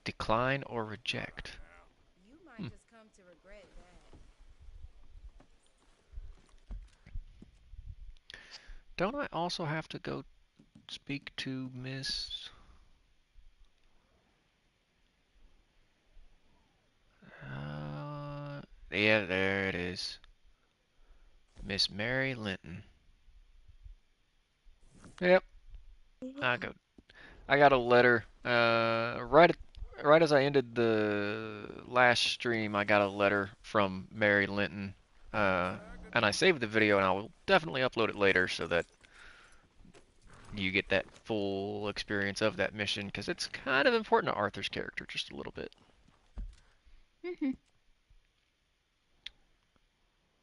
Speaker 1: Decline or reject.
Speaker 15: You might just come to regret that.
Speaker 1: Don't I also have to go Speak to Miss. Yeah, there it is. Miss Mary Linton. Yep. I got a letter. Right as I ended the last stream, I got a letter from Mary Linton. And I saved the video, and I will definitely upload it later so that you get that full experience of that mission, because it's kind of important to Arthur's character just a little bit.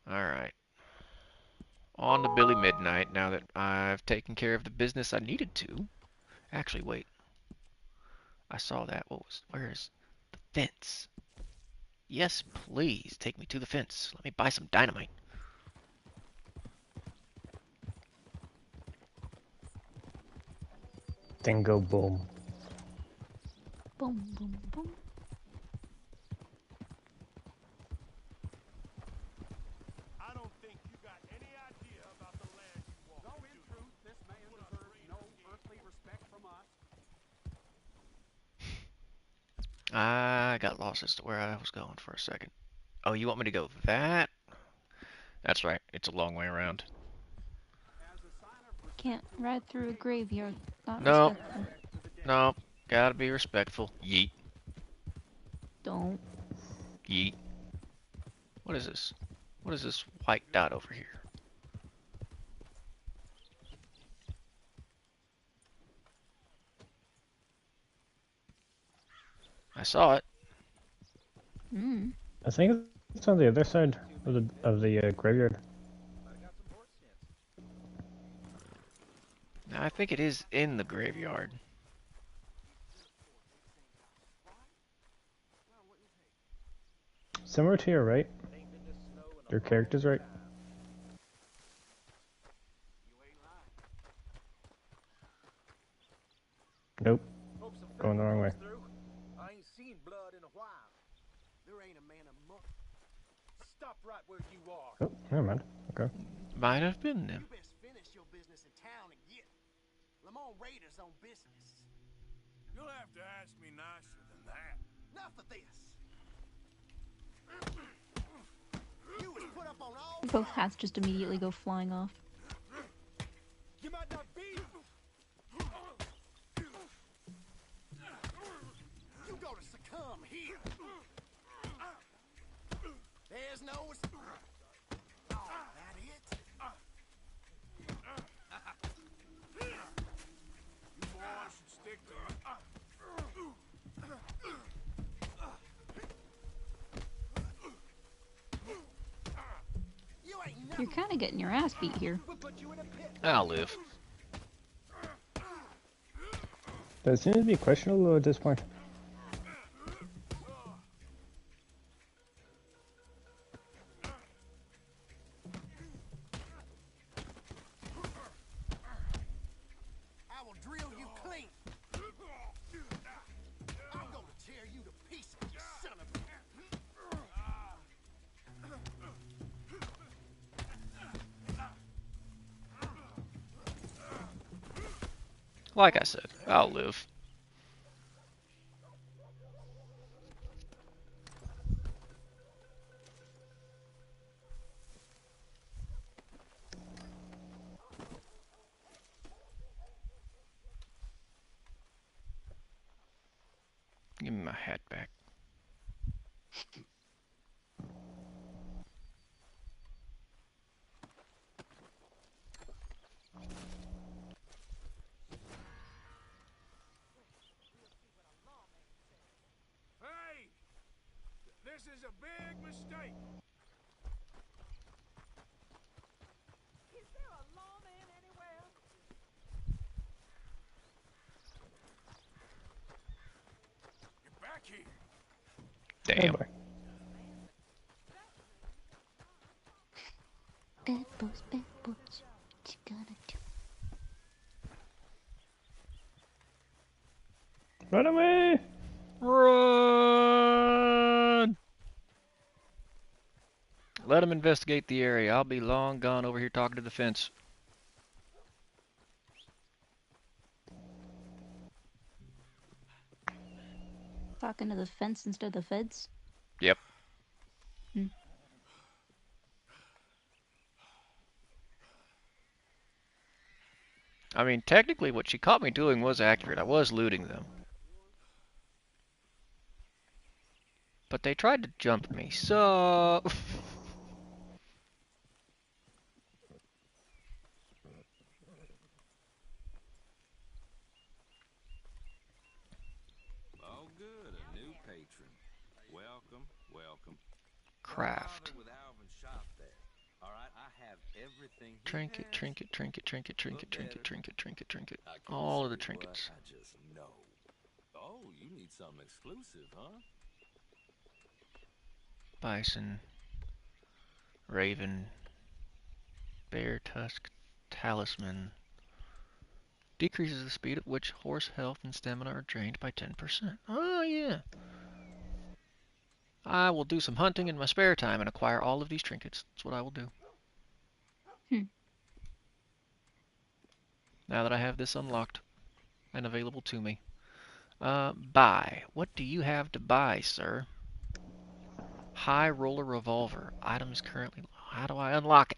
Speaker 1: Alright. On to Billy Midnight now that I've taken care of the business I needed to. Actually, wait. I saw that. Where's the fence? Yes, please. Take me to the fence. Let me buy some dynamite.
Speaker 13: Then go boom.
Speaker 14: Boom, boom, boom.
Speaker 11: I don't think you got any idea about the land you walk.
Speaker 18: No, in truth, this man deserves no earthly respect from us.
Speaker 1: I got lost as to where I was going for a second. Oh, you want me to go that? That's right. It's a long way around.
Speaker 14: Can't ride through a graveyard. Not
Speaker 1: No.
Speaker 14: respectful.
Speaker 1: No. Gotta be respectful. Yeet.
Speaker 14: Don't.
Speaker 1: Yeet. What is this? What is this white dot over here? I saw it.
Speaker 13: I think it's on the other side of the graveyard.
Speaker 1: I think it is in the graveyard.
Speaker 13: Somewhere to your right. Your character's right. Nope. Going the wrong way.
Speaker 10: I ain't seen blood in a while. There ain't a man a month. Stop right where you are.
Speaker 13: Oh, never mind. Okay.
Speaker 1: Might have been them.
Speaker 10: You best finish your business in town and get Lamont Raiders on business.
Speaker 2: You'll have to ask me nicer than that.
Speaker 10: Enough of this. You was put up on all
Speaker 14: Both hats just immediately go flying off.
Speaker 10: You might not be. You go to succumb here. There's no. Oh, that it?
Speaker 2: You boys should stick to it.
Speaker 14: You're kind of getting your ass beat here.
Speaker 1: I'll live.
Speaker 13: That seems to be questionable at this point.
Speaker 10: I will drill you clean. I'm gonna tear you to pieces, you son of a...
Speaker 1: Like I said, I'll live. Give me my hat back.
Speaker 2: Hey! This is a big mistake.
Speaker 11: Is there a lawman anywhere?
Speaker 2: Get back here.
Speaker 1: Damn.
Speaker 14: Bad boys, what you gonna do?
Speaker 13: Run away!
Speaker 1: Run! Let them investigate the area. I'll be long gone over here talking to the fence.
Speaker 14: Talking to the fence instead of the feds?
Speaker 1: Yep.
Speaker 14: Hmm.
Speaker 1: I mean, technically what she caught me doing was accurate. I was looting them. But they tried to jump me, so...
Speaker 8: Oh, good, a new patron. Welcome, welcome.
Speaker 1: Craft.
Speaker 8: With Alvin's shop there. All right, I have everything.
Speaker 1: Trinket, trinket, trinket, trinket, trinket, trinket, trinket, trinket, trinket. All of the trinkets.
Speaker 8: I just know. Oh, you need something exclusive, huh?
Speaker 1: Bison. Raven. Bear tusk. Talisman. Decreases the speed at which horse health and stamina are drained by 10%. Oh, yeah. I will do some hunting in my spare time and acquire all of these trinkets. That's what I will do. Now that I have this unlocked and available to me. Buy. What do you have to buy, sir? High roller revolver. Items currently... How do I unlock it?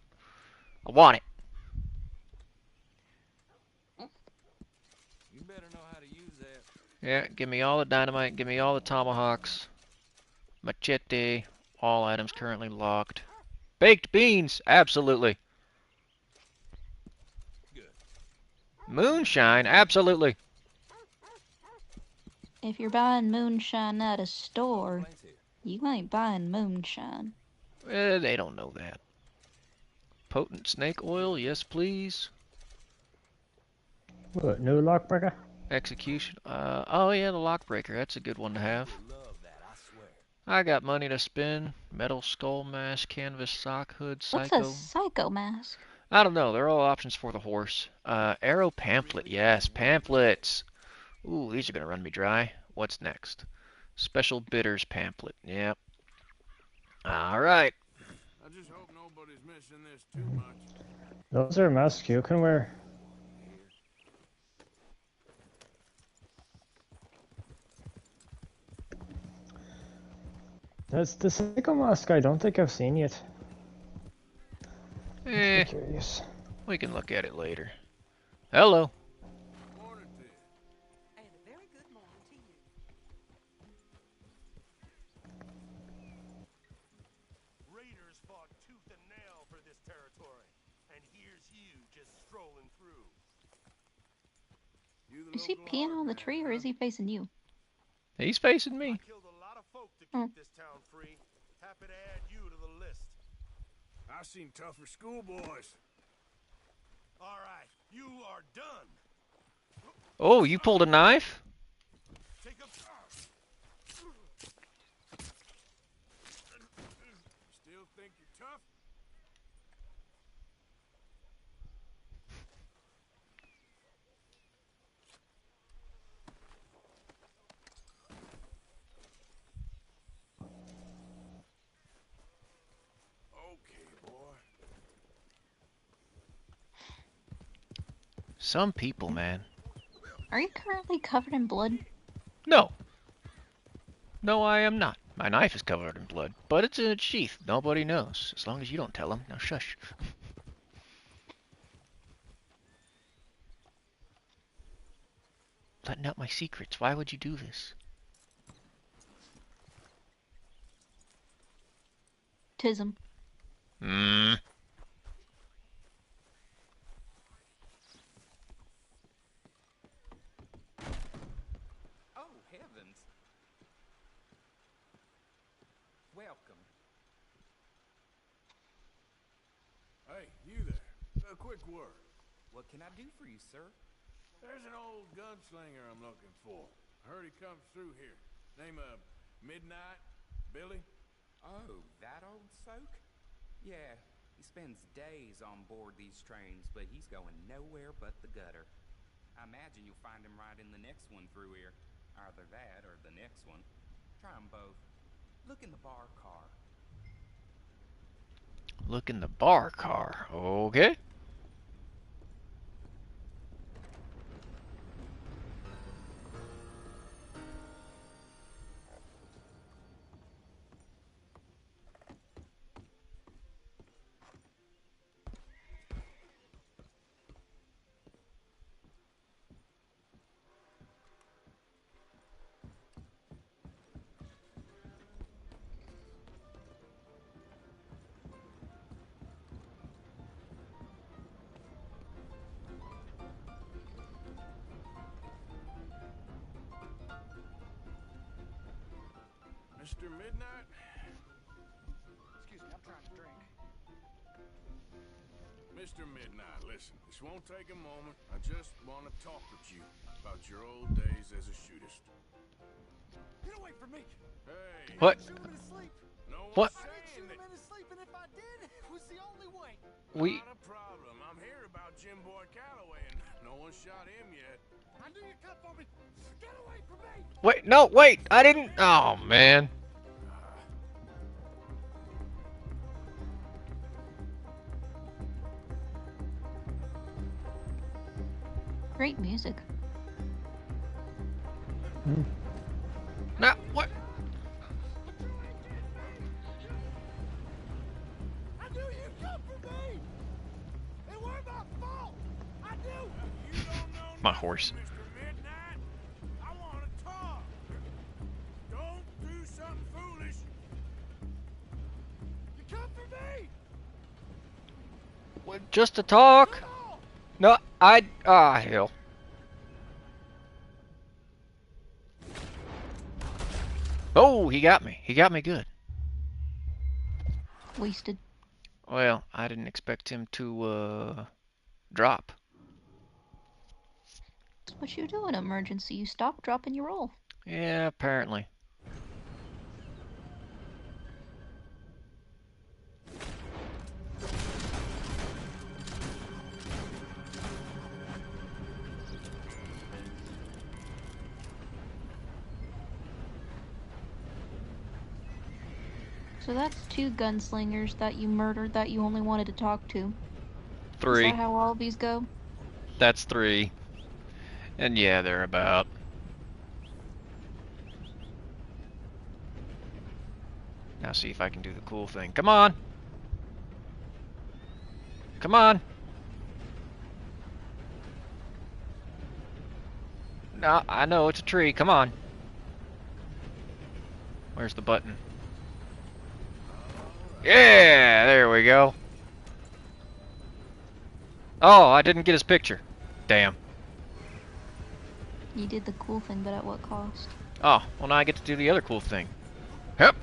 Speaker 1: I want it.
Speaker 8: You better know how to use that.
Speaker 1: Yeah, give me all the dynamite. Give me all the tomahawks. Machete. All items currently locked. Baked beans. Absolutely.
Speaker 8: Good.
Speaker 1: Moonshine. Absolutely.
Speaker 14: If you're buying moonshine at a store, you ain't buying moonshine.
Speaker 1: They don't know that. Potent snake oil. Yes, please.
Speaker 13: What, new lockbreaker?
Speaker 1: Execution. Oh yeah, the lockbreaker. That's a good one to have. I got money to spend. Metal skull mask, canvas sock hood, psycho.
Speaker 14: What's a psycho mask?
Speaker 1: I don't know. They're all options for the horse. Arrow pamphlet. Yes, pamphlets. Ooh, these are gonna run me dry. What's next? Special bitters pamphlet. Yep. All right.
Speaker 2: I just hope nobody's missing this too much.
Speaker 13: Those are masks you can wear. That's the psycho mask. I don't think I've seen yet. I'm curious.
Speaker 1: We can look at it later. Hello.
Speaker 15: And a very good morning to you.
Speaker 11: Raiders fought tooth and nail for this territory, and here's you just strolling through.
Speaker 14: Is he peeing on the tree or is he facing you?
Speaker 1: He's facing me.
Speaker 11: Killed a lot of folk to keep this town free. Happy to add you to the list.
Speaker 2: I've seen tougher schoolboys.
Speaker 11: All right, you are done.
Speaker 1: Oh, you pulled a knife?
Speaker 11: Take a...
Speaker 2: Still think you're tough? Okay, boy.
Speaker 1: Some people, man.
Speaker 14: Are you currently covered in blood?
Speaker 1: No. No, I am not. My knife is covered in blood, but it's in its sheath. Nobody knows, as long as you don't tell them. Now shush. Letting out my secrets. Why would you do this?
Speaker 14: Tism.
Speaker 18: Oh, heavens. Welcome.
Speaker 2: Hey, you there. A quick word.
Speaker 18: What can I do for you, sir?
Speaker 2: There's an old gunslinger I'm looking for. I heard he comes through here. Name of Midnight? Billy?
Speaker 18: Oh, that old soak? Yeah, he spends days on board these trains, but he's going nowhere but the gutter. I imagine you'll find him right in the next one through here. Either that or the next one. Try them both. Look in the bar car.
Speaker 1: Look in the bar car. Okay.
Speaker 2: Mr. Midnight?
Speaker 10: Excuse me, I'm trying to drink.
Speaker 2: Mr. Midnight, listen, this won't take a moment. I just want to talk with you about your old days as a shootist.
Speaker 10: Get away from me!
Speaker 2: Hey!
Speaker 1: What?
Speaker 10: Shoot him in his sleep!
Speaker 2: No
Speaker 1: What?
Speaker 2: one's
Speaker 10: I didn't
Speaker 2: saying
Speaker 10: shoot
Speaker 2: that.
Speaker 10: him in his sleep, and if I did, it was the only way.
Speaker 1: We.
Speaker 2: Not a problem. I'm here about Jim Boy Calloway, and no one shot him yet.
Speaker 10: I knew you'd come for me! Get away from me!
Speaker 1: Wait, no, wait, I didn't. Oh, man.
Speaker 14: Great music.
Speaker 1: Now, what?
Speaker 10: I knew you'd come for me! It weren't my fault! I knew!
Speaker 2: You don't know
Speaker 1: My
Speaker 2: nothing,
Speaker 1: horse.
Speaker 2: Mr. Midnight. I want to talk. Don't do something foolish.
Speaker 10: You come for me!
Speaker 1: What, just to talk? No, hell. Oh, he got me. He got me good.
Speaker 14: Wasted.
Speaker 1: Well, I didn't expect him to, drop.
Speaker 14: That's what you do in an emergency. You stop, drop, and you roll.
Speaker 1: Yeah, apparently.
Speaker 14: So that's 2 gunslingers that you murdered that you only wanted to talk to.
Speaker 1: 3.
Speaker 14: Is that how all of these go?
Speaker 1: That's 3. And yeah, they're about. Now see if I can do the cool thing. Come on! Come on! No, I know it's a tree. Come on. Where's the button? Yeah, there we go. Oh, I didn't get his picture. Damn.
Speaker 14: You did the cool thing, but at what cost?
Speaker 1: Oh, well now I get to do the other cool thing. Yep.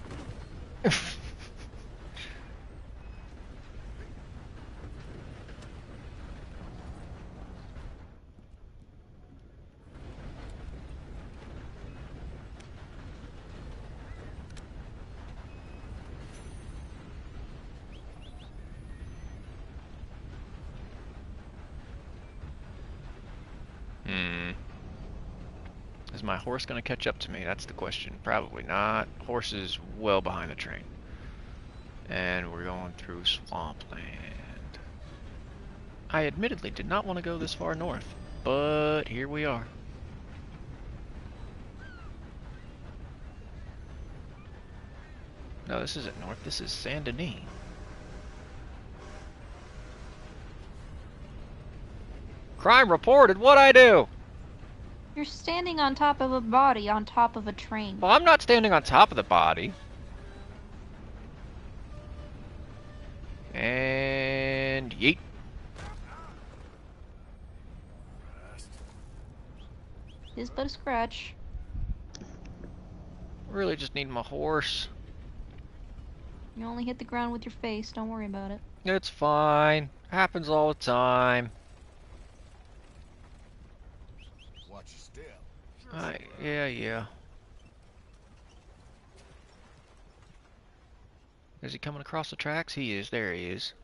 Speaker 1: Is my horse going to catch up to me? That's the question. Probably not. Horse is well behind the train. And we're going through swampland. I admittedly did not want to go this far north, but here we are. No, this isn't north. This is Saint Denis. Crime reported. What'd I do?
Speaker 14: You're standing on top of a body on top of a train.
Speaker 1: Well, I'm not standing on top of the body. And yeet.
Speaker 14: It is but a scratch.
Speaker 1: Really just need my horse.
Speaker 14: You only hit the ground with your face. Don't worry about it.
Speaker 1: It's fine. Happens all the time.
Speaker 3: Watch your step.
Speaker 1: Yeah. Is he coming across the tracks? He is. There he is.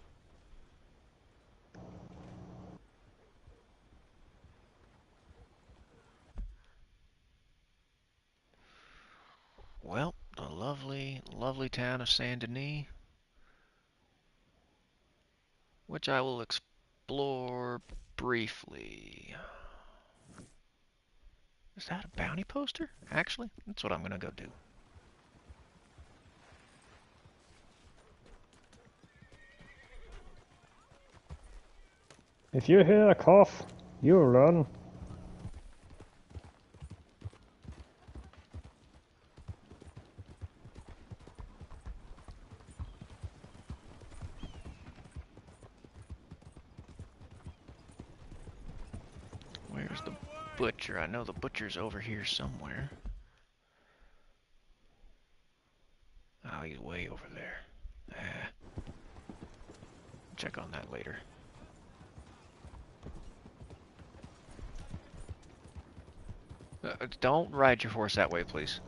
Speaker 1: Well, the lovely, lovely town of Saint Denis, which I will explore briefly. Is that a bounty poster? Actually, that's what I'm gonna go do.
Speaker 13: If you hear a cough, you run.
Speaker 1: Where's the butcher? I know the butcher's over here somewhere. Oh, he's way over there. Check on that later. Don't ride your horse that way, please.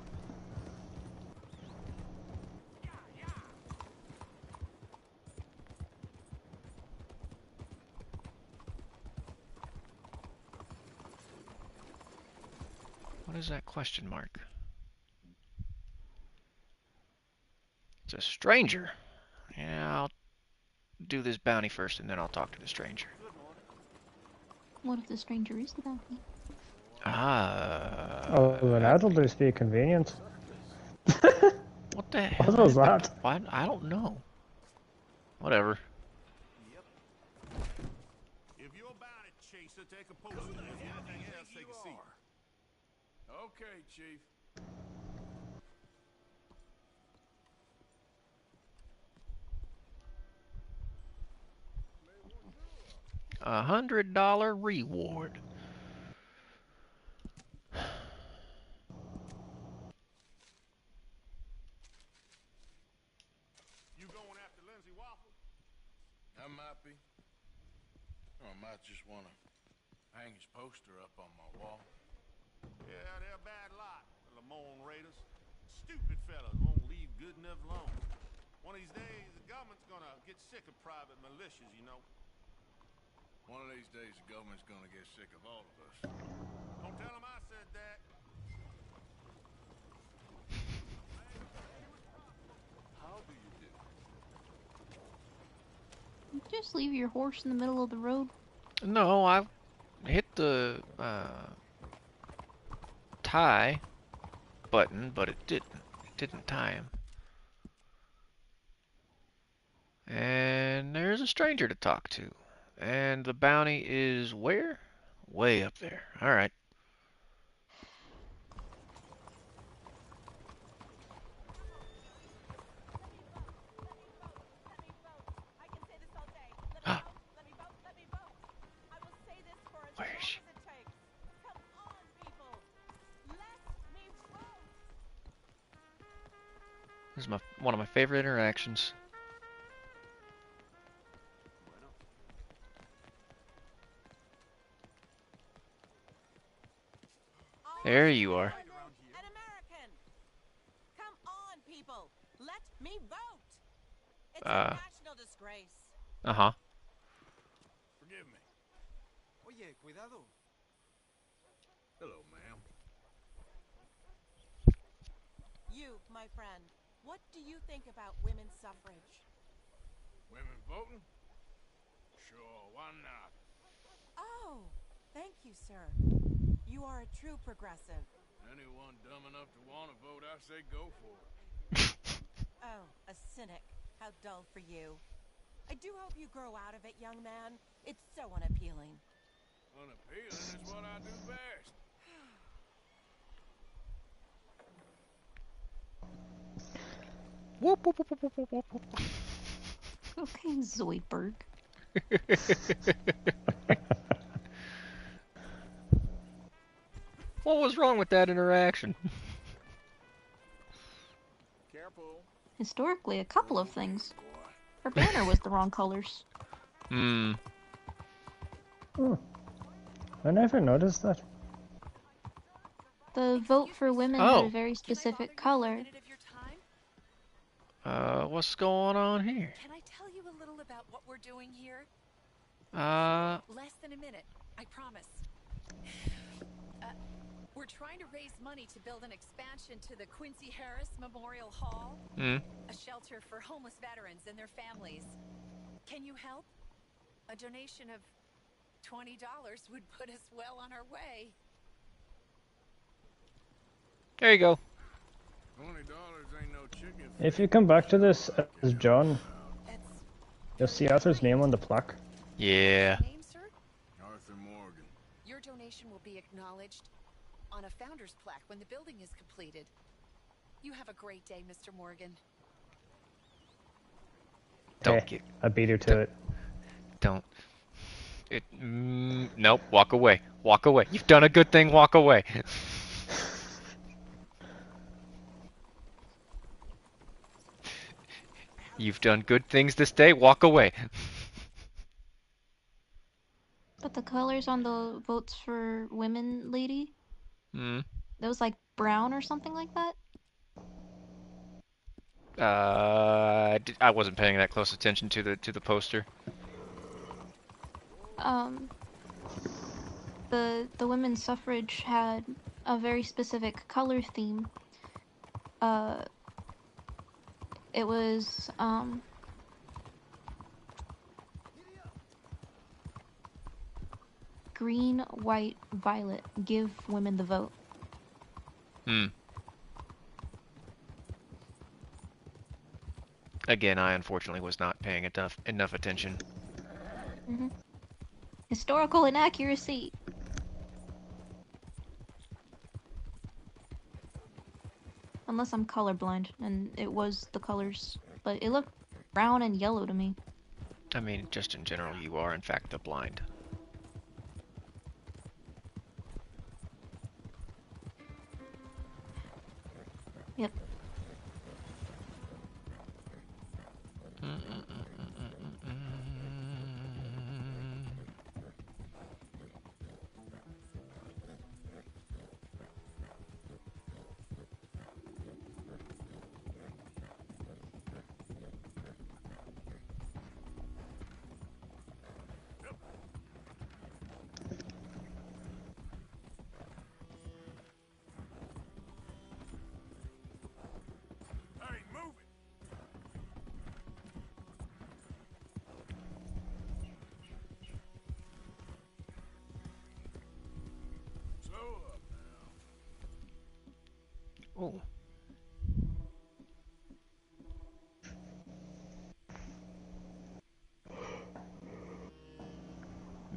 Speaker 1: What is that question mark? It's a stranger. Yeah, I'll do this bounty first and then I'll talk to the stranger.
Speaker 14: What if the stranger is the bounty?
Speaker 13: Oh, that'll just be a convenience.
Speaker 1: What the hell?
Speaker 13: What was that?
Speaker 1: Why? I don't know. Whatever.
Speaker 2: If you're about it, Chaser, take a post. Anything else, take a seat. Okay, Chief.
Speaker 1: $100 reward.
Speaker 2: You going after Lindsay Waffle? I might be. Or I might just want to hang his poster up on my wall. Yeah, they're a bad lot, the Lamone Raiders. Stupid fellas won't leave good enough alone. One of these days, the government's gonna get sick of private militias, you know. One of these days, the government's gonna get sick of all of us. Don't tell them I said that. How do you do?
Speaker 14: Just leave your horse in the middle of the road.
Speaker 1: No, I hit the tie button, but it didn't tie him. And there's a stranger to talk to. And the bounty is where? Way up there. All right. Where is she? This is one of my favorite interactions. There you are.
Speaker 15: An American. Come on, people. Let me vote. It's a national disgrace.
Speaker 1: Uh-huh.
Speaker 2: Forgive me. Oye, cuidado. Hello, ma'am.
Speaker 15: You, my friend, what do you think about women's suffrage?
Speaker 2: Women voting? Sure, why not?
Speaker 15: Oh, thank you, sir. You are a true progressive.
Speaker 2: Anyone dumb enough to want to vote, I say go for it.
Speaker 15: Oh, a cynic. How dull for you. I do hope you grow out of it, young man. It's so unappealing.
Speaker 2: Unappealing is what I do best.
Speaker 1: Whoop, whoop, whoop, whoop, whoop, whoop, whoop.
Speaker 14: Okay, Zoidberg.
Speaker 1: What was wrong with that interaction?
Speaker 2: Careful.
Speaker 14: Historically, a couple of things. Her banner was the wrong colors.
Speaker 1: Hmm.
Speaker 13: Oh, I never noticed that.
Speaker 14: The vote for women had a very specific color.
Speaker 1: What's going on here?
Speaker 19: Can I tell you a little about what we're doing here? Less than a minute, I promise. We're trying to raise money to build an expansion to the Quincy Harris Memorial Hall, a shelter for homeless veterans and their families. Can you help? A donation of $20 would put us well on our way.
Speaker 1: There you go.
Speaker 2: $20 ain't no chicken.
Speaker 13: If you come back to this as John, you'll see Arthur's name on the plaque.
Speaker 1: Yeah.
Speaker 19: Name, sir?
Speaker 2: Arthur Morgan.
Speaker 19: Your donation will be acknowledged on a founder's plaque when the building is completed. You have a great day, Mr. Morgan.
Speaker 1: Don't get.
Speaker 13: I beat her to it.
Speaker 1: Don't. Nope. Walk away. Walk away. You've done a good thing. Walk away. You've done good things this day. Walk away.
Speaker 14: But the colors on the votes for women, lady,
Speaker 1: Hmm.
Speaker 14: that was like brown or something like that.
Speaker 1: I wasn't paying that close attention to the poster.
Speaker 14: The women's suffrage had a very specific color theme. It was green, white, violet. Give women the vote.
Speaker 1: Hmm. Again, I unfortunately was not paying enough attention.
Speaker 14: Mm-hmm. Historical inaccuracy. Unless I'm colorblind, and it was the colors, but it looked brown and yellow to me.
Speaker 1: I mean, just in general, you are in fact the blind.
Speaker 14: Yep.
Speaker 2: Hey, move it! Slow up now.
Speaker 1: Oh.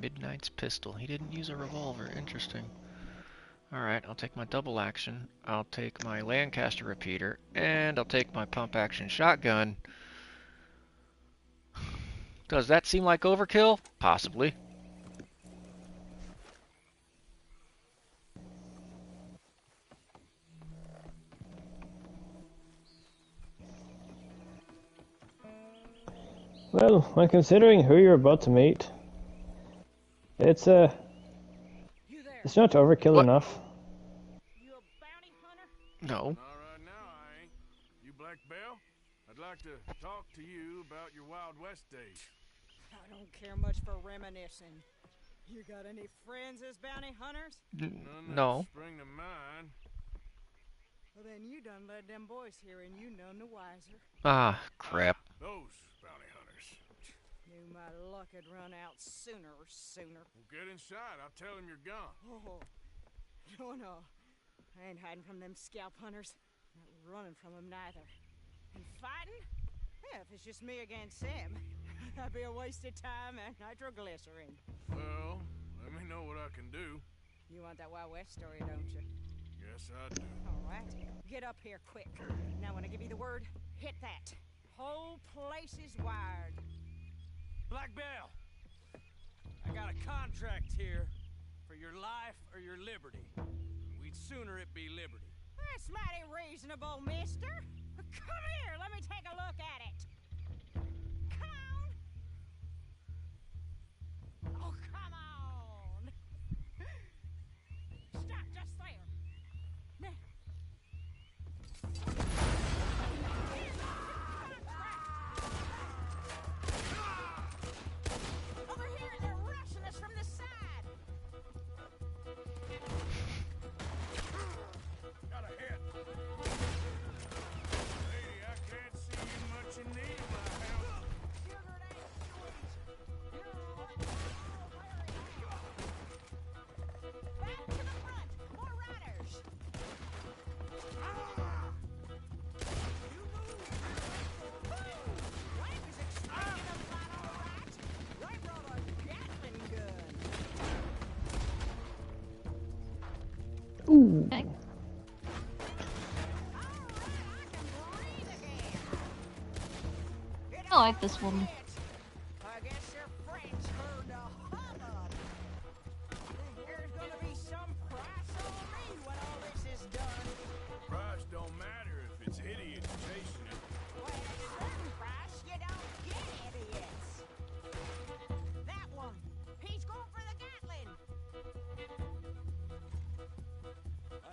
Speaker 1: Midnight's pistol. He didn't use a revolver. Interesting. Alright, I'll take my double action. I'll take my Lancaster repeater. And I'll take my pump action shotgun. Does that seem like overkill? Possibly.
Speaker 13: Well, when considering who you're about to meet, it's not overkill enough.
Speaker 1: No.
Speaker 2: Not right now, I ain't. You Black Belle? I'd like to talk to you about your Wild West days.
Speaker 15: I don't care much for reminiscing. You got any friends as bounty hunters?
Speaker 2: None
Speaker 1: No.
Speaker 2: that spring to mind.
Speaker 15: Well, then you done led them boys here and you none the wiser.
Speaker 1: Ah, crap.
Speaker 2: Those bounty hunters.
Speaker 15: Knew my luck had run out sooner or sooner.
Speaker 2: Well, get inside. I'll tell him you're gone.
Speaker 15: Oh, no. I ain't hiding from them scalp hunters. Not running from them neither. And fighting? Yeah, if it's just me against them, that'd be a waste of time and nitroglycerin.
Speaker 2: Well, let me know what I can do.
Speaker 15: You want that Wild West story, don't you?
Speaker 2: Yes, I do.
Speaker 15: All right. Get up here quick. Now, when I give you the word, hit that. Whole place is wired.
Speaker 11: Black Belle, I got a contract here for your life or your liberty. We'd sooner it be liberty.
Speaker 15: That's mighty reasonable, mister. Come here, let me take a look at it. Come on. Oh, come on. Stop just there. Now. Over here, they're rushing us from the side.
Speaker 2: Got a hit. Lady, I can't see you much in need of my help.
Speaker 15: Back to the front. More riders. Wife is exploding a lot, all right. Right brought a Gatling gun.
Speaker 13: Ooh.
Speaker 14: I like this one.
Speaker 15: I guess your friends heard the hubbub. There's gonna be some price on me when all this is done.
Speaker 2: Price don't matter if it's idiots chasing it.
Speaker 15: Well, a certain price.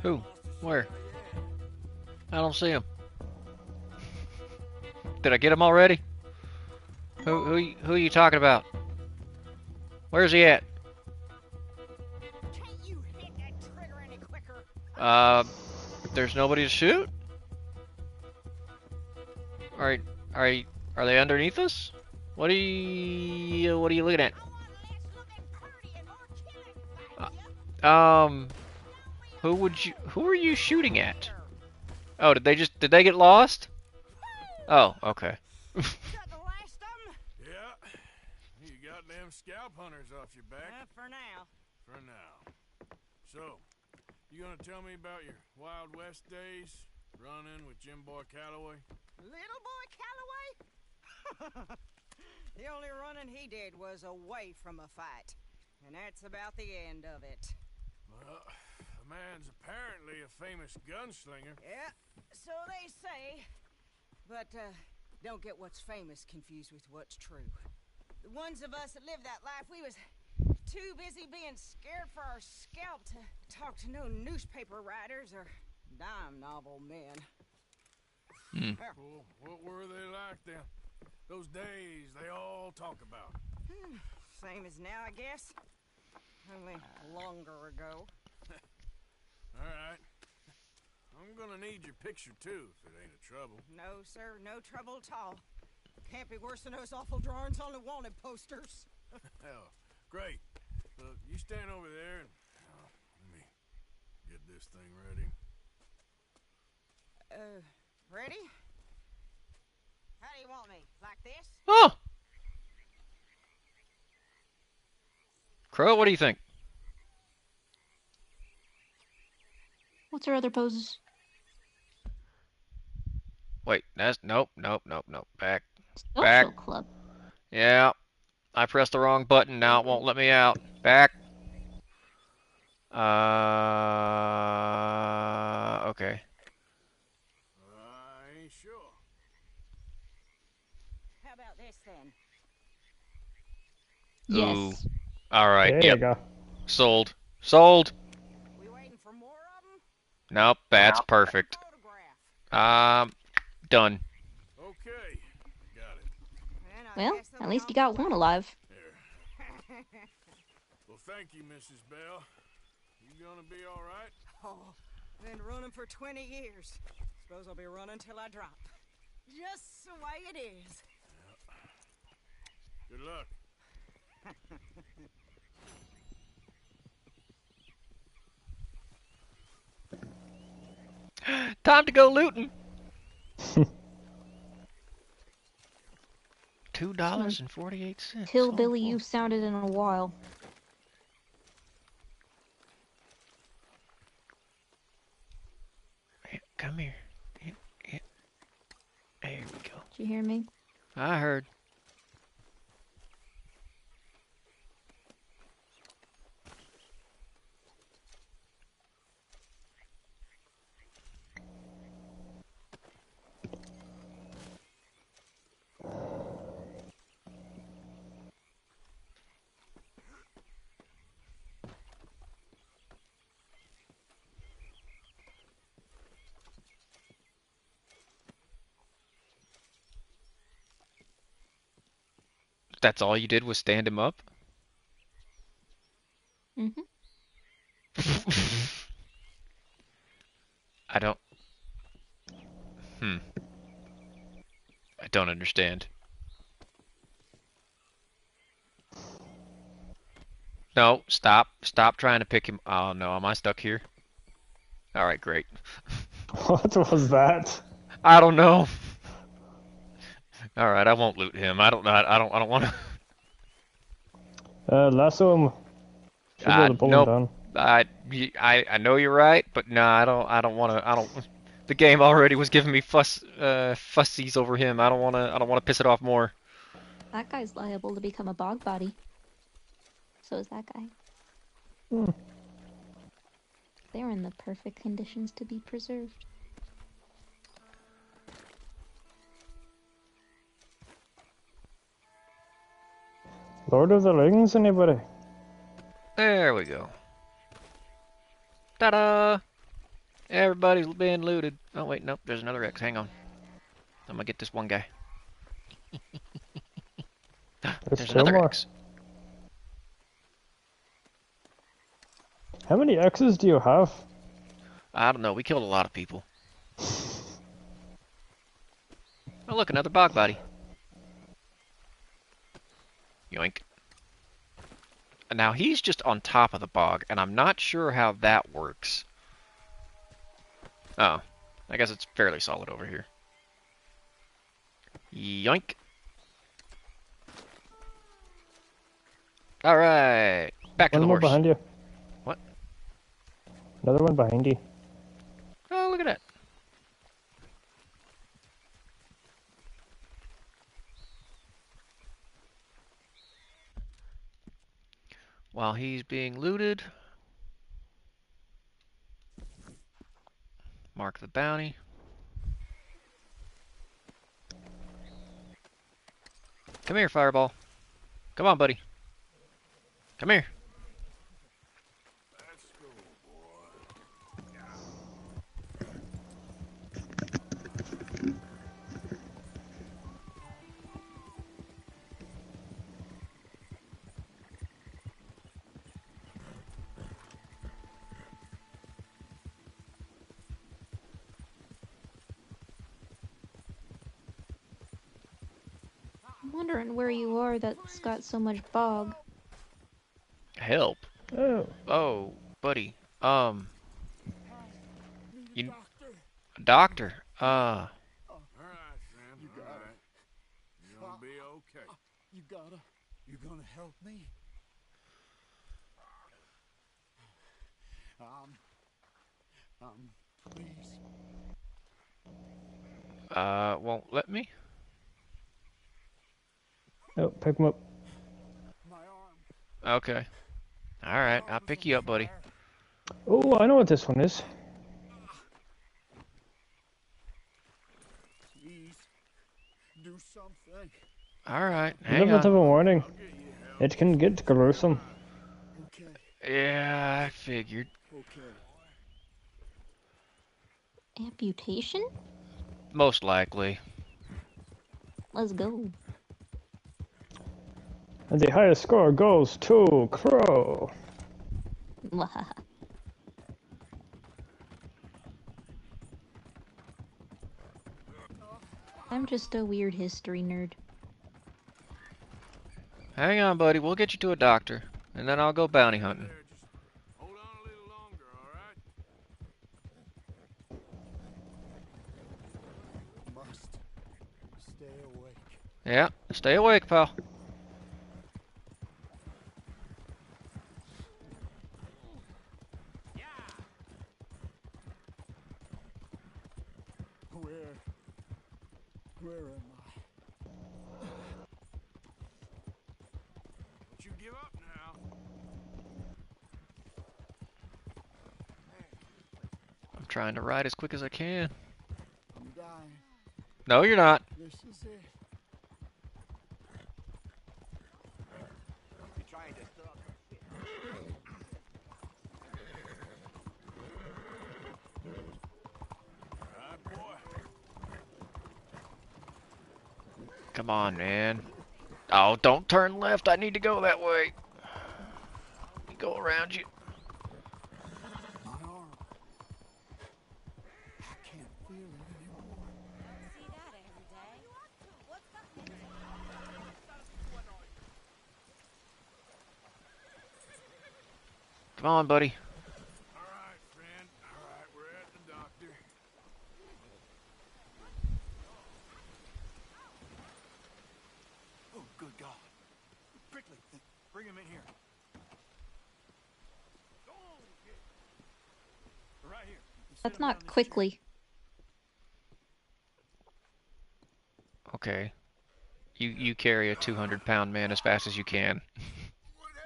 Speaker 1: Who? Where? I don't see him. Did I get him already? Who are you talking about? Where's he at?
Speaker 15: Can't you hit that trigger any quicker?
Speaker 1: There's nobody to shoot? Are they underneath us? What are you looking at? Who are you shooting at? Oh, did they get lost? Oh, okay.
Speaker 2: Yeah. You got them scalp hunters off your back.
Speaker 15: For now.
Speaker 2: For now. So, you gonna tell me about your Wild West days? Running with Jim Boy Calloway?
Speaker 15: Little boy Calloway? The only running he did was away from a fight. And that's about the end of it.
Speaker 2: Well, the man's apparently a famous gunslinger.
Speaker 15: Yeah, so they say. But, don't get what's famous confused with what's true. The ones of us that lived that life, we was too busy being scared for our scalp to talk to no newspaper writers or dime novel men.
Speaker 2: Well, what were they like then? Those days they all talk about.
Speaker 15: Same as now, I guess. Only longer ago.
Speaker 2: Alright. I'm gonna need your picture too, if it ain't a trouble.
Speaker 15: No, sir, no trouble at all. Can't be worse than those awful drawings on the wanted posters.
Speaker 2: Hell, great. Look, you stand over there and let me get this thing ready.
Speaker 15: Ready? How do you want me? Like this?
Speaker 1: Oh! Crow, what do you think?
Speaker 14: What's her other poses?
Speaker 1: Wait, that's nope. Back.
Speaker 14: Social
Speaker 1: Back.
Speaker 14: club.
Speaker 1: Yeah. I pressed the wrong button, now it won't let me out. Back. Okay.
Speaker 2: I ain't sure.
Speaker 15: How about this then?
Speaker 14: Yes.
Speaker 1: Ooh. Alright,
Speaker 13: There
Speaker 1: yep.
Speaker 13: you go.
Speaker 1: Sold. Sold.
Speaker 15: We waiting for more of them?
Speaker 1: Nope, that's perfect. Done.
Speaker 2: Okay, got it.
Speaker 14: Well, at least you got one alive.
Speaker 2: Well, thank you, Mrs. Bell. You gonna be all right?
Speaker 15: Oh, been running for 20 years. Suppose I'll be running till I drop. Just the way it is.
Speaker 2: Good luck.
Speaker 1: Time to go looting. $2.48.
Speaker 14: Hillbilly you've sounded in a while.
Speaker 1: Come here. Yeah. There we go.
Speaker 14: Did you hear me?
Speaker 1: I heard. That's all you did was stand him up?
Speaker 14: Mm-hmm.
Speaker 1: I don't... I don't understand. No, stop. Stop trying to pick him. Oh no, am I stuck here? Alright, great.
Speaker 13: What was that?
Speaker 1: I don't know. Alright, I won't loot him. I don't know. I don't want to.
Speaker 13: Lasso him. Should be able to pull
Speaker 1: Nope.
Speaker 13: him down.
Speaker 1: I know you're right, but no, I don't want to. The game already was giving me fussies over him. I don't want to piss it off more.
Speaker 14: That guy's liable to become a bog body. So is that guy. They're in the perfect conditions to be preserved.
Speaker 13: Lord of the Rings, anybody?
Speaker 1: There we go. Ta-da! Everybody's being looted. Oh wait, nope, there's another X. Hang on. I'm gonna get this one guy. There's
Speaker 13: two
Speaker 1: another
Speaker 13: more.
Speaker 1: X.
Speaker 13: How many X's do you have?
Speaker 1: I don't know. We killed a lot of people. Oh look, another bog body. Yoink. And now he's just on top of the bog, and I'm not sure how that works. Oh, I guess it's fairly solid over here. Yoink. Alright, back to
Speaker 13: One
Speaker 1: the
Speaker 13: more
Speaker 1: horse.
Speaker 13: behind you.
Speaker 1: What?
Speaker 13: Another one behind you.
Speaker 1: Oh, look at that. While he's being looted, mark the bounty. Come here, Fireball. Come on, buddy. Come here.
Speaker 14: I'm wondering where you are that's got so much bog.
Speaker 1: Help.
Speaker 13: Oh.
Speaker 1: Oh, buddy. You doctor.
Speaker 2: All right, Sam.
Speaker 10: You got
Speaker 2: All right. You're gonna be okay.
Speaker 10: You gotta. You gonna help me? Please.
Speaker 1: Won't let me?
Speaker 13: Oh, pick him up.
Speaker 1: Okay. Alright, I'll pick you up, buddy.
Speaker 13: Oh, I know what this one is.
Speaker 10: Please. Do something.
Speaker 1: Alright,
Speaker 13: A
Speaker 1: hang
Speaker 13: little bit of
Speaker 1: on.
Speaker 13: a warning. It can get gruesome.
Speaker 1: Yeah, I figured.
Speaker 14: Amputation?
Speaker 1: Most likely.
Speaker 14: Let's go.
Speaker 13: And the highest score goes to Crow.
Speaker 14: I'm just a weird history nerd.
Speaker 1: Hang on, buddy. We'll get you to a doctor. And then I'll go bounty hunting.
Speaker 2: Hold on a little longer, all right?
Speaker 10: Must stay awake.
Speaker 1: Yeah, stay awake, pal.
Speaker 10: Where am I?
Speaker 2: Don't you give up now.
Speaker 1: I'm trying to ride as quick as I can.
Speaker 10: I'm dying.
Speaker 1: No, you're not.
Speaker 10: This is it.
Speaker 6: You're trying to stir up some shit.
Speaker 2: All right, boy.
Speaker 1: Come on, man. Oh, don't turn left. I need to go that way. Let me go around you.
Speaker 10: My arm. I can't feel it anymore.
Speaker 5: See that every day. What's that?
Speaker 1: Come on, buddy.
Speaker 2: All right, friend. All right, we're at the doctor.
Speaker 10: Oh, good God. Quickly, bring him in here. Right here.
Speaker 14: That's not quickly.
Speaker 1: Okay. You carry a 200-pound man as fast as you can.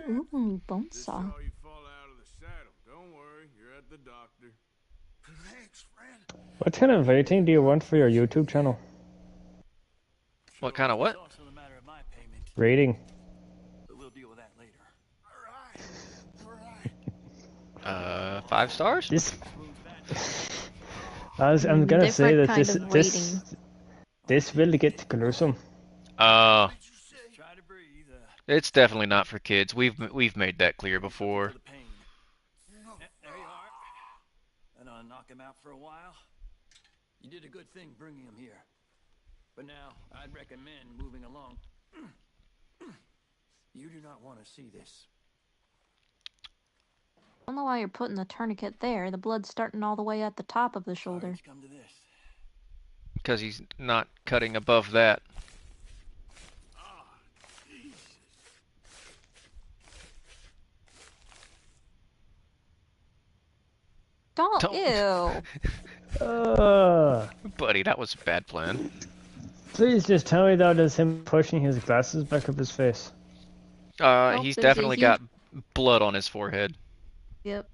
Speaker 14: Ooh, bone saw.
Speaker 2: Saw you fall out of the saddle. Don't worry, you're at the doctor.
Speaker 10: Thanks, friend.
Speaker 13: What kind of rating do you want for your YouTube channel?
Speaker 1: What kind of what?
Speaker 10: Also the matter of my payment.
Speaker 13: Rating.
Speaker 10: But we'll deal with that later. All right.
Speaker 1: 5 stars?
Speaker 13: This I'm gonna say
Speaker 14: Different
Speaker 13: that
Speaker 14: kind
Speaker 13: this
Speaker 14: of
Speaker 13: this will get gruesome.
Speaker 1: It's definitely not for kids. We've made that clear before.
Speaker 8: There you are. And I'll knock him out for a while. You did a good thing bringing him here. But now, I'd recommend moving along. You do not want to see this.
Speaker 14: I don't know why you're putting the tourniquet there. The blood's starting all the way at the top of the shoulder.
Speaker 8: Come to this.
Speaker 1: Because he's not cutting above that.
Speaker 14: Don't. Ew.
Speaker 1: Buddy, that was a bad plan.
Speaker 13: Please just tell me that is him pushing his glasses back up his face.
Speaker 1: He's definitely got blood on his forehead.
Speaker 14: Yep.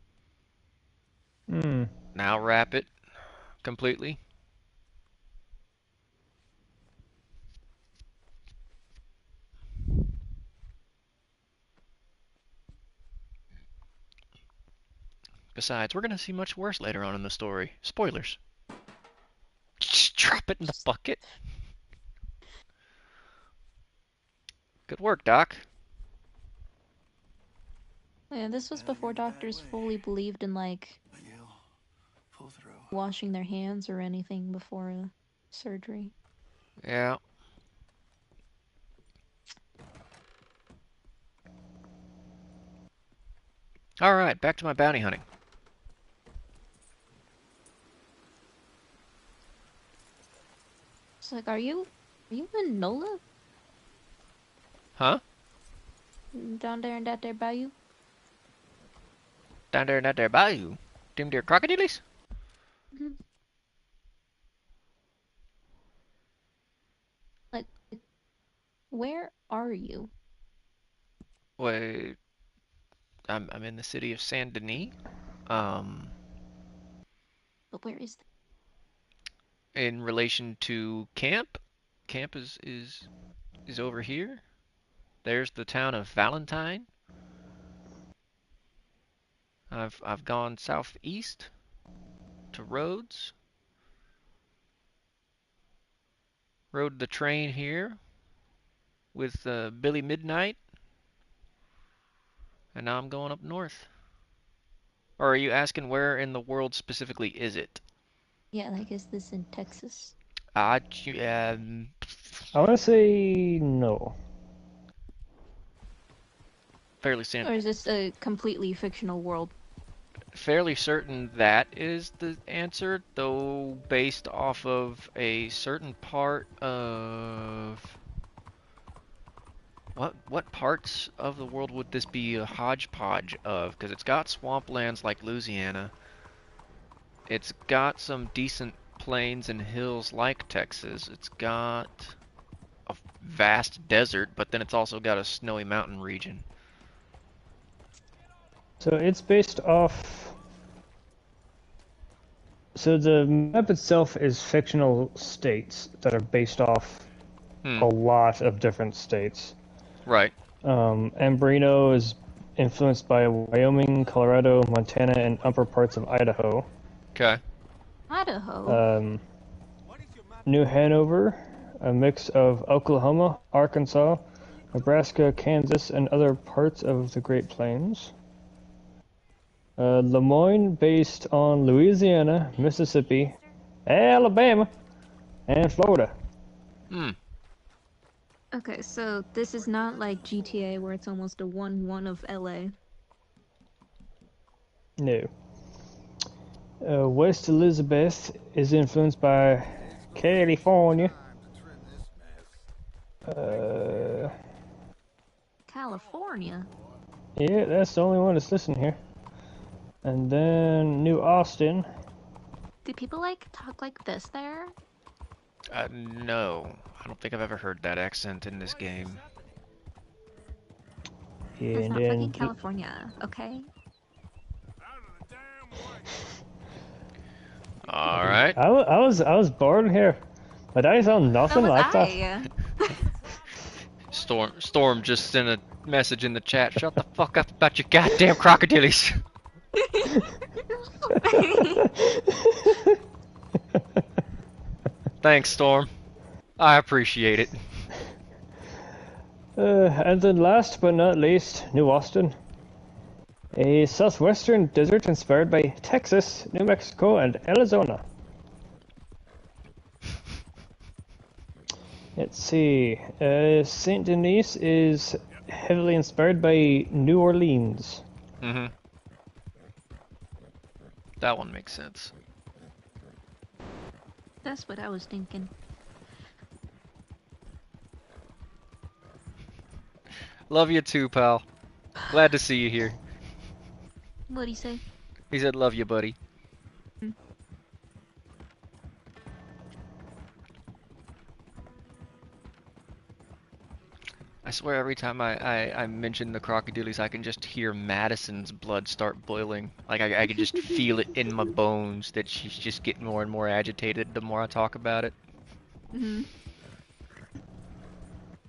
Speaker 1: Now wrap it completely. Besides, we're gonna see much worse later on in the story. Spoilers. Just drop it in the bucket. Good work, Doc.
Speaker 14: Yeah, this was before doctors fully believed in, like, washing their hands or anything before a surgery.
Speaker 1: Yeah. Alright, back to my bounty hunting.
Speaker 14: It's like, are you in NOLA?
Speaker 1: Huh?
Speaker 14: Down there in that there bayou?
Speaker 1: Down there in that there bayou? Them there crocodiles?
Speaker 14: Like, where are you?
Speaker 1: Wait, I'm in the city of Saint Denis.
Speaker 14: But where is that?
Speaker 1: In relation to camp, camp is over here. There's the town of Valentine. I've gone southeast to Rhodes. Rode the train here with Billy Midnight. And now I'm going up north. Or are you asking where in the world specifically is it?
Speaker 14: Yeah, like, is this in Texas?
Speaker 13: I want to say no.
Speaker 1: Fairly certain.
Speaker 14: Or is this a completely fictional world?
Speaker 1: Fairly certain that is the answer, though based off of a certain part of... What parts of the world would this be a hodgepodge of? Because it's got swamplands like Louisiana. It's got some decent plains and hills like Texas. It's got a vast desert, but then it's also got a snowy mountain region.
Speaker 13: So it's based off... So the map itself is fictional states that are based off a lot of different states.
Speaker 1: Right.
Speaker 13: Ambrino is influenced by Wyoming, Colorado, Montana, and upper parts of Idaho.
Speaker 1: Okay.
Speaker 14: Idaho?
Speaker 13: New Hanover, a mix of Oklahoma, Arkansas, Nebraska, Kansas, and other parts of the Great Plains. Lemoyne, based on Louisiana, Mississippi, Alabama, and Florida.
Speaker 14: Okay, so this is not like GTA where it's almost a 1-1 of LA.
Speaker 13: No. West Elizabeth is influenced by California.
Speaker 14: California?
Speaker 13: Yeah, that's the only one that's listed here. And then New Austin.
Speaker 14: Do people, like, talk like this there?
Speaker 1: No. I don't think I've ever heard that accent in this game.
Speaker 13: Yeah,
Speaker 14: It's
Speaker 13: and
Speaker 14: not
Speaker 13: then
Speaker 14: fucking California, okay?
Speaker 1: Alright.
Speaker 13: I was born here, but I saw nothing like that.
Speaker 1: Storm just sent a message in the chat. Shut the fuck up about your goddamn crocodiles. Thanks, Storm. I appreciate it.
Speaker 13: And then last but not least, New Austin. A southwestern desert inspired by Texas, New Mexico, and Arizona. Let's see. Saint Denis is heavily inspired by New Orleans.
Speaker 1: Mm-hmm. That one makes sense.
Speaker 14: That's what I was thinking.
Speaker 1: Love you too, pal. Glad to see you here.
Speaker 14: What'd he say?
Speaker 1: He said, love you, buddy. I swear every time I mention the crocodiles, I can just hear Madison's blood start boiling. Like, I can just feel it in my bones that she's just getting more and more agitated the more I talk about it.
Speaker 14: Mm-hmm.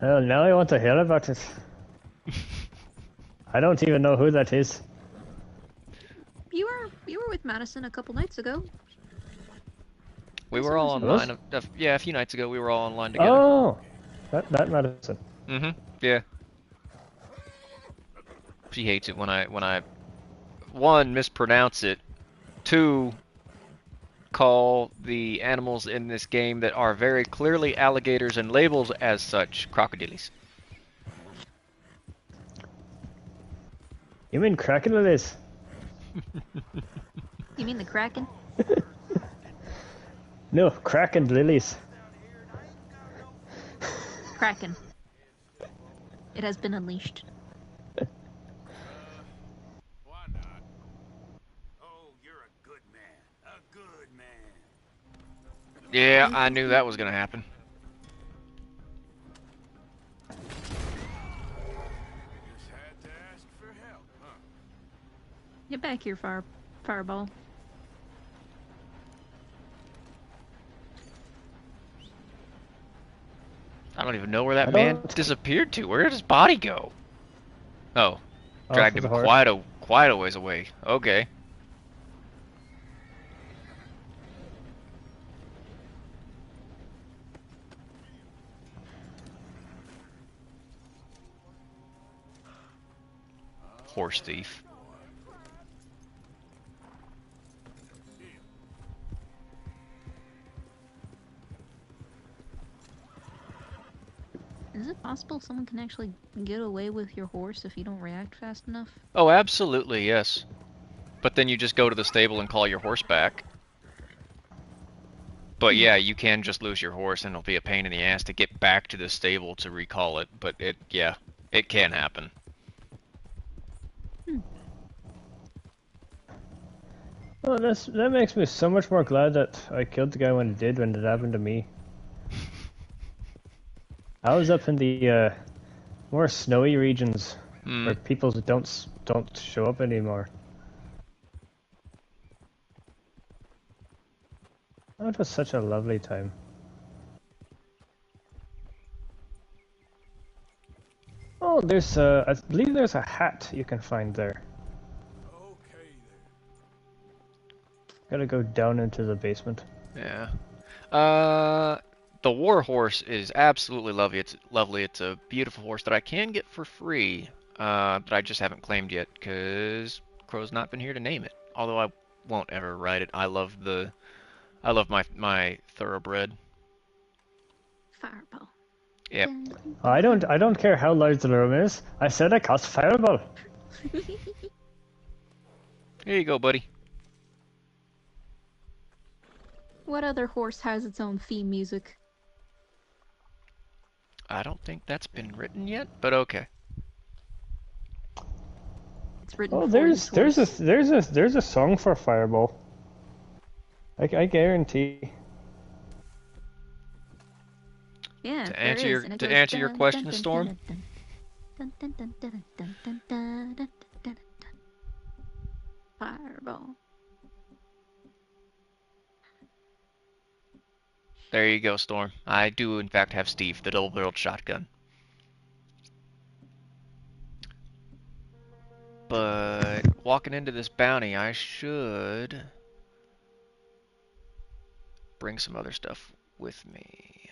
Speaker 13: Well, now I want to hear about it. I don't even know who that is.
Speaker 14: You were with Madison a couple nights ago.
Speaker 1: We were all
Speaker 13: Was?
Speaker 1: online. Yeah, a few nights ago we were all online together.
Speaker 13: Oh, that Madison.
Speaker 1: Mm-hmm. Yeah. She hates it when I one, mispronounce it, two, call the animals in this game that are very clearly alligators and labeled as such crocodiles.
Speaker 13: You mean crocodiles?
Speaker 14: You mean the Kraken?
Speaker 13: No, Kraken lilies.
Speaker 14: Kraken. It has been unleashed.
Speaker 2: Why not? Oh, you're a good man. A good man.
Speaker 1: Yeah, I knew that was gonna happen.
Speaker 2: Just had to ask for help, huh?
Speaker 14: Get back here, Fireball.
Speaker 1: I don't even know where that man disappeared to. Where did his body go? Oh, dragged him quite a ways away. Okay. Horse thief.
Speaker 14: Is it possible someone can actually get away with your horse if you don't react fast enough?
Speaker 1: Oh, absolutely, yes. But then you just go to the stable and call your horse back. But yeah, you can just lose your horse and it'll be a pain in the ass to get back to the stable to recall it. But it can happen.
Speaker 13: Oh, that makes me so much more glad that I killed the guy when it happened to me. I was up in the more snowy regions where people don't show up anymore. Oh, it was such a lovely time. Oh, there's I believe there's a hat you can find there. Gotta go down into the basement.
Speaker 1: Yeah. The war horse is absolutely lovely. It's lovely. It's a beautiful horse that I can get for free, but I just haven't claimed yet because Crow's not been here to name it. Although I won't ever ride it. I love my thoroughbred.
Speaker 14: Fireball.
Speaker 1: Yep.
Speaker 13: I don't care how large the room is. I said I cast Fireball.
Speaker 1: Here you go, buddy.
Speaker 14: What other horse has its own theme music?
Speaker 1: I don't think that's been written yet, but okay.
Speaker 14: It's written.
Speaker 13: Oh,
Speaker 14: for
Speaker 13: there's a song for Fireball. I guarantee.
Speaker 14: Yeah.
Speaker 1: To answer your question, Storm.
Speaker 14: Fireball.
Speaker 1: There you go, Storm. I do, in fact, have Steve, the double-barreled shotgun. But walking into this bounty, I should bring some other stuff with me.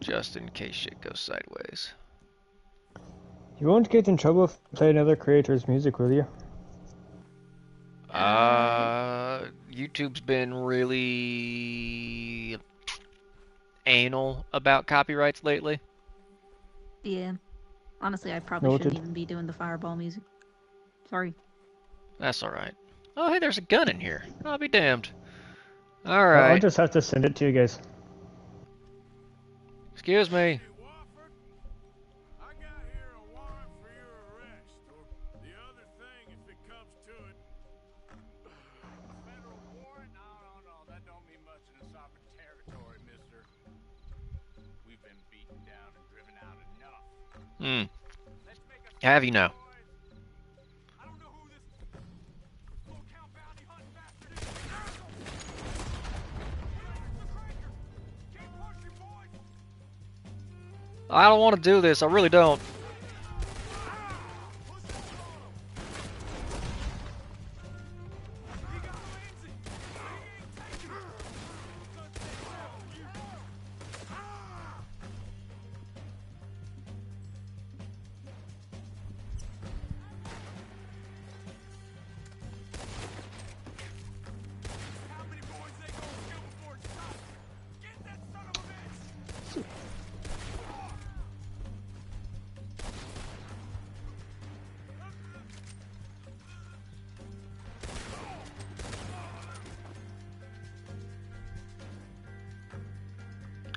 Speaker 1: Just in case shit goes sideways.
Speaker 13: You won't get in trouble if you play another creator's music, will you?
Speaker 1: YouTube's been really anal about copyrights lately.
Speaker 14: Yeah. Honestly, I probably
Speaker 13: Noted.
Speaker 14: shouldn't even be doing the fireball music. Sorry.
Speaker 1: That's alright. Oh, hey, there's a gun in here. I'll be damned.
Speaker 13: I'll
Speaker 1: Alright.
Speaker 13: just have to send it to you guys.
Speaker 1: Excuse me. Have you now? I don't want to do this. I really don't.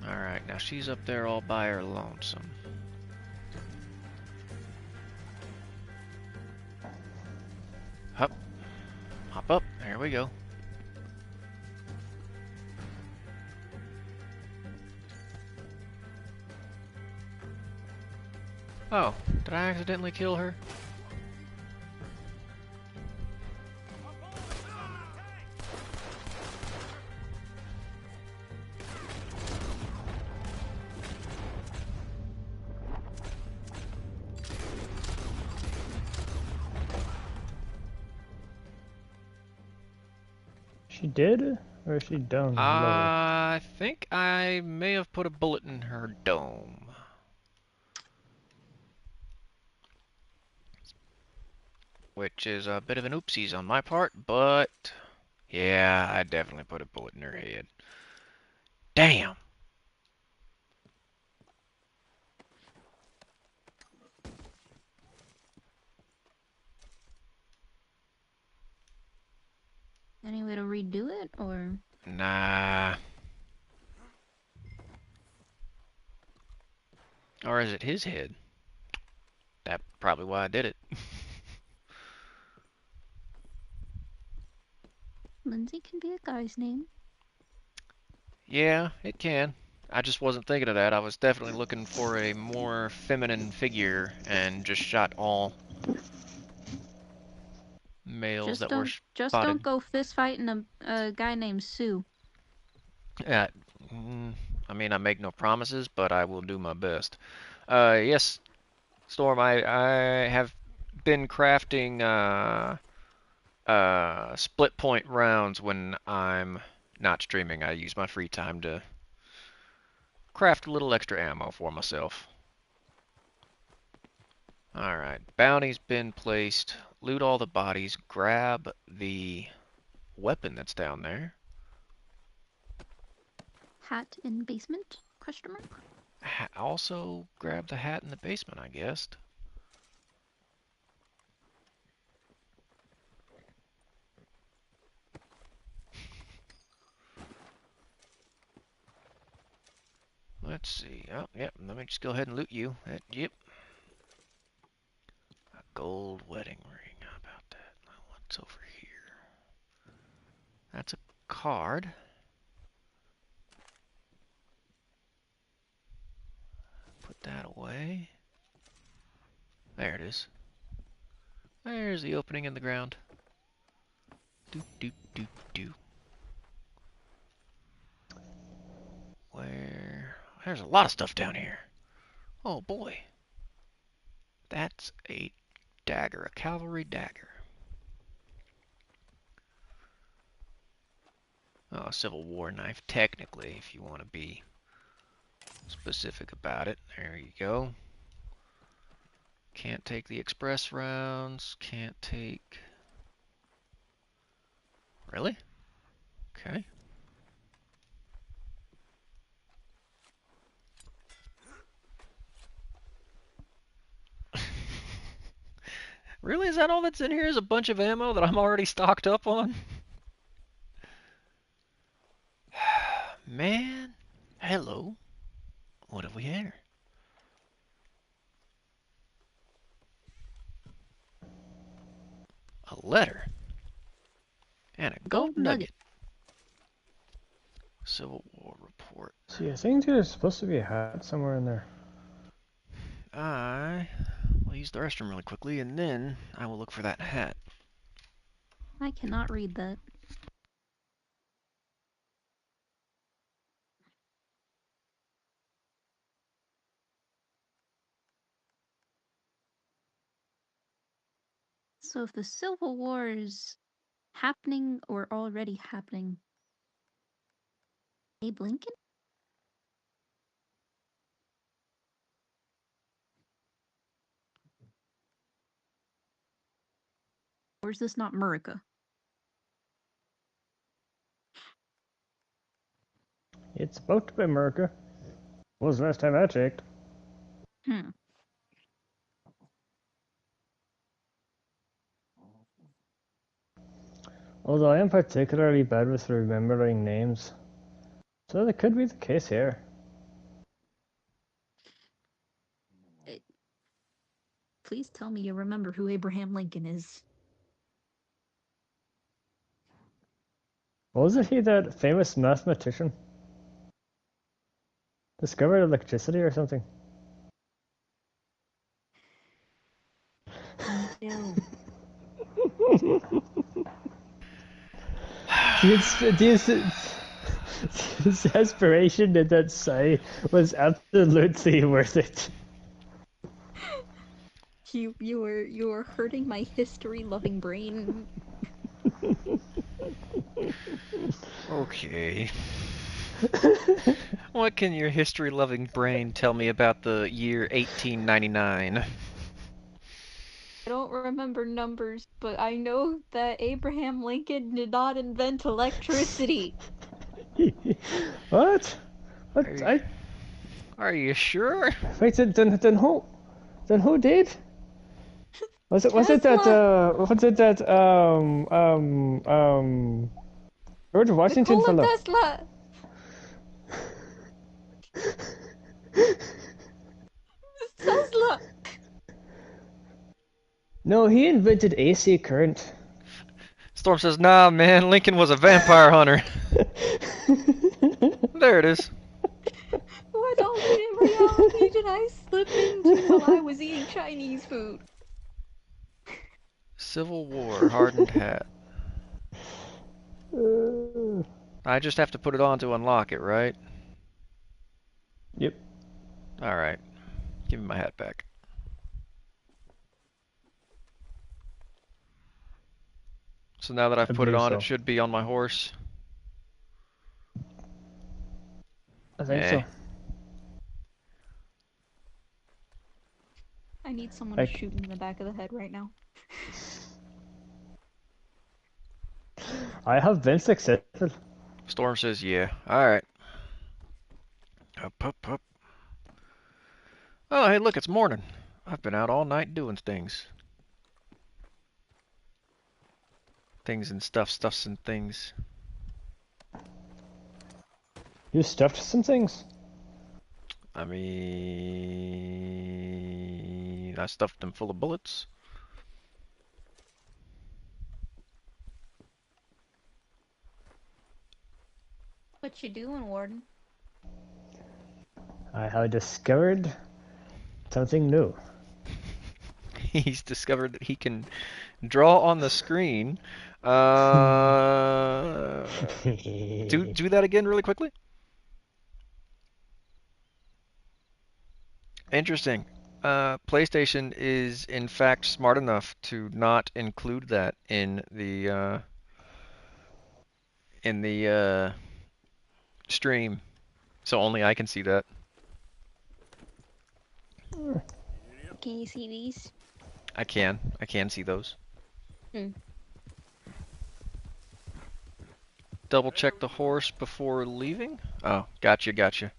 Speaker 1: Alright, now she's up there all by her lonesome. Hop. Hop up. There we go. Oh, did I accidentally kill her?
Speaker 13: She did? Or is she down low?
Speaker 1: I think I may have put a bullet in her dome. Which is a bit of an oopsies on my part, but yeah, I definitely put a bullet in her head. Damn!
Speaker 14: Any way to redo it, or?
Speaker 1: Nah. Or is it his head? That's probably why I did it.
Speaker 14: Lindsay can be a guy's name.
Speaker 1: Yeah, it can. I just wasn't thinking of that. I was definitely looking for a more feminine figure and just shot all males that were
Speaker 14: Just
Speaker 1: spotted.
Speaker 14: don't go fist fighting a guy named Sue.
Speaker 1: Yeah, I mean, I make no promises, but I will do my best. Yes, Storm, I have been crafting split point rounds when I'm not streaming. I use my free time to craft a little extra ammo for myself. Alright, bounty's been placed. Loot all the bodies. Grab the weapon that's down there.
Speaker 14: Hat in basement? Question mark?
Speaker 1: Also grab the hat in the basement, I guess. Let's see. Oh, yep. Let me just go ahead and loot you. Yep. A gold wedding ring. How about that? Now, what's over here? That's a card. Put that away. There it is. There's the opening in the ground. Doop, doop, doop, doop. Where? There's a lot of stuff down here. Oh boy. That's a dagger, a cavalry dagger. Oh, Civil War knife, technically, if you want to be specific about it. There you go. Can't take the express rounds. Can't take... Really? Okay. Really? Is that all that's in here? Is a bunch of ammo that I'm already stocked up on? Man. Hello. What have we here? A letter. And a gold nugget. Civil War report.
Speaker 13: See, I think there's supposed to be a hat somewhere in there.
Speaker 1: I will use the restroom really quickly, and then I will look for that hat.
Speaker 14: I cannot read that. So if the Civil War is happening or already happening, Abe Lincoln? Or is this not Murica?
Speaker 13: It's about to be America. Was the last time I checked.
Speaker 14: Hmm.
Speaker 13: Although I am particularly bad with remembering names. So that could be the case here.
Speaker 14: Please tell me you remember who Abraham Lincoln is.
Speaker 13: Wasn't he that famous mathematician? Discovered electricity or something?
Speaker 14: No.
Speaker 13: His aspiration in that site was absolutely worth it.
Speaker 14: You were hurting my history-loving brain.
Speaker 1: Okay. What can your history-loving brain tell me about the year 1899?
Speaker 14: I don't remember numbers, but I know that Abraham Lincoln did not invent electricity.
Speaker 13: What? What?
Speaker 1: Are you sure?
Speaker 13: Wait, then who did? Was it that George Washington
Speaker 14: Nikola
Speaker 13: fellow?
Speaker 14: Tesla. Tesla.
Speaker 13: No, he invented AC current.
Speaker 1: Storm says, nah, man, Lincoln was a vampire hunter. There it is.
Speaker 14: What alternate reality did I slip into while I was eating Chinese food?
Speaker 1: Civil War, hardened hat. I just have to put it on to unlock it, right?
Speaker 13: Yep.
Speaker 1: Alright. Give me my hat back. So now that I've put it on, it should be on my horse.
Speaker 13: I think so.
Speaker 14: I need someone to shoot me in the back of the head right now.
Speaker 13: I have been successful.
Speaker 1: Storm says, yeah. Alright. Up. Oh, hey, look, it's morning. I've been out all night doing things. Things and stuffs and things.
Speaker 13: You stuffed some things?
Speaker 1: I mean, I stuffed them full of bullets.
Speaker 14: What you doing, Warden?
Speaker 13: I have discovered something new.
Speaker 1: He's discovered that he can draw on the screen. Do that again really quickly. Interesting. PlayStation is in fact smart enough to not include that in the in the stream, so only I can see that.
Speaker 14: Can you see these?
Speaker 1: I can see those.
Speaker 14: Hmm.
Speaker 1: Double check the horse before leaving? Oh, gotcha.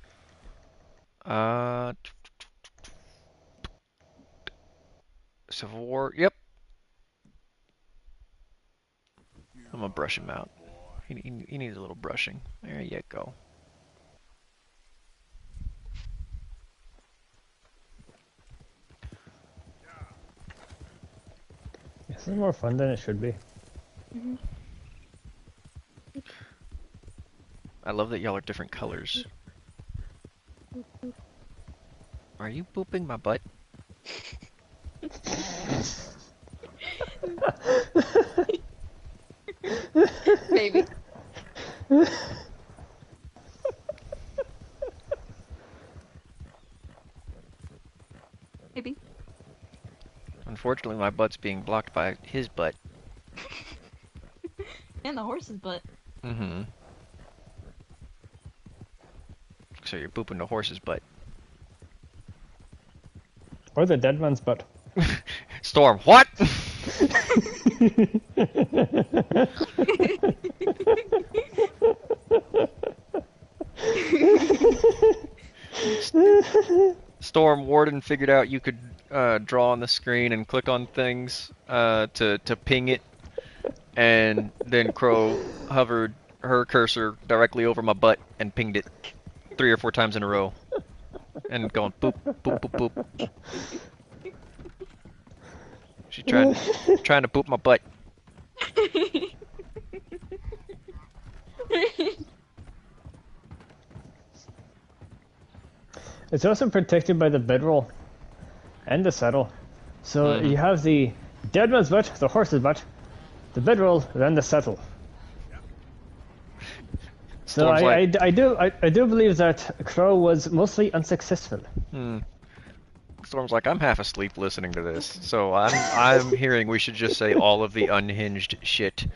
Speaker 1: Civil War, yep. I'm gonna brush him out. He needs a little brushing. There you go.
Speaker 13: This is more fun than it should be.
Speaker 14: Mm-hmm.
Speaker 1: I love that y'all are different colors. Are you booping my butt?
Speaker 14: Maybe. Maybe.
Speaker 1: Unfortunately, my butt's being blocked by his butt.
Speaker 14: And the horse's butt.
Speaker 1: Mm-hmm. So you're booping the horse's butt.
Speaker 13: Or the dead man's butt.
Speaker 1: Storm, what? Storm, Warden figured out you could draw on the screen and click on things to ping it, and then Crow hovered her cursor directly over my butt and pinged it 3 or 4 times in a row, and going boop boop boop boop. She trying to boop my butt.
Speaker 13: It's also protected by the bedroll and the saddle. So you have the dead man's butt, the horse's butt, the bedroll, then the saddle. So I do believe that Crow was mostly unsuccessful.
Speaker 1: Storm's like, I'm half asleep listening to this, so I'm hearing we should just say all of the unhinged shit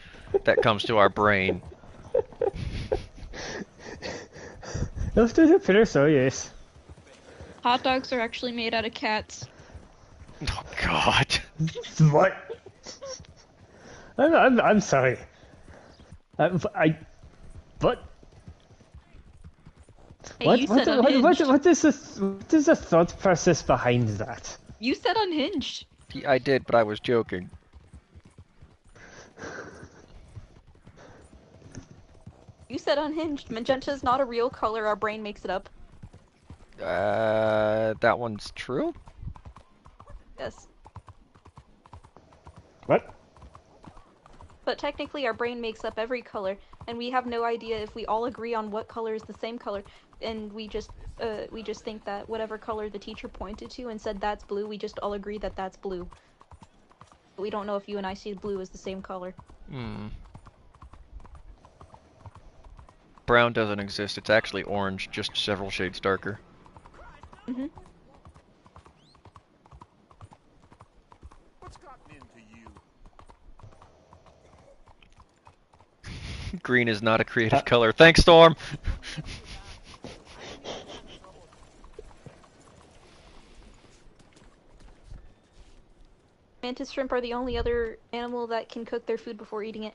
Speaker 1: that comes to our brain.
Speaker 13: Those two appear so, yes.
Speaker 14: Hot dogs are actually made out of cats.
Speaker 1: Oh God.
Speaker 13: What? I'm sorry. What?
Speaker 14: Hey,
Speaker 13: What?
Speaker 14: you said unhinged.
Speaker 13: What is the thought process behind that?
Speaker 14: You said unhinged.
Speaker 1: I did, but I was joking.
Speaker 14: You said unhinged. Magenta is not a real color. Our brain makes it up.
Speaker 1: That one's true?
Speaker 14: Yes.
Speaker 13: What?
Speaker 14: But technically our brain makes up every color, and we have no idea if we all agree on what color is the same color, and we just think that whatever color the teacher pointed to and said that's blue, we just all agree that that's blue. But we don't know if you and I see blue as the same color.
Speaker 1: Brown doesn't exist, it's actually orange, just several shades darker.
Speaker 2: What's gotten into you?
Speaker 1: Green is not a creative color. Thanks, Storm!
Speaker 14: Mantis shrimp are the only other animal that can cook their food before eating it.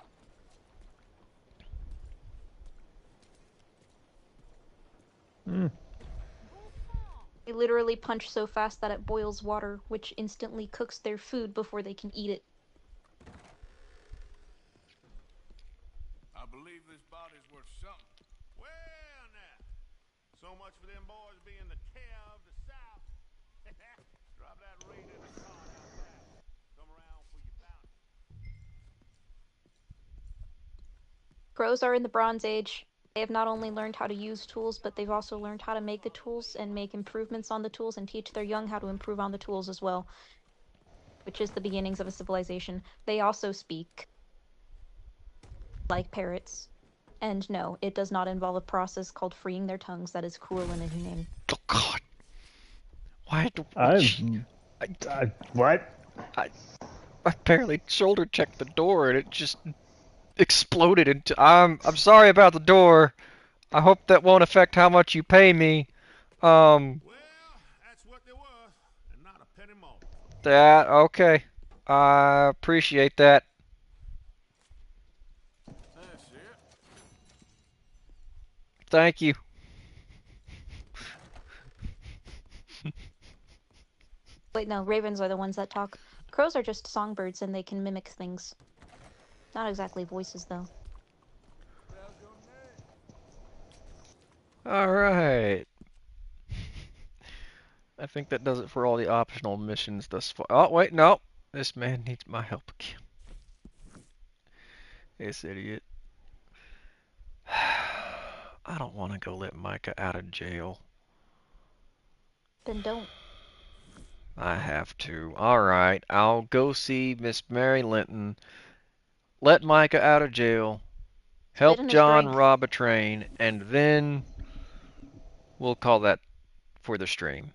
Speaker 14: They literally punch so fast that it boils water, which instantly cooks their food before they can eat it.
Speaker 2: I believe this body's worth something. Well, now, so much for them boys being the care of the South. Drop that rate in the car out back. Come around for your bounty.
Speaker 14: Crows are in the Bronze Age. They have not only learned how to use tools, but they've also learned how to make the tools and make improvements on the tools and teach their young how to improve on the tools as well, which is the beginnings of a civilization. They also speak like parrots. And no, it does not involve a process called freeing their tongues that is cruel and inhumane.
Speaker 1: Oh God. Why do
Speaker 13: what?
Speaker 1: I barely shoulder checked the door and it just exploded into. I'm sorry about the door. I hope that won't affect how much you pay me.
Speaker 2: That's what there was, and not a penny more.
Speaker 1: That okay. I appreciate that.
Speaker 2: That's it.
Speaker 1: Thank you.
Speaker 14: Wait, no, ravens are the ones that talk. Crows are just songbirds and they can mimic things. Not exactly voices, though.
Speaker 1: Alright. I think that does it for all the optional missions thus far. Oh, wait, no. This man needs my help again. This idiot. I don't want to go let Micah out of jail.
Speaker 14: Then don't.
Speaker 1: I have to. Alright, I'll go see Miss Mary Linton. Let Micah out of jail. Help
Speaker 14: in his
Speaker 1: John
Speaker 14: drink.
Speaker 1: rob a train. And then we'll call that for the stream.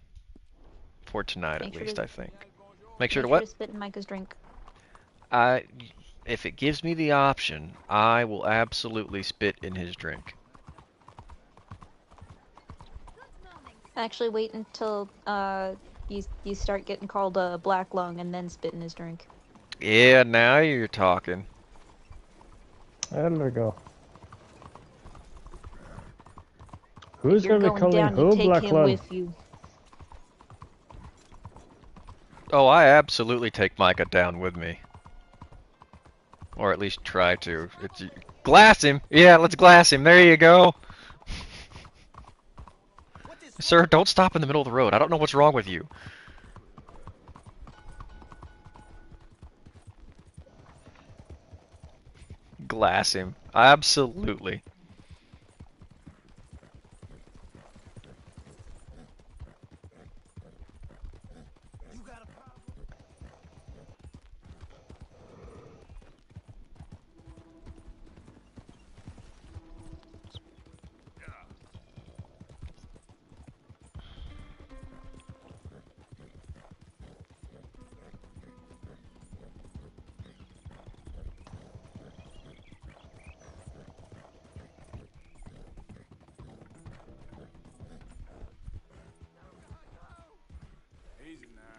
Speaker 1: For tonight,
Speaker 14: Make
Speaker 1: at
Speaker 14: sure
Speaker 1: least,
Speaker 14: to-
Speaker 1: I think. Make sure
Speaker 14: Make
Speaker 1: to
Speaker 14: sure
Speaker 1: what?
Speaker 14: to spit in Micah's drink.
Speaker 1: If it gives me the option, I will absolutely spit in his drink.
Speaker 14: Actually, wait until you start getting called a black lung and then spit in his drink.
Speaker 1: Yeah, now you're talking.
Speaker 13: There we go. Who's
Speaker 14: You're
Speaker 13: gonna be
Speaker 14: going
Speaker 13: calling
Speaker 14: down, you
Speaker 13: who
Speaker 14: take
Speaker 13: Black
Speaker 14: him
Speaker 13: Lung?
Speaker 14: with you.
Speaker 1: Oh, I absolutely take Micah down with me. Or at least try to. It's glass him. Yeah, let's glass him. There you go. Sir, don't stop in the middle of the road. I don't know what's wrong with you. Glass him. Absolutely.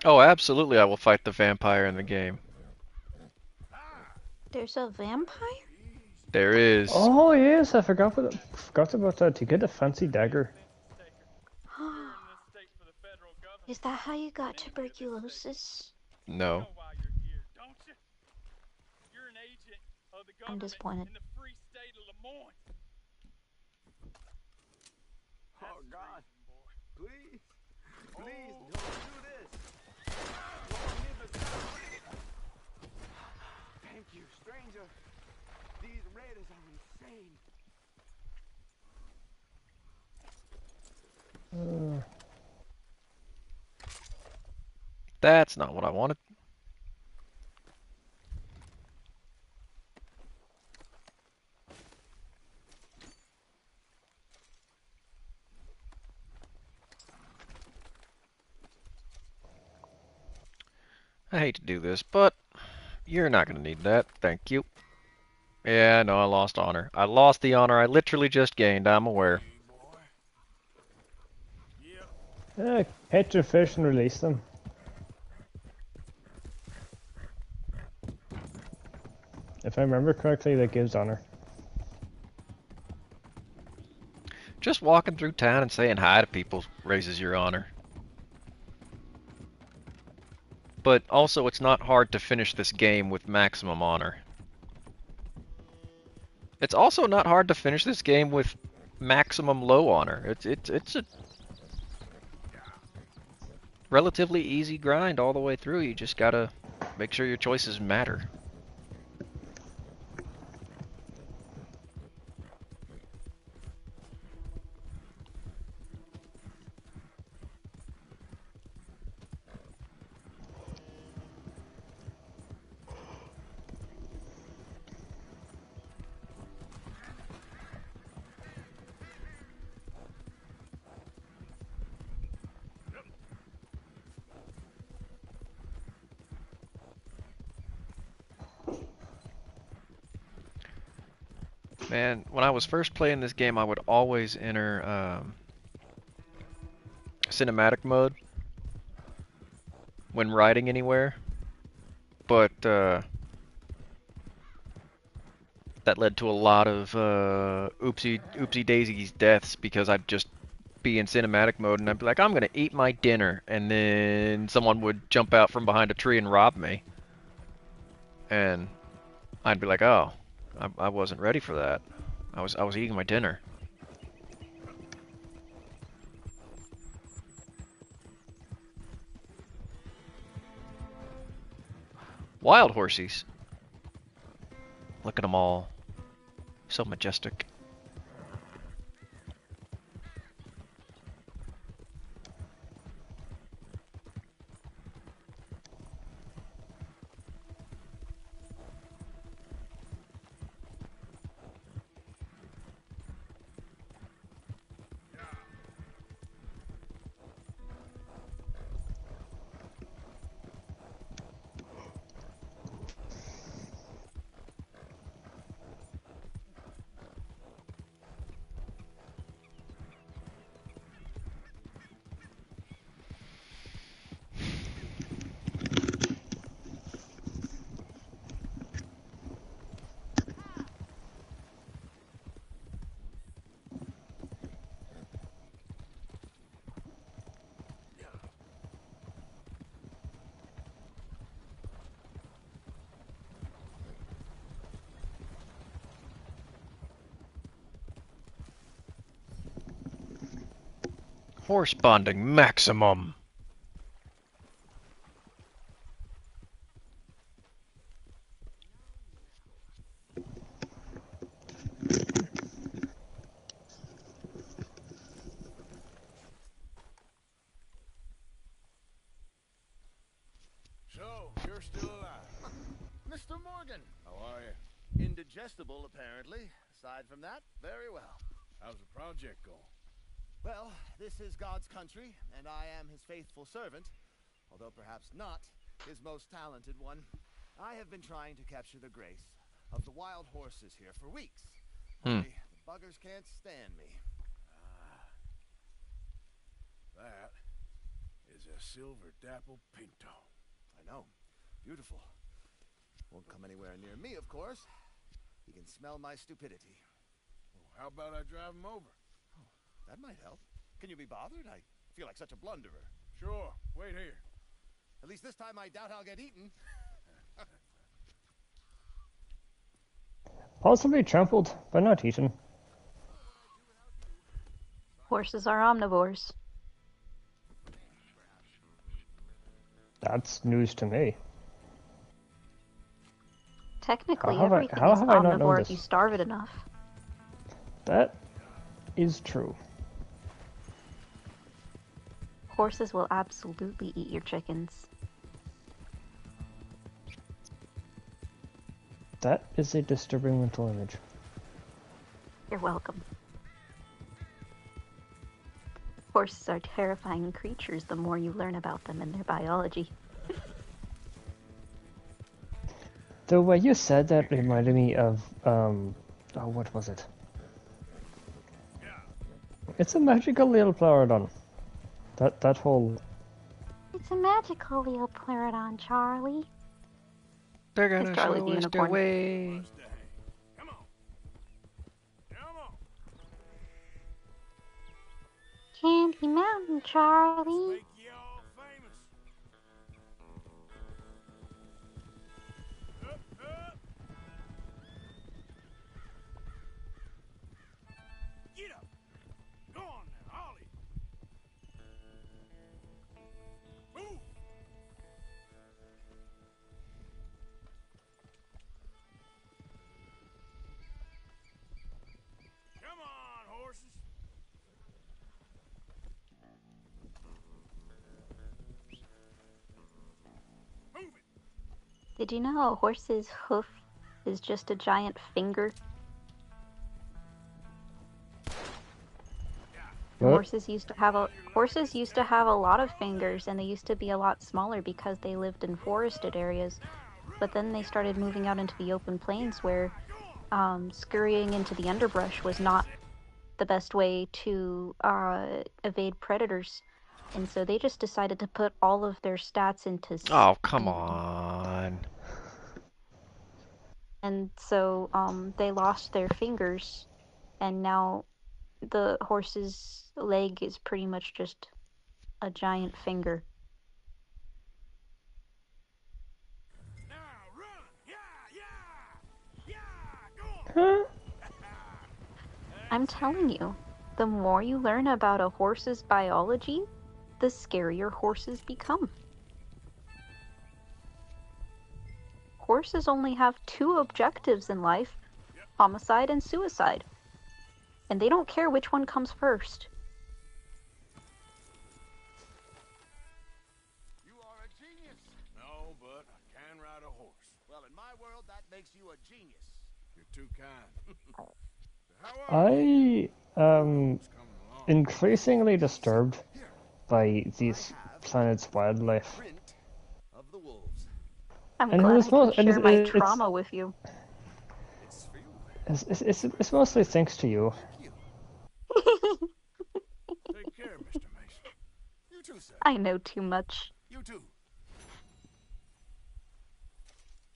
Speaker 1: Oh, absolutely, I will fight the vampire in the game.
Speaker 14: There's a vampire?
Speaker 1: There is.
Speaker 13: Oh yes, I forgot about that. You get a fancy dagger.
Speaker 14: Is that how you got tuberculosis?
Speaker 1: No.
Speaker 14: I'm disappointed.
Speaker 6: Oh, God. Please. Please, don't do this. Don't leave us out. Thank you, stranger. These raiders are insane.
Speaker 1: That's not what I wanted. I hate to do this, but you're not going to need that. Thank you. Yeah, no, I lost honor. I lost the honor I literally just gained, I'm aware.
Speaker 13: Catch your fish and release them. If I remember correctly, that gives honor.
Speaker 1: Just walking through town and saying hi to people raises your honor. But also, it's not hard to finish this game with maximum honor. It's also not hard to finish this game with maximum low honor. It's a relatively easy grind all the way through. You just gotta make sure your choices matter. Man, when I was first playing this game, I would always enter cinematic mode when riding anywhere, but that led to a lot of oopsie daisies deaths because I'd just be in cinematic mode and I'd be like, I'm gonna eat my dinner, and then someone would jump out from behind a tree and rob me, and I'd be like, oh, I wasn't ready for that. I was eating my dinner. Wild horses. Look at them all. So majestic. Horse bonding maximum.
Speaker 2: So, you're still alive.
Speaker 6: Mr. Morgan.
Speaker 2: How are you?
Speaker 6: Indigestible, apparently. Aside from that, very well.
Speaker 2: How's the project going?
Speaker 6: Well, this is God's country, and I am his faithful servant, although perhaps not his most talented one. I have been trying to capture the grace of the wild horses here for weeks. Only the buggers can't stand me.
Speaker 2: That is a silver dapple pinto.
Speaker 6: I know. Beautiful. Won't come anywhere near me, of course. He can smell my stupidity.
Speaker 2: Well, how about I drive him over?
Speaker 6: That might help. Can you be bothered? I feel like such a blunderer.
Speaker 2: Sure. Wait here.
Speaker 6: At least this time I doubt I'll get eaten.
Speaker 13: Possibly trampled, but not eaten.
Speaker 14: Horses are omnivores.
Speaker 13: That's news to me.
Speaker 14: Technically,
Speaker 13: How have I-
Speaker 14: everything
Speaker 13: how
Speaker 14: is
Speaker 13: have I not known
Speaker 14: omnivore if
Speaker 13: this?
Speaker 14: you starve it enough.
Speaker 13: That is true.
Speaker 14: Horses will absolutely eat your chickens.
Speaker 13: That is a disturbing mental image.
Speaker 14: You're welcome. Horses are terrifying creatures the more you learn about them and their biology.
Speaker 13: The way you said that reminded me of, oh, what was it? It's a magical little Pleurodon. That whole...
Speaker 5: It's a magical little Pleurodon, Charlie.
Speaker 1: They're gonna
Speaker 14: Charlie
Speaker 1: show
Speaker 14: the
Speaker 1: us the
Speaker 14: unicorn.
Speaker 1: way.
Speaker 5: Candy Mountain, Charlie.
Speaker 2: Make you all famous. Up, up. Get up. Go on now, Ollie. Move. Come on, horses. Move it.
Speaker 14: Did you know a horse's hoof is just a giant finger?
Speaker 13: What?
Speaker 14: Horses used to have a lot of fingers, and they used to be a lot smaller because they lived in forested areas. But then they started moving out into the open plains where scurrying into the underbrush was not the best way to evade predators. And so they just decided to put all of their stats into
Speaker 1: Oh, come
Speaker 14: speed.
Speaker 1: on.
Speaker 14: And so they lost their fingers, and now the horse's leg is pretty much just a giant finger.
Speaker 13: Huh?
Speaker 14: I'm telling you, the more you learn about a horse's biology, the scarier horses become. Horses only have two objectives in life, homicide and suicide. And they don't care which one comes first.
Speaker 6: You are a genius.
Speaker 2: No, but I can ride a horse.
Speaker 6: Well, in my world, that makes you a genius.
Speaker 2: You're too kind.
Speaker 13: I am increasingly disturbed by these planet's wildlife.
Speaker 6: Of the wolves.
Speaker 14: I'm
Speaker 13: And
Speaker 14: glad
Speaker 13: it's
Speaker 14: I
Speaker 13: most-
Speaker 14: can
Speaker 13: and
Speaker 14: share
Speaker 13: it's-
Speaker 14: my
Speaker 13: it's-
Speaker 14: trauma with you.
Speaker 13: It's mostly thanks to you.
Speaker 2: Take care, Mr. Mason.
Speaker 6: You too, sir.
Speaker 14: I know too much.
Speaker 6: You too.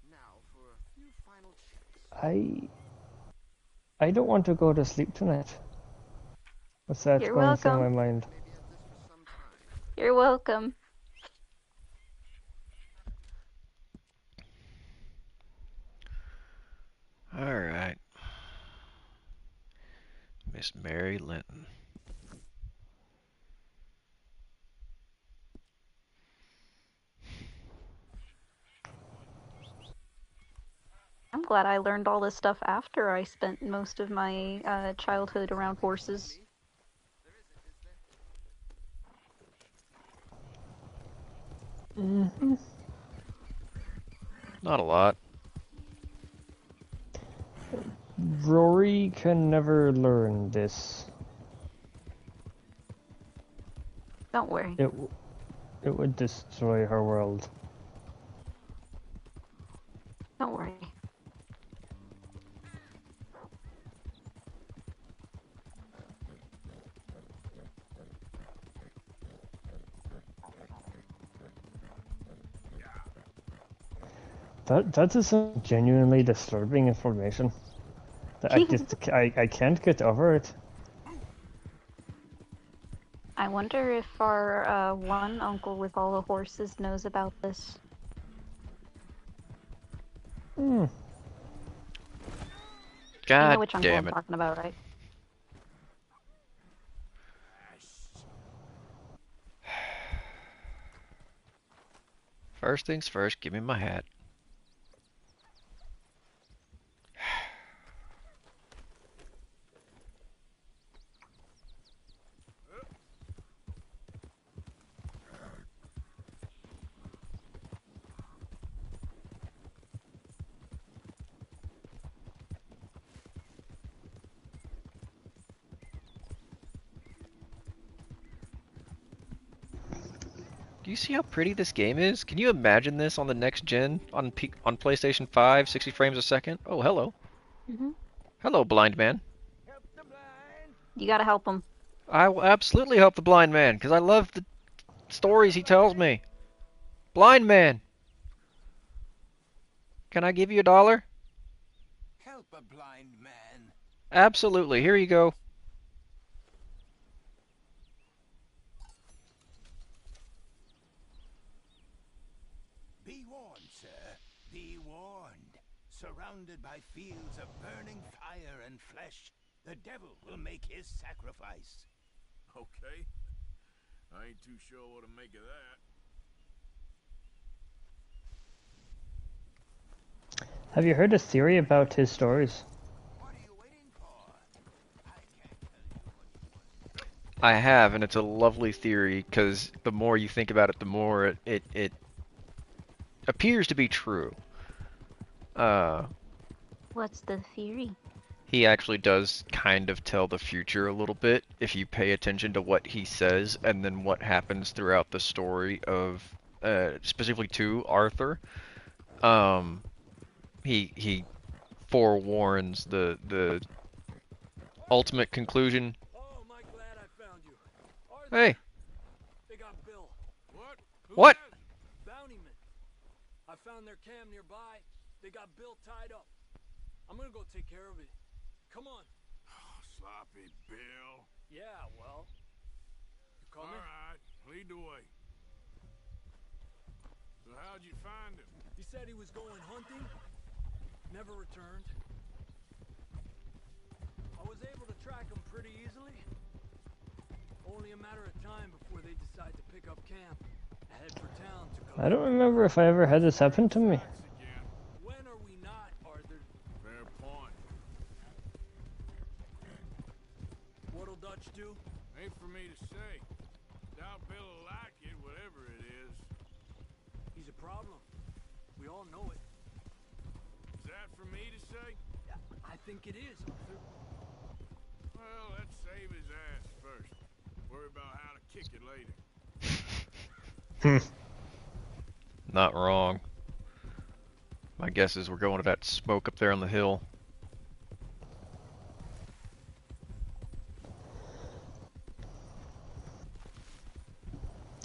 Speaker 6: Now for a few final checks.
Speaker 13: I don't want to go to sleep tonight. What's that
Speaker 14: You're
Speaker 13: going through my
Speaker 14: welcome.
Speaker 13: mind?
Speaker 14: You're welcome.
Speaker 1: Alright. Miss Mary Linton.
Speaker 14: I'm glad I learned all this stuff after I spent most of my childhood around horses.
Speaker 13: Mm-hmm.
Speaker 1: Not a lot.
Speaker 13: Rory can never learn this.
Speaker 14: Don't worry.
Speaker 13: It would destroy her world.
Speaker 14: Don't worry.
Speaker 13: That is some genuinely disturbing information. That I can't get over it.
Speaker 14: I wonder if our one uncle with all the horses knows about this.
Speaker 13: Hmm.
Speaker 14: You
Speaker 1: God
Speaker 14: know which uncle
Speaker 1: damn
Speaker 14: I'm
Speaker 1: it.
Speaker 14: talking about, right?
Speaker 1: First things first, give me my hat. Do you see how pretty this game is? Can you imagine this on the next gen on PlayStation 5, 60 frames a second? Oh, hello.
Speaker 14: Mm-hmm.
Speaker 1: Hello, blind man.
Speaker 14: You gotta help him.
Speaker 1: I will absolutely help the blind man because I love the stories he tells me. Blind man. Can I give you $1?
Speaker 6: Help a blind man.
Speaker 1: Absolutely. Here you go.
Speaker 6: Be warned, sir. Be warned. Surrounded by fields of burning fire and flesh, the devil will make his sacrifice.
Speaker 2: Okay. I ain't too sure what to make of that.
Speaker 13: Have you heard a theory about his stories?
Speaker 1: I have, and it's a lovely theory because the more you think about it, the more it appears to be true.
Speaker 14: What's the theory?
Speaker 1: He actually does kind of tell the future a little bit if you pay attention to what he says and then what happens throughout the story of specifically to Arthur. He forewarns the ultimate conclusion.
Speaker 11: Oh, my glad I found you.
Speaker 1: Hey.
Speaker 11: They got Bill.
Speaker 2: What?
Speaker 1: What?
Speaker 11: Bountymen. I found their camp nearby. They got Bill tied up. I'm gonna go take care of it. Come on.
Speaker 2: Sloppy Bill.
Speaker 11: Yeah, well. You coming?
Speaker 2: All right, lead the way. So how'd you find him?
Speaker 11: He said he was going hunting. Never returned. I was able to track him pretty easily. Only a matter of time before they decide to pick up camp and head for town to collect.
Speaker 13: I don't remember if I ever had this happen to me.
Speaker 11: When are we not, Arthur?
Speaker 2: Fair point.
Speaker 11: What'll Dutch do?
Speaker 2: Ain't for me to say. Doubt Bill'll like it, whatever it is.
Speaker 11: He's a problem. We all know it.
Speaker 2: Is that for me to say?
Speaker 11: I think it is, Arthur.
Speaker 2: Well, let's save his ass first. Worry about how to kick it later.
Speaker 1: Not wrong. My guess is we're going to that smoke up there on the hill.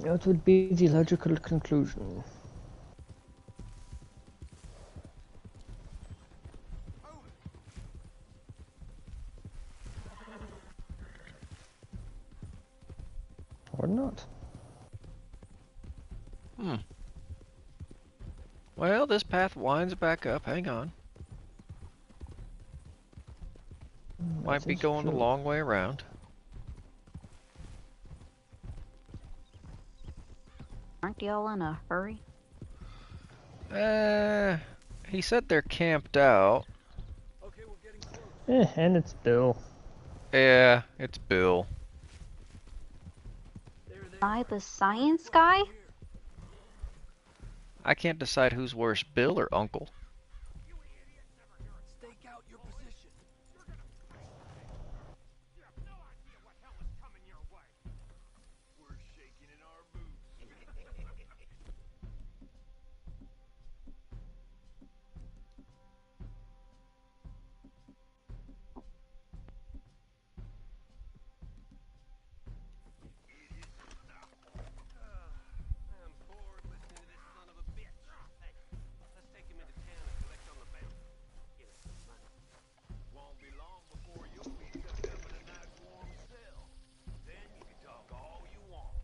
Speaker 13: That would be the logical conclusion. Or not.
Speaker 1: Well, this path winds back up. Hang on. Might be going a long way around.
Speaker 14: Aren't y'all in a hurry?
Speaker 1: He said they're camped out.
Speaker 13: And it's Bill.
Speaker 1: Yeah, it's Bill.
Speaker 14: By the science guy?
Speaker 1: I can't decide who's worse, Bill or Uncle.
Speaker 11: Stake out your position.
Speaker 2: You have no idea what hell is coming your way. We're shaking in our boots.
Speaker 11: I'm bored listening to this son of a bitch. Hey, let's take him into town and collect on the bounty. Give us some money.
Speaker 2: Won't be long before you'll be tucked up in a nice warm cell. Then you can talk all you want.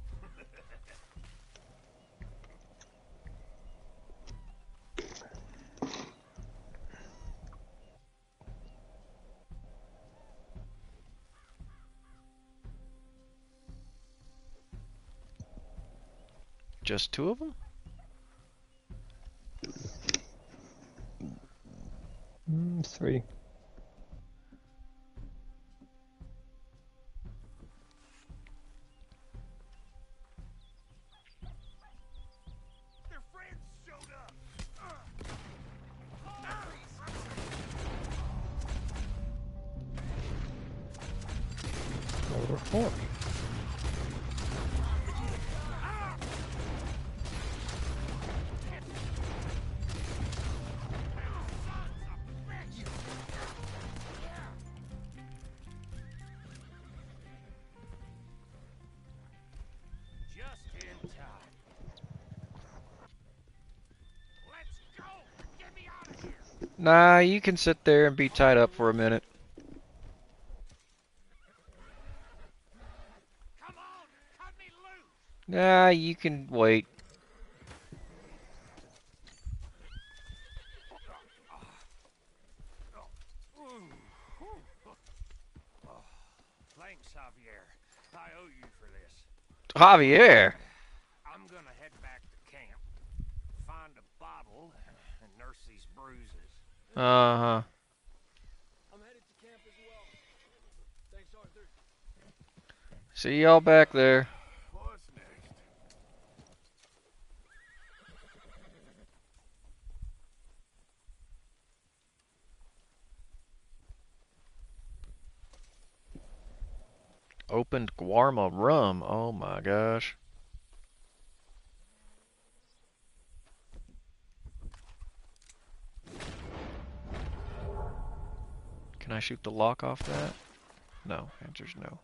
Speaker 1: Just two of them?
Speaker 13: Three.
Speaker 2: Their friends showed up.
Speaker 13: Over four.
Speaker 11: Just in time.
Speaker 2: Let's go. Get me out of here.
Speaker 1: Nah, you can sit there and be tied up for a minute.
Speaker 2: Come on, cut me loose.
Speaker 1: Nah, you can wait.
Speaker 10: Thanks, Javier. I owe you for this.
Speaker 1: Javier!
Speaker 10: I'm gonna head back to camp, find a bottle, and nurse these bruises.
Speaker 1: Uh-huh.
Speaker 11: I'm headed to camp as well. Thanks, Arthur.
Speaker 1: See y'all back there.
Speaker 2: What's next?
Speaker 1: Opened Guarma rum. Oh my gosh. Can I shoot the lock off that? No. Answer's no.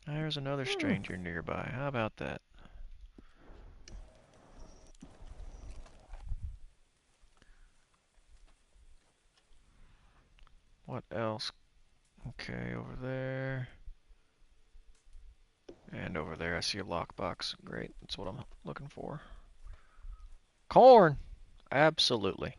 Speaker 1: There's another stranger nearby. How about that? What else? Okay, over there. And over there I see a lockbox. Great, that's what I'm looking for. Corn! Absolutely.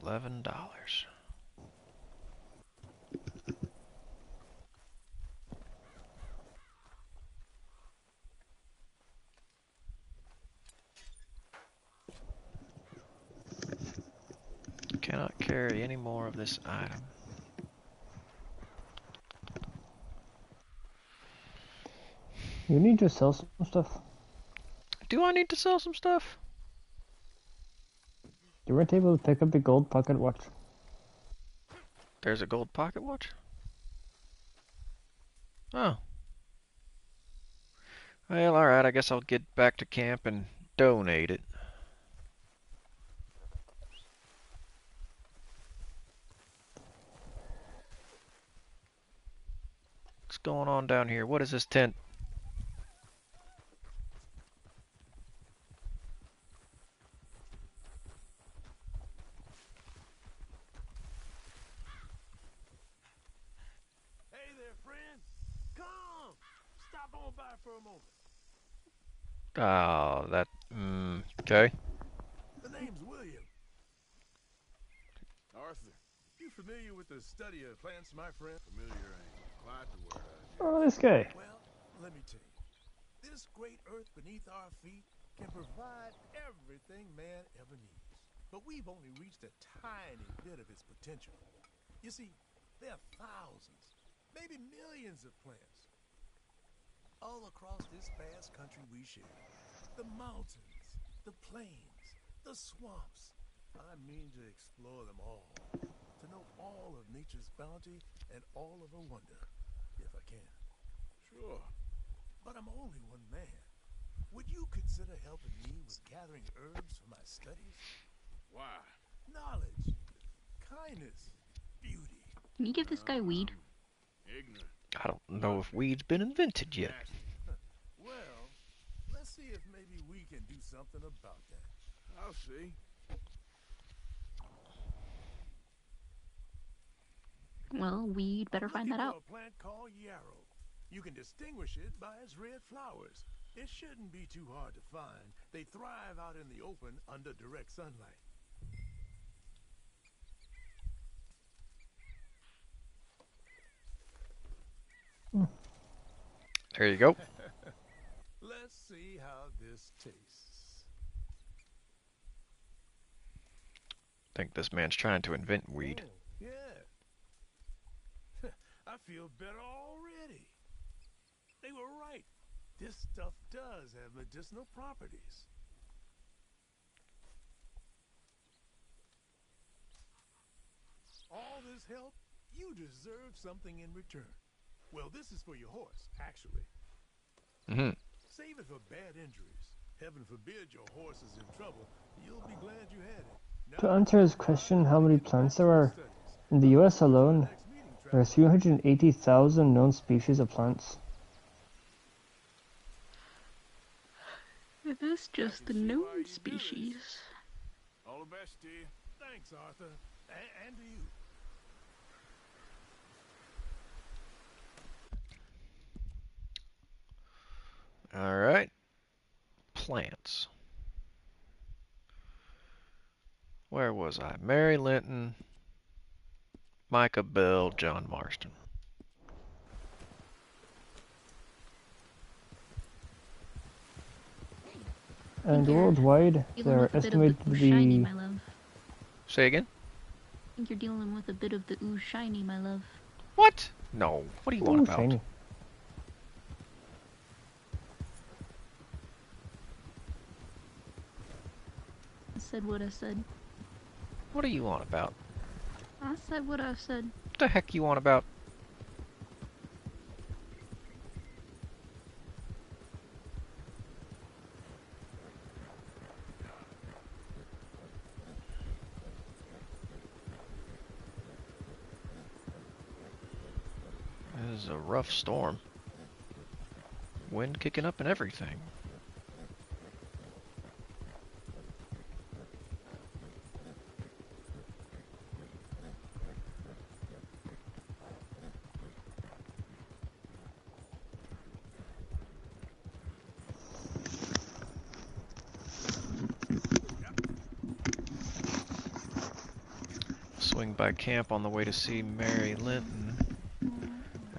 Speaker 1: $11. Cannot carry any more of this item.
Speaker 13: You need to sell some stuff.
Speaker 1: Do I need to sell some stuff?
Speaker 13: You weren't able to pick up the gold pocket watch.
Speaker 1: There's a gold pocket watch? Oh. Well, alright, I guess I'll get back to camp and donate it. What's going on down here? What is this tent?
Speaker 2: Hey there, friend. Come. Stop on by for a moment.
Speaker 1: Oh, that... okay.
Speaker 2: The name's William. Arthur, you familiar with the study of plants, my friend? Familiar ain't quite the word I use.
Speaker 13: Oh, this guy.
Speaker 2: Well, let me tell you. This great earth beneath our feet can provide everything man ever needs. But we've only reached a tiny bit of its potential. You see, there are thousands, maybe millions of plants all across this vast country we share. The mountains, the plains, the swamps. I mean to explore them all, to know all of nature's bounty and all of her wonder, if I can. Sure. But I'm only one man. Would you consider helping me with gathering herbs for my studies? Why? Knowledge, kindness, beauty.
Speaker 14: Can you give this guy weed?
Speaker 2: Ignorant.
Speaker 1: I don't know if weed's been invented yet.
Speaker 2: Well, let's see if maybe we can do something about that. I'll see.
Speaker 14: Well, we'd better find that out.
Speaker 2: A plant called yarrow. You can distinguish it by its red flowers. It shouldn't be too hard to find. They thrive out in the open under direct sunlight.
Speaker 1: There you go.
Speaker 2: Let's see how this tastes.
Speaker 1: I think this man's trying to invent weed.
Speaker 2: Oh, yeah. I feel better already. They were right. This stuff does have medicinal properties. All this help, you deserve something in return. Well, this is for your horse, actually.
Speaker 1: Mm-hmm.
Speaker 2: Save it for bad injuries. Heaven forbid your horse is in trouble. You'll be glad you had it.
Speaker 13: To answer his question, how many plants there are, in the US alone, there are 380,000 known species of plants.
Speaker 14: That's just the known species.
Speaker 2: All the best to you. Thanks, Arthur. And to you.
Speaker 1: Alright. Plants. Where was I? Mary Linton, Micah Bell, John Marston.
Speaker 13: And worldwide, there are estimated to be...
Speaker 1: Say again?
Speaker 14: think you're dealing with a bit of the ooze shiny, my love.
Speaker 1: What? No. What do you want
Speaker 13: Ooh,
Speaker 1: about?
Speaker 13: shiny.
Speaker 14: I said what I said.
Speaker 1: What are you on about?
Speaker 14: I said what I said.
Speaker 1: What the heck you on about? This is a rough storm. Wind kicking up and everything. Swing by camp on the way to see Mary Linton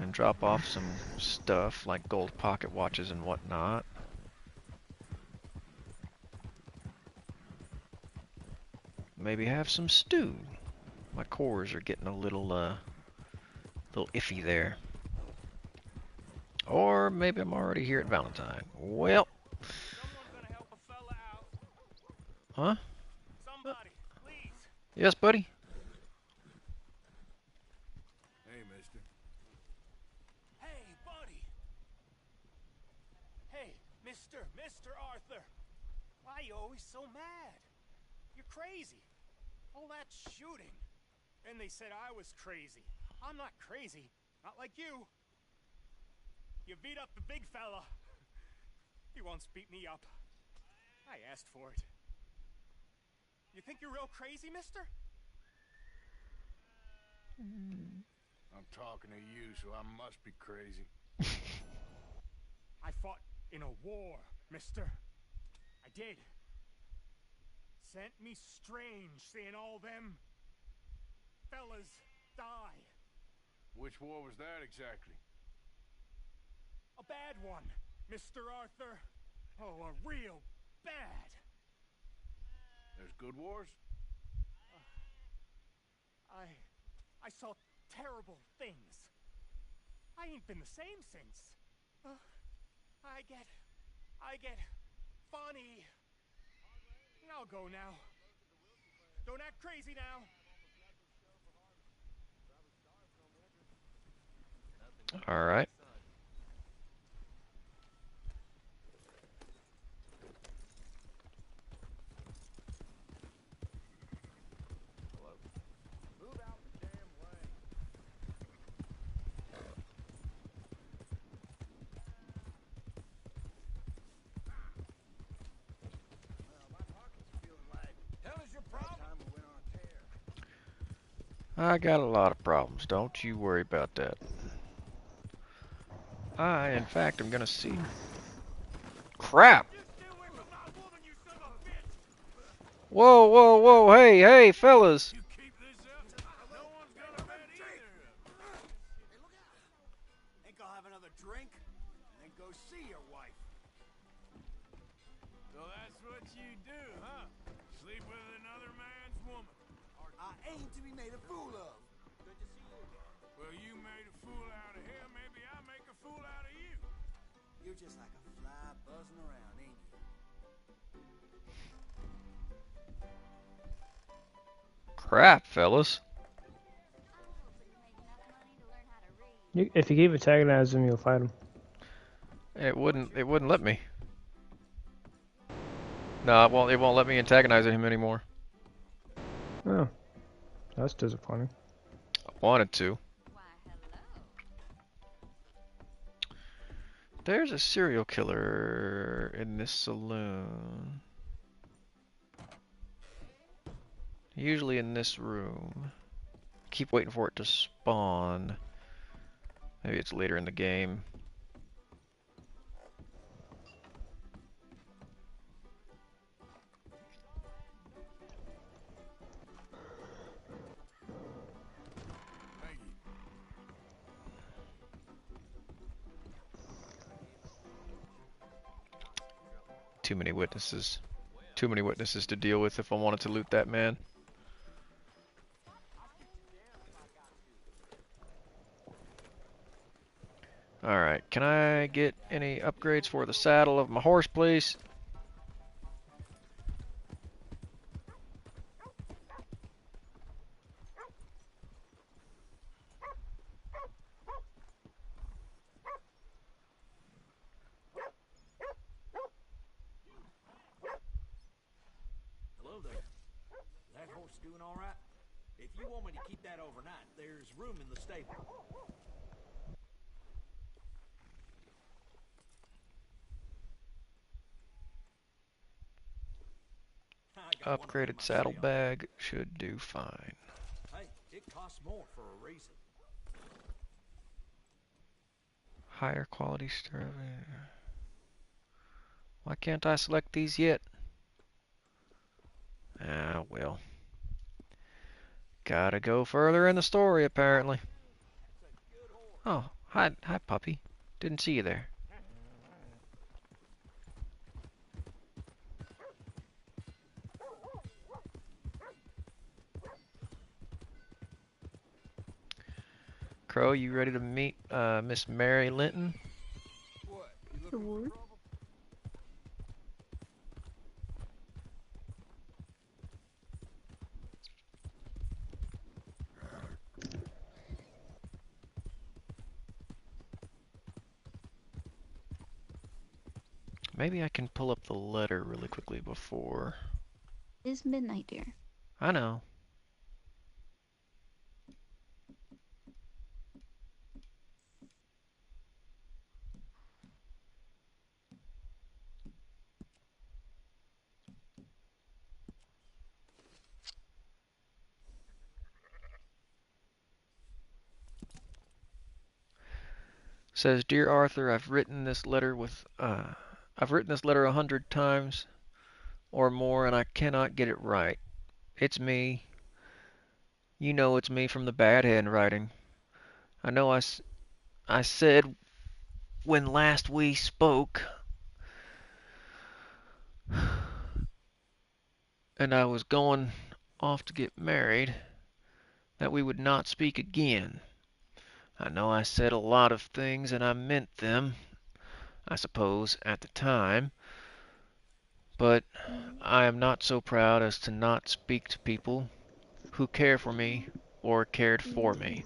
Speaker 1: and drop off some stuff like gold pocket watches and whatnot. Maybe have some stew. My cores are getting a little iffy there. Or maybe I'm already here at Valentine. Well. Huh?
Speaker 11: Somebody, please.
Speaker 1: Yes, buddy?
Speaker 2: Hey, mister.
Speaker 11: Hey, buddy. Hey, Mr. Arthur. Why are you always so mad? You're crazy. All that shooting. And they said I was crazy. I'm not crazy. Not like you. You beat up the big fella. He once beat me up. I asked for it. You think you're real crazy, mister?
Speaker 2: I'm talking to you, so I must be crazy.
Speaker 11: I fought in a war, mister. I did. Sent me strange seeing all them fellas die.
Speaker 2: Which war was that exactly?
Speaker 11: A bad one, Mr. Arthur. Oh, a real bad.
Speaker 2: There's good wars?
Speaker 11: I saw terrible things. I ain't been the same since. I get funny. I'll go now. Don't act crazy now.
Speaker 1: All right.
Speaker 2: Move out the damn way.
Speaker 10: Well, my pocket's feeling like
Speaker 11: Hell is your problem?
Speaker 10: time we went on a tear.
Speaker 1: I got a lot of problems. Don't you worry about that. In fact, I'm gonna see. Crap! Whoa, whoa, whoa! Hey, hey, fellas!
Speaker 2: You keep this up, no one's gonna bet either.
Speaker 10: Hey, look out! Think I'll have another drink and then go see your wife.
Speaker 2: So that's what you do, huh? Sleep with another man's woman.
Speaker 10: I aim to be made a fool of. Good to see you.
Speaker 2: Well, you made a fool out of him, maybe I make a fool out of you.
Speaker 10: You're just like a fly buzzing around, ain't you?
Speaker 1: Crap, fellas.
Speaker 13: If you keep antagonizing him, you'll fight him.
Speaker 1: It wouldn't let me. No, it won't let me antagonize him anymore.
Speaker 13: Oh, that's disappointing.
Speaker 1: I wanted to. There's a serial killer in this saloon. Usually in this room. Keep waiting for it to spawn. Maybe it's later in the game. Too many witnesses. Too many witnesses to deal with if I wanted to loot that man. Alright, can I get any upgrades for the saddle of my horse, please?
Speaker 11: Hello there. That horse doing all right? If you want me to keep that overnight, there's room in the stable.
Speaker 1: Upgraded saddlebag should do fine.
Speaker 11: Hey, it costs more for a reason.
Speaker 1: Higher quality stuff. Why can't I select these yet? Ah, well. Gotta go further in the story, apparently. Oh, hi, puppy. Didn't see you there. Crow, you ready to meet Miss Mary Linton?
Speaker 14: Sure.
Speaker 1: Maybe I can pull up the letter really quickly before.
Speaker 14: It's midnight, dear.
Speaker 1: I know. Says, Dear Arthur, I've written this letter 100 times or more, and I cannot get it right. It's me. You know it's me from the bad handwriting. I know I said when last we spoke, and I was going off to get married, that we would not speak again. I know I said a lot of things, and I meant them, I suppose, at the time, but I am not so proud as to not speak to people who care for me or cared for me.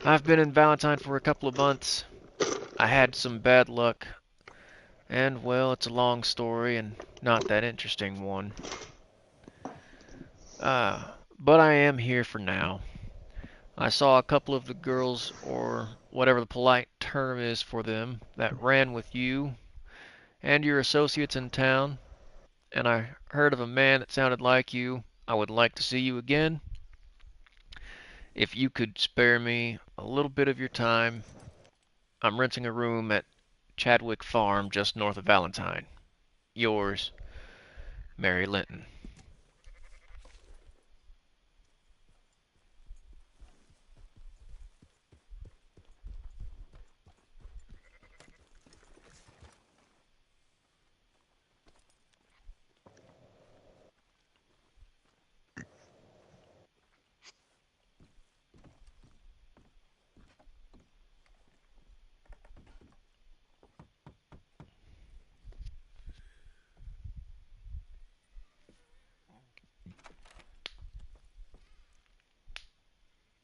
Speaker 1: I've been in Valentine for a couple of months. I had some bad luck, and, well, it's a long story and not that interesting one. But I am here for now. I saw a couple of the girls, or whatever the polite term is for them, that ran with you and your associates in town, and I heard of a man that sounded like you. I would like to see you again. If you could spare me a little bit of your time, I'm renting a room at Chadwick Farm just north of Valentine. Yours, Mary Linton.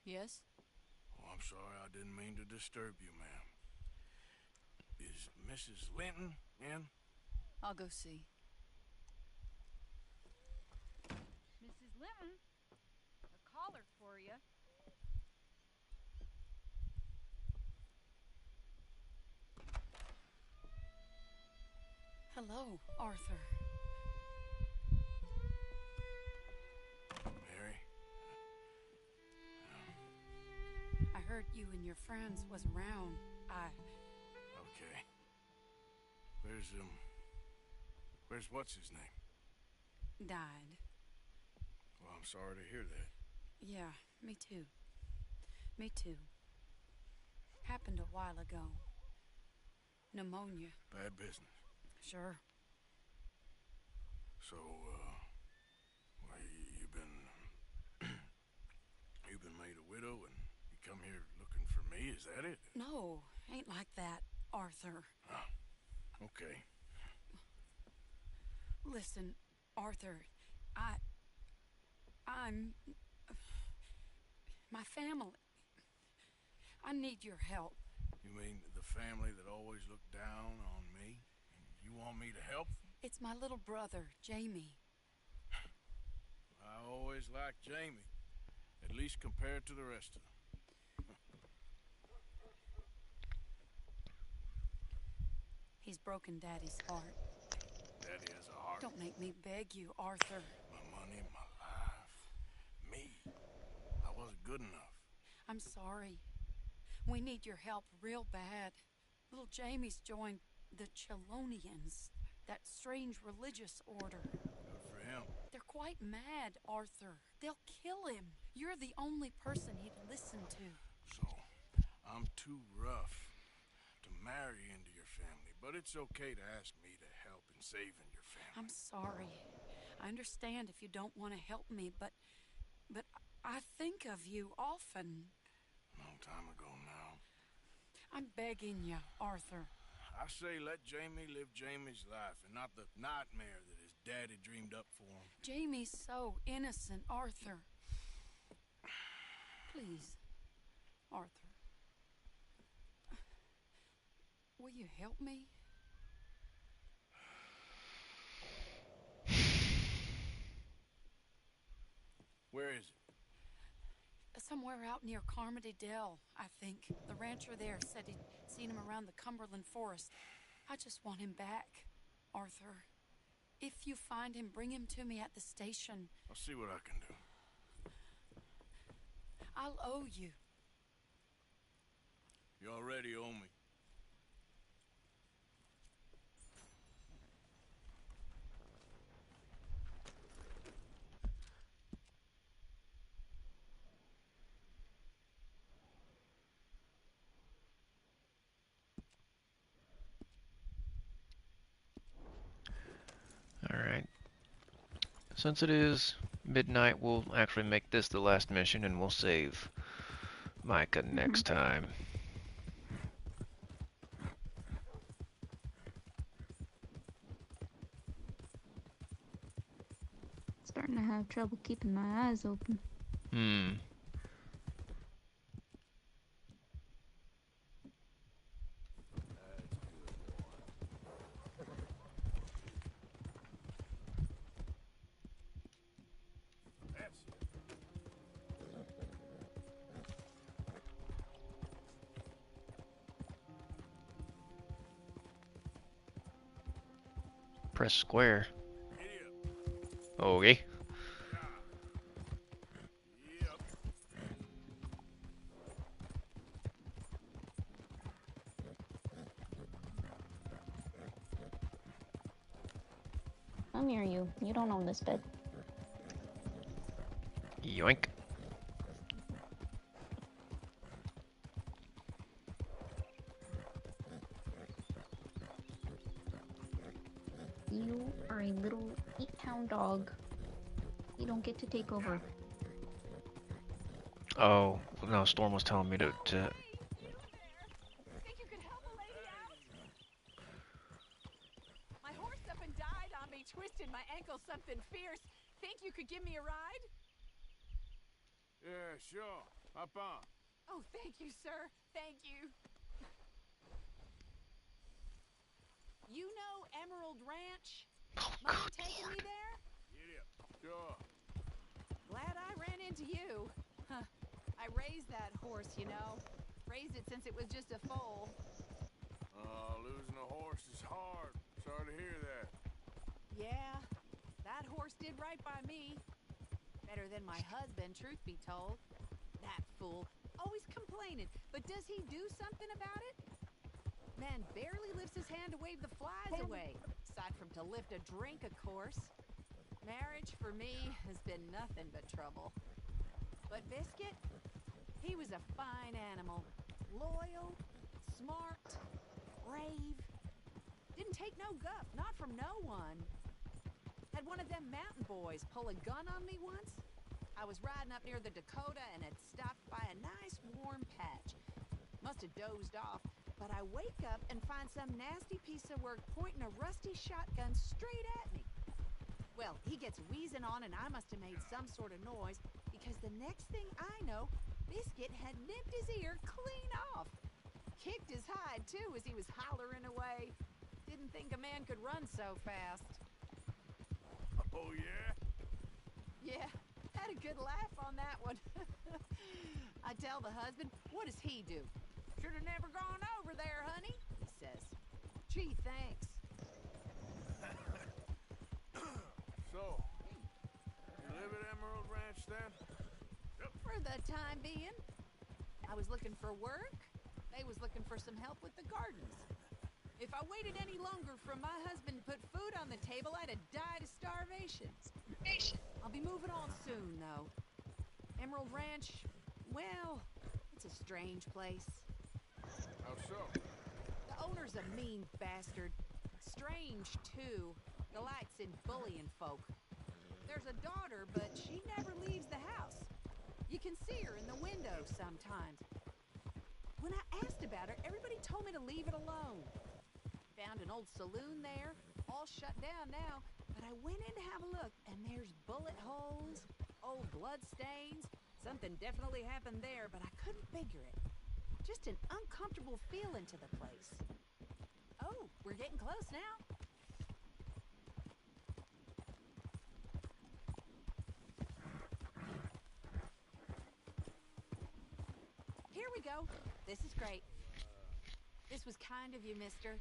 Speaker 20: Yes?
Speaker 2: Oh, I'm sorry, I didn't mean to disturb you, ma'am. Is Mrs. Linton in?
Speaker 20: I'll go see.
Speaker 4: Mrs. Linton, a caller for you.
Speaker 20: Hello, Arthur.
Speaker 2: Mary?
Speaker 20: I heard you and your friends was around.
Speaker 2: Okay. Where's what's his name?
Speaker 20: Died.
Speaker 2: Well, I'm sorry to hear that.
Speaker 20: Yeah, me too. Me too. Happened a while ago. Pneumonia.
Speaker 2: Bad business.
Speaker 20: Sure.
Speaker 2: So, well, you've been made a widow and you come here looking for me, is that it?
Speaker 20: No, Ain't like that, Arthur.
Speaker 2: Okay.
Speaker 20: Listen, Arthur, I'm... my family. I need your help.
Speaker 2: You mean the family that always looked down on me? You want me to help?
Speaker 20: It's my little brother, Jamie.
Speaker 2: I always liked Jamie, at least compared to the rest of them.
Speaker 20: He's broken Daddy's heart.
Speaker 2: Daddy has a heart.
Speaker 20: Don't make me beg you, Arthur.
Speaker 2: My money, my life, me. I wasn't good enough.
Speaker 20: I'm sorry. We need your help real bad. Little Jamie's joined the Chelonians, that strange religious order.
Speaker 2: Good for him.
Speaker 20: They're quite mad, Arthur. They'll kill him. You're the only person he'd listen to.
Speaker 2: So, I'm too rough to marry into your family, but it's okay to ask me to help in saving your family.
Speaker 20: I'm sorry. I understand if you don't want to help me, but I think of you often.
Speaker 2: Long time ago now.
Speaker 20: I'm begging you, Arthur.
Speaker 2: I say let Jamie live Jamie's life and not the nightmare that his daddy dreamed up for him.
Speaker 20: Jamie's so innocent, Arthur. Please, Arthur. Will you help me?
Speaker 2: Where is it?
Speaker 20: Somewhere out near Carmody Dell, I think. The rancher there said he'd seen him around the Cumberland Forest. I just want him back, Arthur. If you find him, bring him to me at the station.
Speaker 2: I'll see what I can do.
Speaker 20: I'll owe you.
Speaker 2: You already owe me.
Speaker 1: Alright. Since it is midnight, we'll actually make this the last mission and we'll save Micah next time.
Speaker 14: Starting to have trouble keeping my eyes open.
Speaker 1: Press square. Okay.
Speaker 14: I'm near you. You don't own this bed.
Speaker 1: Yoink.
Speaker 14: You are a little 8-pound dog. You don't get to take over.
Speaker 1: Oh, no, Storm was telling me to
Speaker 19: Think you could help a lady out? My horse up and died on me, twisted my ankle something fierce. Think you could give me a ride?
Speaker 2: Yeah, sure. Hop on.
Speaker 19: Oh, thank you, sir. Thank you. You know Emerald Ranch? Mind taking me there?
Speaker 2: Sure.
Speaker 19: Glad I ran into you. Huh. I raised that horse, you know. Raised it since it was just a foal.
Speaker 2: Losing a horse is hard. Sorry to hear that.
Speaker 19: Yeah, that horse did right by me. Better than my husband, truth be told. That fool. Always complaining. But does he do something about it? Man barely lifts his hand to wave the flies away. Aside from to lift a drink, of course. Marriage, for me, has been nothing but trouble. But Biscuit, he was a fine animal. Loyal, smart, brave. Didn't take no guff, not from no one. Had one of them mountain boys pull a gun on me once. I was riding up near the Dakota and had stopped by a nice warm patch. Must have dozed off.
Speaker 21: But I wake up and find some nasty piece of work pointing a rusty shotgun straight at me. Well, he gets wheezing on and I must have made some sort of noise because the next thing I know, Biscuit had nipped his ear clean off. Kicked his hide too as he was hollering away. Didn't think a man could run so fast.
Speaker 2: Oh, yeah?
Speaker 21: Yeah, had a good laugh on that one. I tell the husband, what does he do? Should have never gone over there, honey, he says. Gee, thanks.
Speaker 2: So, you live at Emerald Ranch then?
Speaker 21: For the time being. I was looking for work. They was looking for some help with the gardens. If I waited any longer for my husband to put food on the table, I'd have died of starvation. I'll be moving on soon, though. Emerald Ranch, well, it's a strange place.
Speaker 2: How so?
Speaker 21: The owner's a mean bastard. Strange, too. Delights in bullying folk. There's a daughter, but she never leaves the house. You can see her in the window sometimes. When I asked about her, everybody told me to leave it alone. Found an old saloon there, all shut down now, but I went in to have a look, and there's bullet holes, old blood stains. Something definitely happened there, but I couldn't figure it. Just an uncomfortable feeling to the place. Oh, we're getting close now. Here we go. This is great. This was kind of you, mister.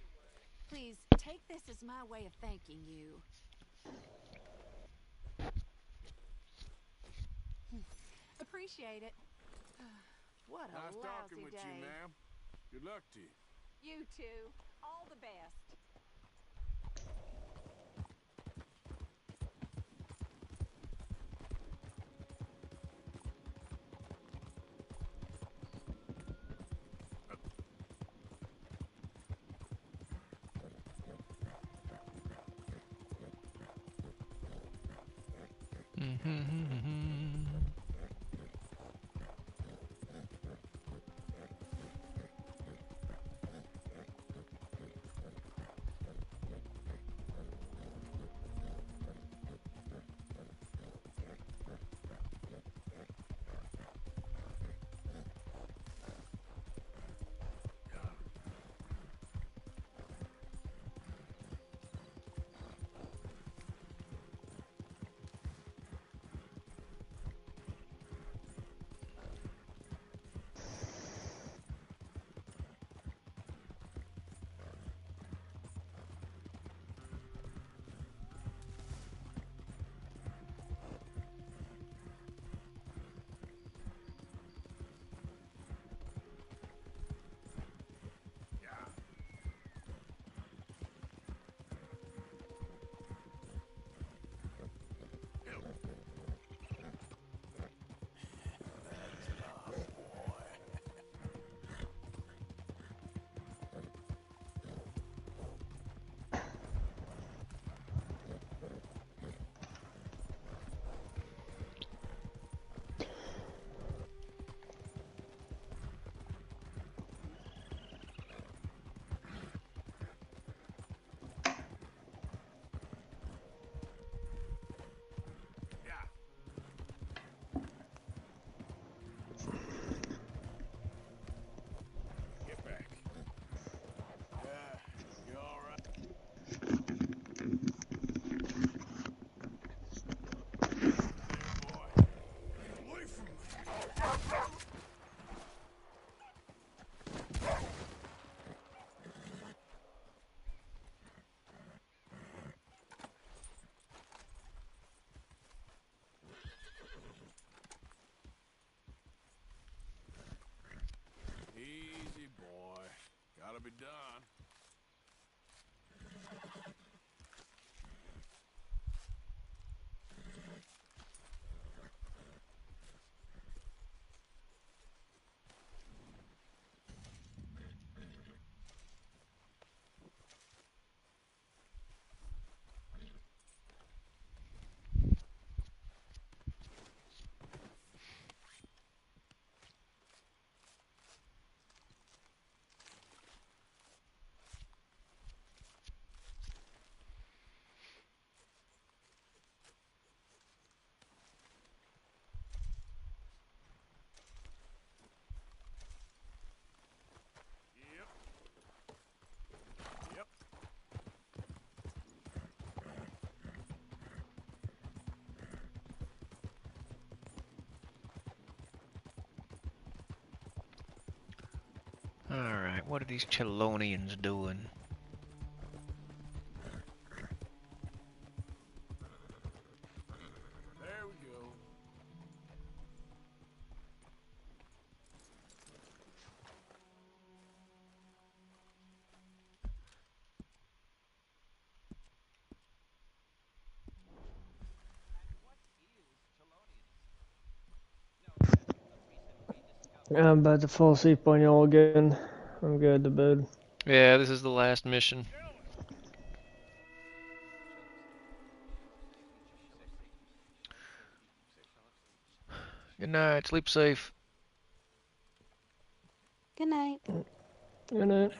Speaker 21: Please, take this as my way of thanking you. Appreciate it. What a
Speaker 2: Nice
Speaker 21: lousy
Speaker 2: talking with
Speaker 21: day.
Speaker 2: you, ma'am. Good luck to you.
Speaker 21: You too. All the best.
Speaker 2: Easy, boy. Gotta be done.
Speaker 1: Alright, what are these Chelonians doing?
Speaker 2: There we go.
Speaker 13: I'm about to fall asleep on y'all again. I'm going to bed.
Speaker 1: Yeah, this is the last mission. Good night, sleep safe.
Speaker 14: Good night.
Speaker 13: Good night.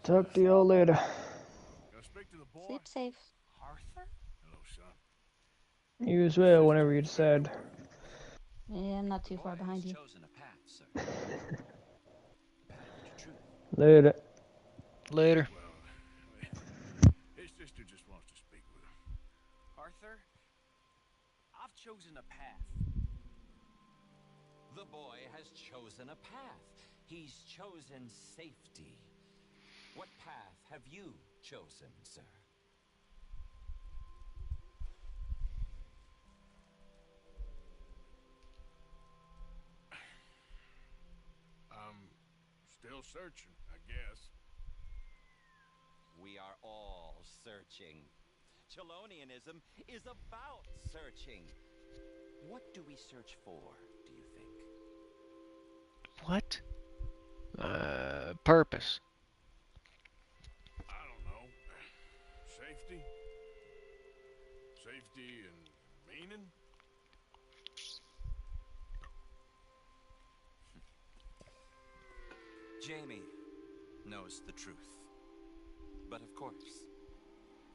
Speaker 13: Talk to y'all later.
Speaker 2: Gonna speak to the boy?
Speaker 14: Sleep safe.
Speaker 2: Arthur? Hello, son.
Speaker 13: You as well, whenever you decide.
Speaker 14: Yeah, I'm not too far behind you.
Speaker 16: Chosen a path, sir.
Speaker 13: Later.
Speaker 1: Later.
Speaker 2: His sister just wants to speak with him.
Speaker 16: Arthur, I've chosen a path. The boy has chosen a path. He's chosen safety. What path have you chosen, sir?
Speaker 2: I'm still searching, I guess.
Speaker 16: We are all searching. Chelonianism is about searching. What do we search for, do you think?
Speaker 1: What? Purpose.
Speaker 2: I don't know. Safety? Safety and meaning?
Speaker 16: Jamie knows the truth. But of course,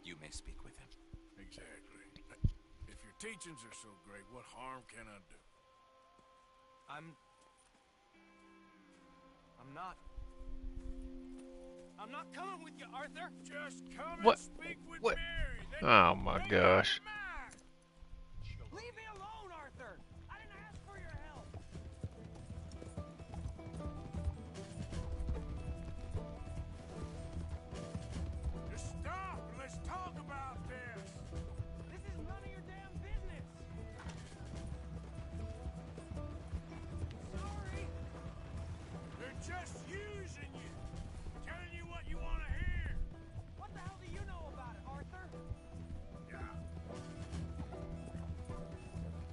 Speaker 16: you may speak with him.
Speaker 2: Exactly. If your teachings are so great, what harm can I do?
Speaker 11: I'm not coming with you, Arthur.
Speaker 2: Just come
Speaker 1: What?
Speaker 2: and speak with
Speaker 1: What?
Speaker 2: Mary. Then
Speaker 1: Oh my gosh.
Speaker 11: Leave me alone, Arthur. I didn't ask for your help.
Speaker 2: Just stop and let's talk about this.
Speaker 11: This is none of your damn business. Sorry.
Speaker 2: They're just using you. Telling you what you want to hear.
Speaker 11: What the hell do you know about it, Arthur?
Speaker 2: Yeah.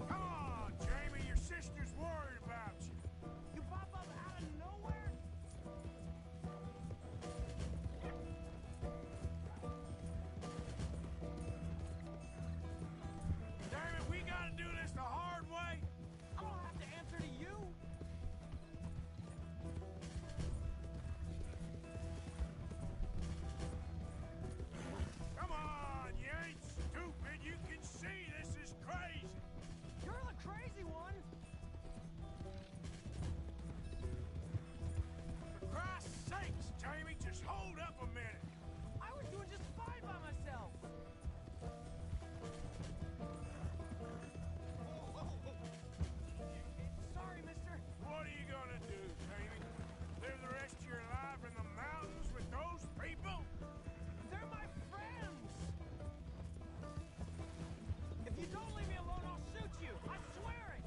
Speaker 2: Come on, Jamie. Your sister's worried about you.
Speaker 11: You pop up out of nowhere?
Speaker 2: Damn it, we gotta do this the hard way.
Speaker 11: I don't have to answer to you.
Speaker 2: Come on, you ain't stupid. You can see this is crazy.
Speaker 11: You're the crazy one.
Speaker 2: For Christ's sakes, Jamie, just hold up a minute.
Speaker 11: I was doing just fine by myself. Sorry, mister.
Speaker 2: What are you gonna do, Jamie? Live the rest of your life in the mountains with those people?
Speaker 11: They're my friends. If you don't leave me alone, I'll shoot you. I swear it.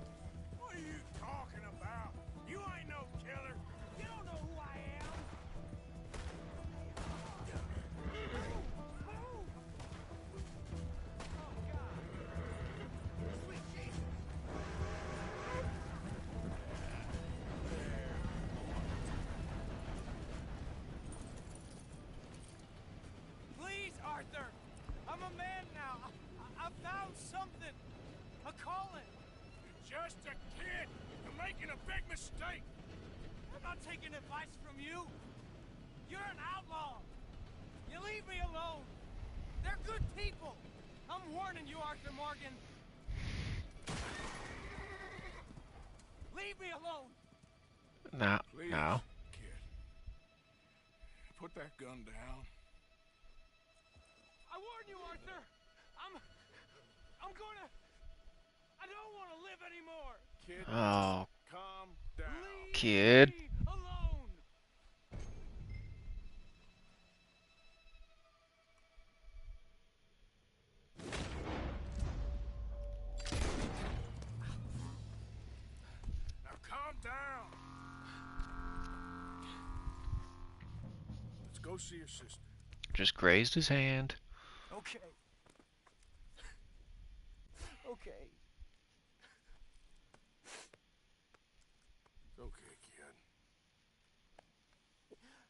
Speaker 2: What are you talking about? You ain't no killer.
Speaker 11: You don't know who I am. Oh, God. Sweet Jesus. Please, Arthur. I'm a man now. I found something. A calling.
Speaker 2: You're just a kid. You're making a big mistake.
Speaker 11: I'm not taking advice from you. You're an outlaw. You leave me alone. They're good people. I'm warning you, Arthur Morgan. Leave me alone.
Speaker 1: No,
Speaker 2: Please,
Speaker 1: no.
Speaker 2: kid. Put that gun down.
Speaker 11: I warn you, Arthur. I'm gonna. I don't want to live anymore.
Speaker 2: Kid,
Speaker 1: Oh,
Speaker 2: calm down.
Speaker 1: kid.
Speaker 11: Alone.
Speaker 2: Go see your sister.
Speaker 1: Just grazed his hand.
Speaker 9: Okay. Okay.
Speaker 2: It's okay, kid.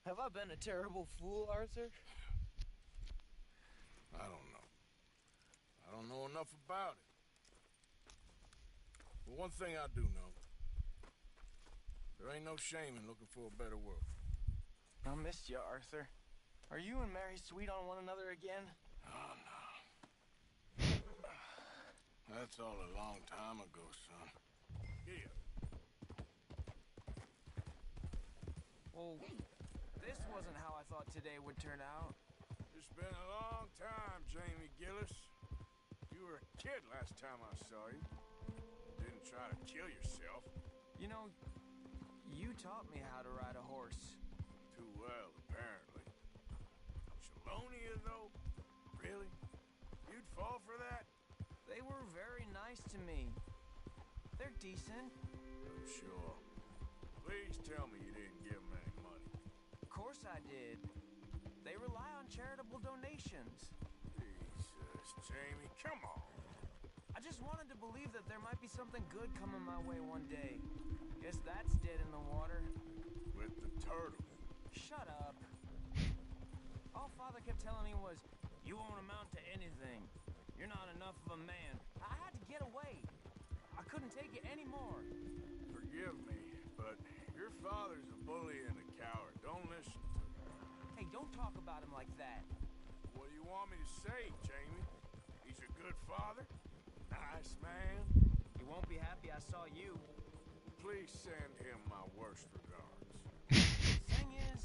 Speaker 9: Have I been a terrible fool, Arthur?
Speaker 2: I don't know. I don't know enough about it. But one thing I do know. There ain't no shame in looking for a better world.
Speaker 9: I missed you, Arthur. Are you and Mary sweet on one another again?
Speaker 2: Oh, no. That's all a long time ago, son. Here.
Speaker 9: Well, this wasn't how I thought today would turn out.
Speaker 2: It's been a long time, Jamie Gillis. You were a kid last time I saw you. Didn't try to kill yourself.
Speaker 9: You know, you taught me how to ride a horse.
Speaker 2: Too well, apparently. Chelonia, though? Really? You'd fall for that?
Speaker 9: They were very nice to me. They're decent.
Speaker 2: I'm sure. Please tell me you didn't give them any money.
Speaker 9: Of course I did. They rely on charitable donations.
Speaker 2: Jesus, Jamie, come on.
Speaker 9: I just wanted to believe that there might be something good coming my way one day. Guess that's dead in the water.
Speaker 2: With the turtle.
Speaker 9: Shut up. All Father kept telling me was, you won't amount to anything. You're not enough of a man. I had to get away. I couldn't take it anymore.
Speaker 2: Forgive me, but your father's a bully and a coward. Don't listen to him.
Speaker 9: Hey, don't talk about him like that.
Speaker 2: What do you want me to say, Jamie? He's a good father? Nice man?
Speaker 9: He won't be happy I saw you.
Speaker 2: Please send him my worst regards.
Speaker 9: Thing is,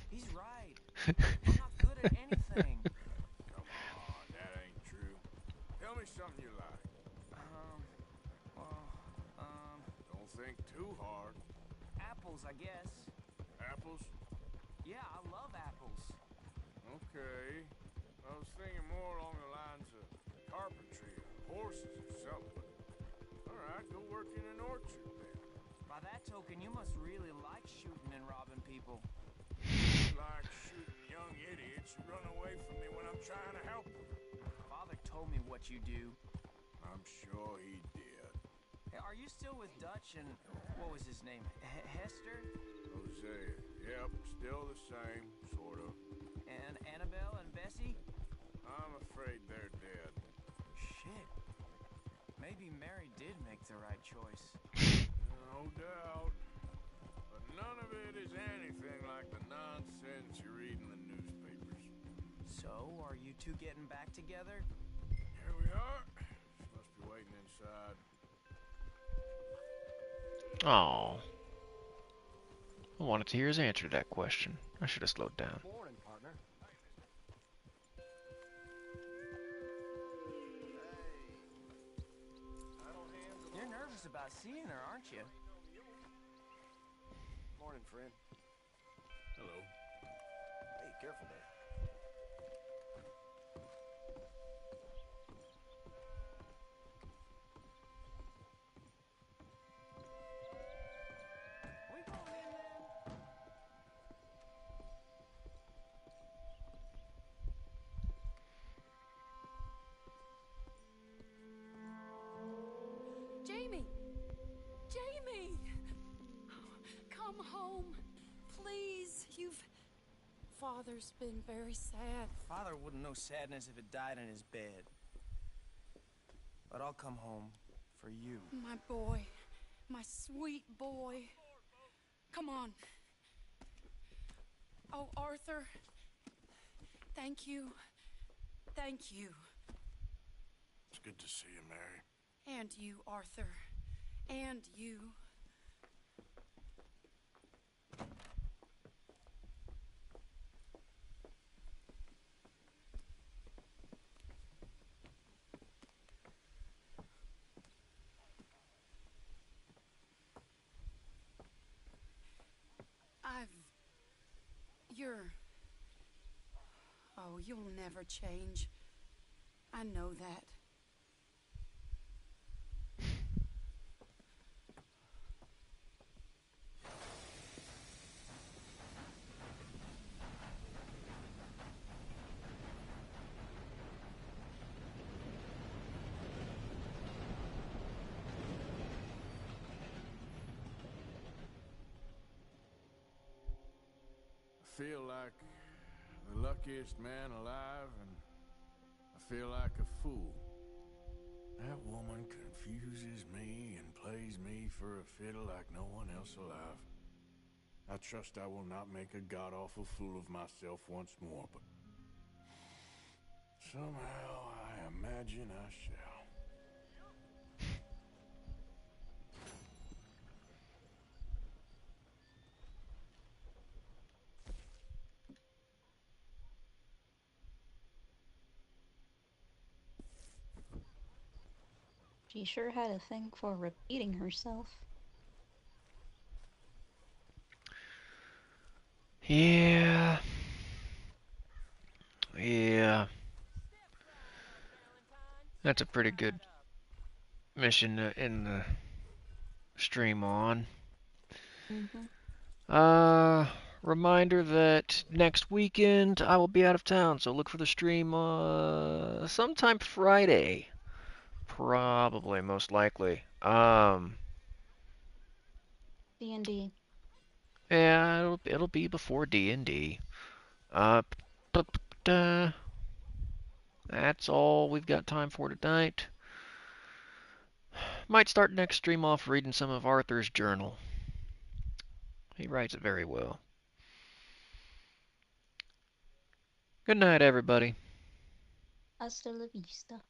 Speaker 9: he's right. I'm not good at anything.
Speaker 2: Come on, that ain't true. Tell me something you like. Don't think too hard.
Speaker 9: Apples, I guess.
Speaker 2: Apples?
Speaker 9: Yeah, I love apples.
Speaker 2: Okay. I was thinking more along the lines of carpentry or horses or something. All right, go work in an orchard then.
Speaker 9: By that token, you must really like shooting and robbing people.
Speaker 2: Like shooting young idiots who run away from me when I'm trying to help them.
Speaker 9: Father told me what you do.
Speaker 2: I'm sure he did.
Speaker 9: Hey, are you still with Dutch and what was his name? Hester?
Speaker 2: Hosea. Yep, still the same, sort of.
Speaker 9: And Annabelle and Bessie?
Speaker 2: I'm afraid they're dead.
Speaker 9: Shit. Maybe Mary did make the right choice.
Speaker 2: No doubt. But none of it is anything like the nonsense you read in the newspapers.
Speaker 9: So, are you two getting back together?
Speaker 2: Here we are. She must be waiting inside.
Speaker 1: Oh. I wanted to hear his answer to that question. I should have slowed down.
Speaker 7: Morning, partner.
Speaker 9: You're nervous about seeing her, aren't you?
Speaker 7: Morning, friend.
Speaker 2: Hello.
Speaker 7: Hey, careful there.
Speaker 9: We going in then?
Speaker 20: Jamie! Jamie! Come home. Please. Father's been very sad.
Speaker 9: Father wouldn't know sadness if it died in his bed. But I'll come home for you.
Speaker 20: My boy. My sweet boy. Come on. Oh, Arthur. Thank you. Thank you.
Speaker 2: It's good to see you, Mary.
Speaker 20: And you, Arthur. And you. Oh, you'll never change. I know that.
Speaker 2: feel like the luckiest man alive, and I feel like a fool. That woman confuses me and plays me for a fiddle like no one else alive. I trust I will not make a god-awful fool of myself once more, but somehow I imagine I shall.
Speaker 14: She sure had a thing for repeating herself.
Speaker 1: Yeah. Yeah. That's a pretty good mission in the stream on. Reminder that next weekend I will be out of town, so look for the stream sometime Friday. Probably, most likely.
Speaker 14: D&D.
Speaker 1: Yeah, it'll be before D&D. That's all we've got time for tonight. Might start next stream off reading some of Arthur's journal. He writes it very well. Good night, everybody.
Speaker 14: Hasta la vista.